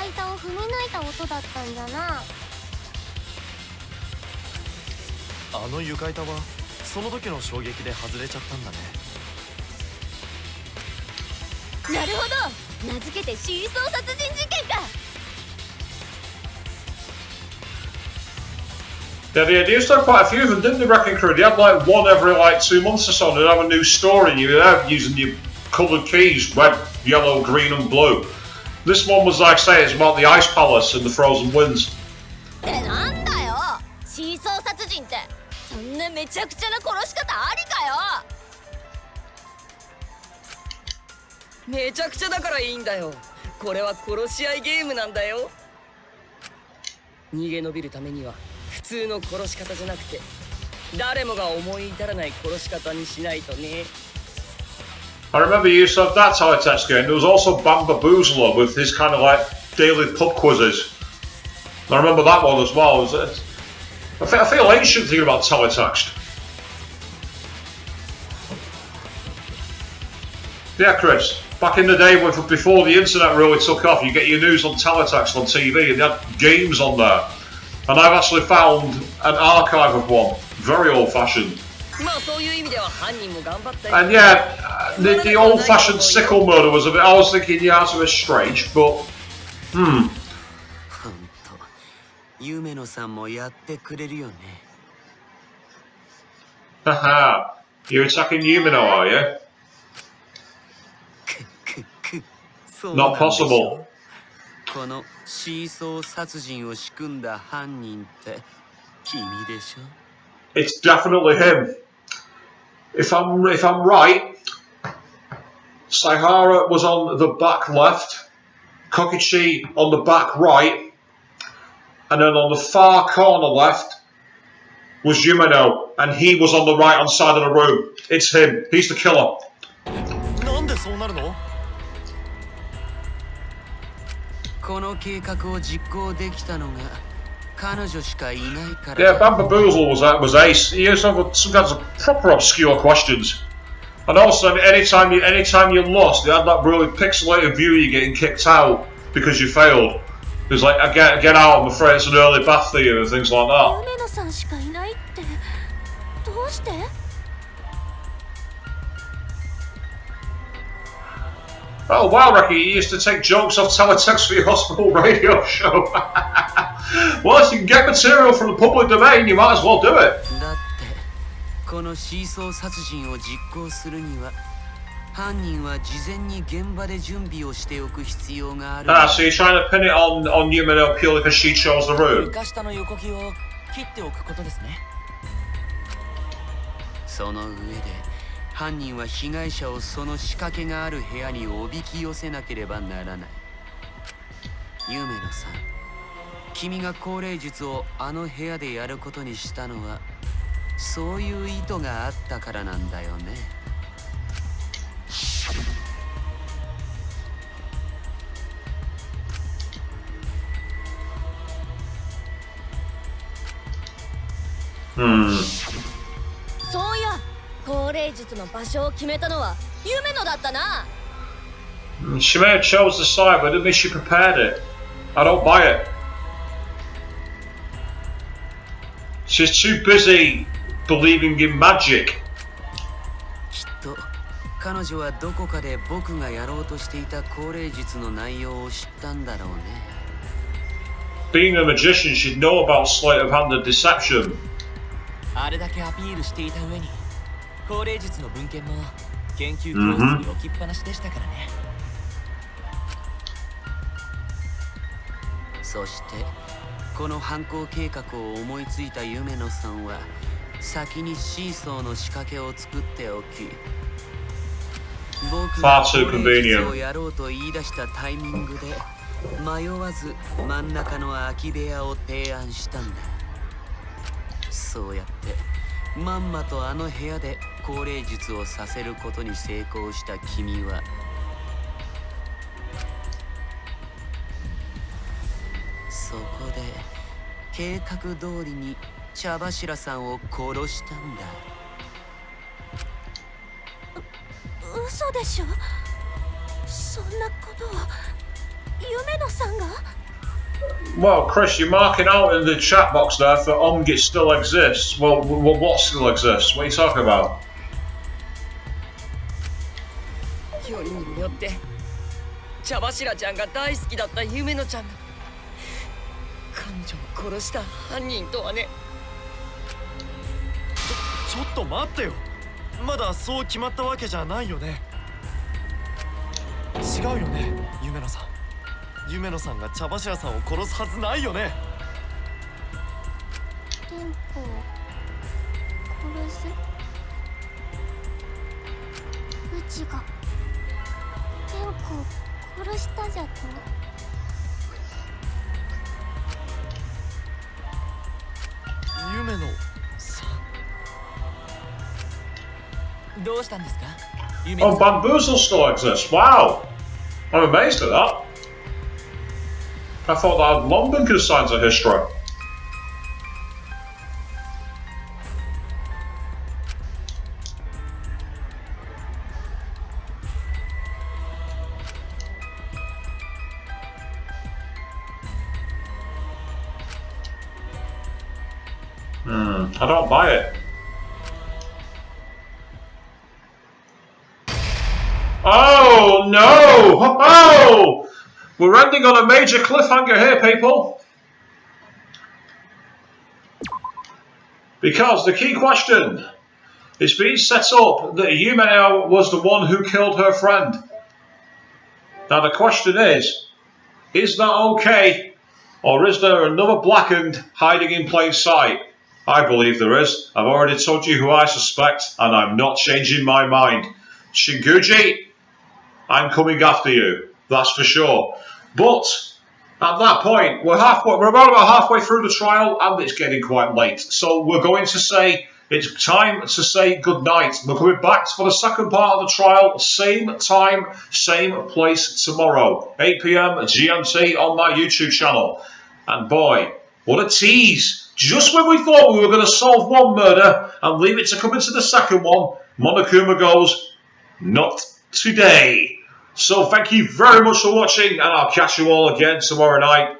あの床板はその時の衝撃で外れちゃったんだね。なるほど、名付けてシーソー殺人事件か。 Yeah, they used to have quite a few of them, didn't they, Wrecking Crew? They had like one every like 2 months or so, and they'd have a new story, and you were there using your coloured keys, red, yellow, green and blue. This one was, like I say, it's about the Ice Palace and the Frozen Winds. ってなんだよ、シーソー殺人って。そんなめちゃくちゃな殺し方ありかよ。めちゃくちゃだからいいんだよ。これは殺し合いゲームなんだよ。逃げ延びるためには普通の殺し方じゃなくて、誰もが思い至らない殺し方にしないとね。I remember you used to have that teletext game. There was also Bambaboozler with his kind of like daily pub quizzes. I remember that one as well. I feel ancient thinking about teletext. Yeah, Chris. Back in the day, before the internet really took off, you get your news on teletext on TV, and they had games on there. And I've actually found an archive of one, very old-fashioned. And yeah, the old-fashioned sickle murder was a bit. I was thinking, yeah, it's a bit strange, but Haha. You're attacking Yumino, are you? Not possible. このシーソー殺人を仕組んだ犯人って君でしょ? It's definitely him. If I'm right, Saihara was on the back left, Kokichi on the back right, and then on the far corner left was Yumino, and he was on the right hand side of the room. It's him. He's the killer. なんでそうなるの? この計画を実行できたのが彼女しかいないから。 Yeah, Bambaboozle was ace. He used to have some kinds of proper obscure questions. And also, anytime you lost, they had that really pixelated view of you getting kicked out because you failed. It was like, get out, I'm afraid it's an early bath for you, and things like that. 夢野さんしかいないってどうして? Oh wow, Ricky, you used to take jokes off teletext for your hospital radio show. Well, if you can get material from the public domain, you might as well do it. だってこのシーソー殺人を実行するには犯人は事前に現場で準備をしておく必要がある。 Ah, so you're trying to pin it on Yumino purely because she chose the route. 床下の横木を切っておくことですね。その上で犯人は被害者をその仕掛けがある部屋におびき寄せなければならない。夢野さん、君が降霊術をあの部屋でやることにしたのはそういう意図があったからなんだよね。そうや、降霊術の場所を決めたのは夢野だったな。 She may have chose the side, but I didn't think she prepared it. I don't buy it. She's too busy believing in magic. きっと彼女はどこかで僕がやろうとしていた降霊術の内容を知ったんだろうね。 Being a magician, she'd know about sleight of hand and deception. あれだけアピールしていた上に降霊術の文献も研究教室に置きっぱなしでしたからね。そしてこの犯行計画を思いついた夢野さんは先にシーソーの仕掛けを作っておき、僕が降霊術をやろうと言い出したタイミングで迷わず真ん中の空き部屋を提案したんだ。そうやってまんまとあの部屋で降霊術をさせることに成功した君はそこで計画通りに茶柱さんを殺したんだ。嘘でしょ。そんなことを夢野さんが? Well, Chris, you're marking out in the chat box there for Omgit still exists. Well, what still exists? What are you talking about? よりにもよって茶柱ちゃんが大好きだった夢野ちゃんが彼女を殺した犯人とはね。ちょっと待ってよ。まだそう決まったわけじゃないよね。違うよね、夢野さん。夢野さんが茶柱さんを殺すはずないよね。天子を殺す？うちが天子を殺したじゃと？夢野さん。どうしたんですか? Oh, Bamboozle still exists. Wow, I'm amazed at that. I thought that had long been consigned to history. I don't buy it. Oh no! Oh! We're ending on a major cliffhanger here, people. Because the key question, It's been set up that Yumeno was the one who killed her friend. Now the question is that okay? Or is there another Blackened hiding in plain sight? I believe there is. I've already told you who I suspect, and I'm not changing my mind. Shinguji, I'm coming after you. That's for sure. But at that point, we're about halfway through the trial, and it's getting quite late. So we're going to say it's time to say goodnight. We're coming back for the second part of the trial, same time, same place tomorrow, 8 PM GMT on my YouTube channel. And boy, what a tease. Just when we thought we were going to solve one murder and leave it to come into the second one, Monokuma goes, not today. So thank you very much for watching, and I'll catch you all again tomorrow night.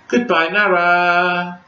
Goodbye, Nara.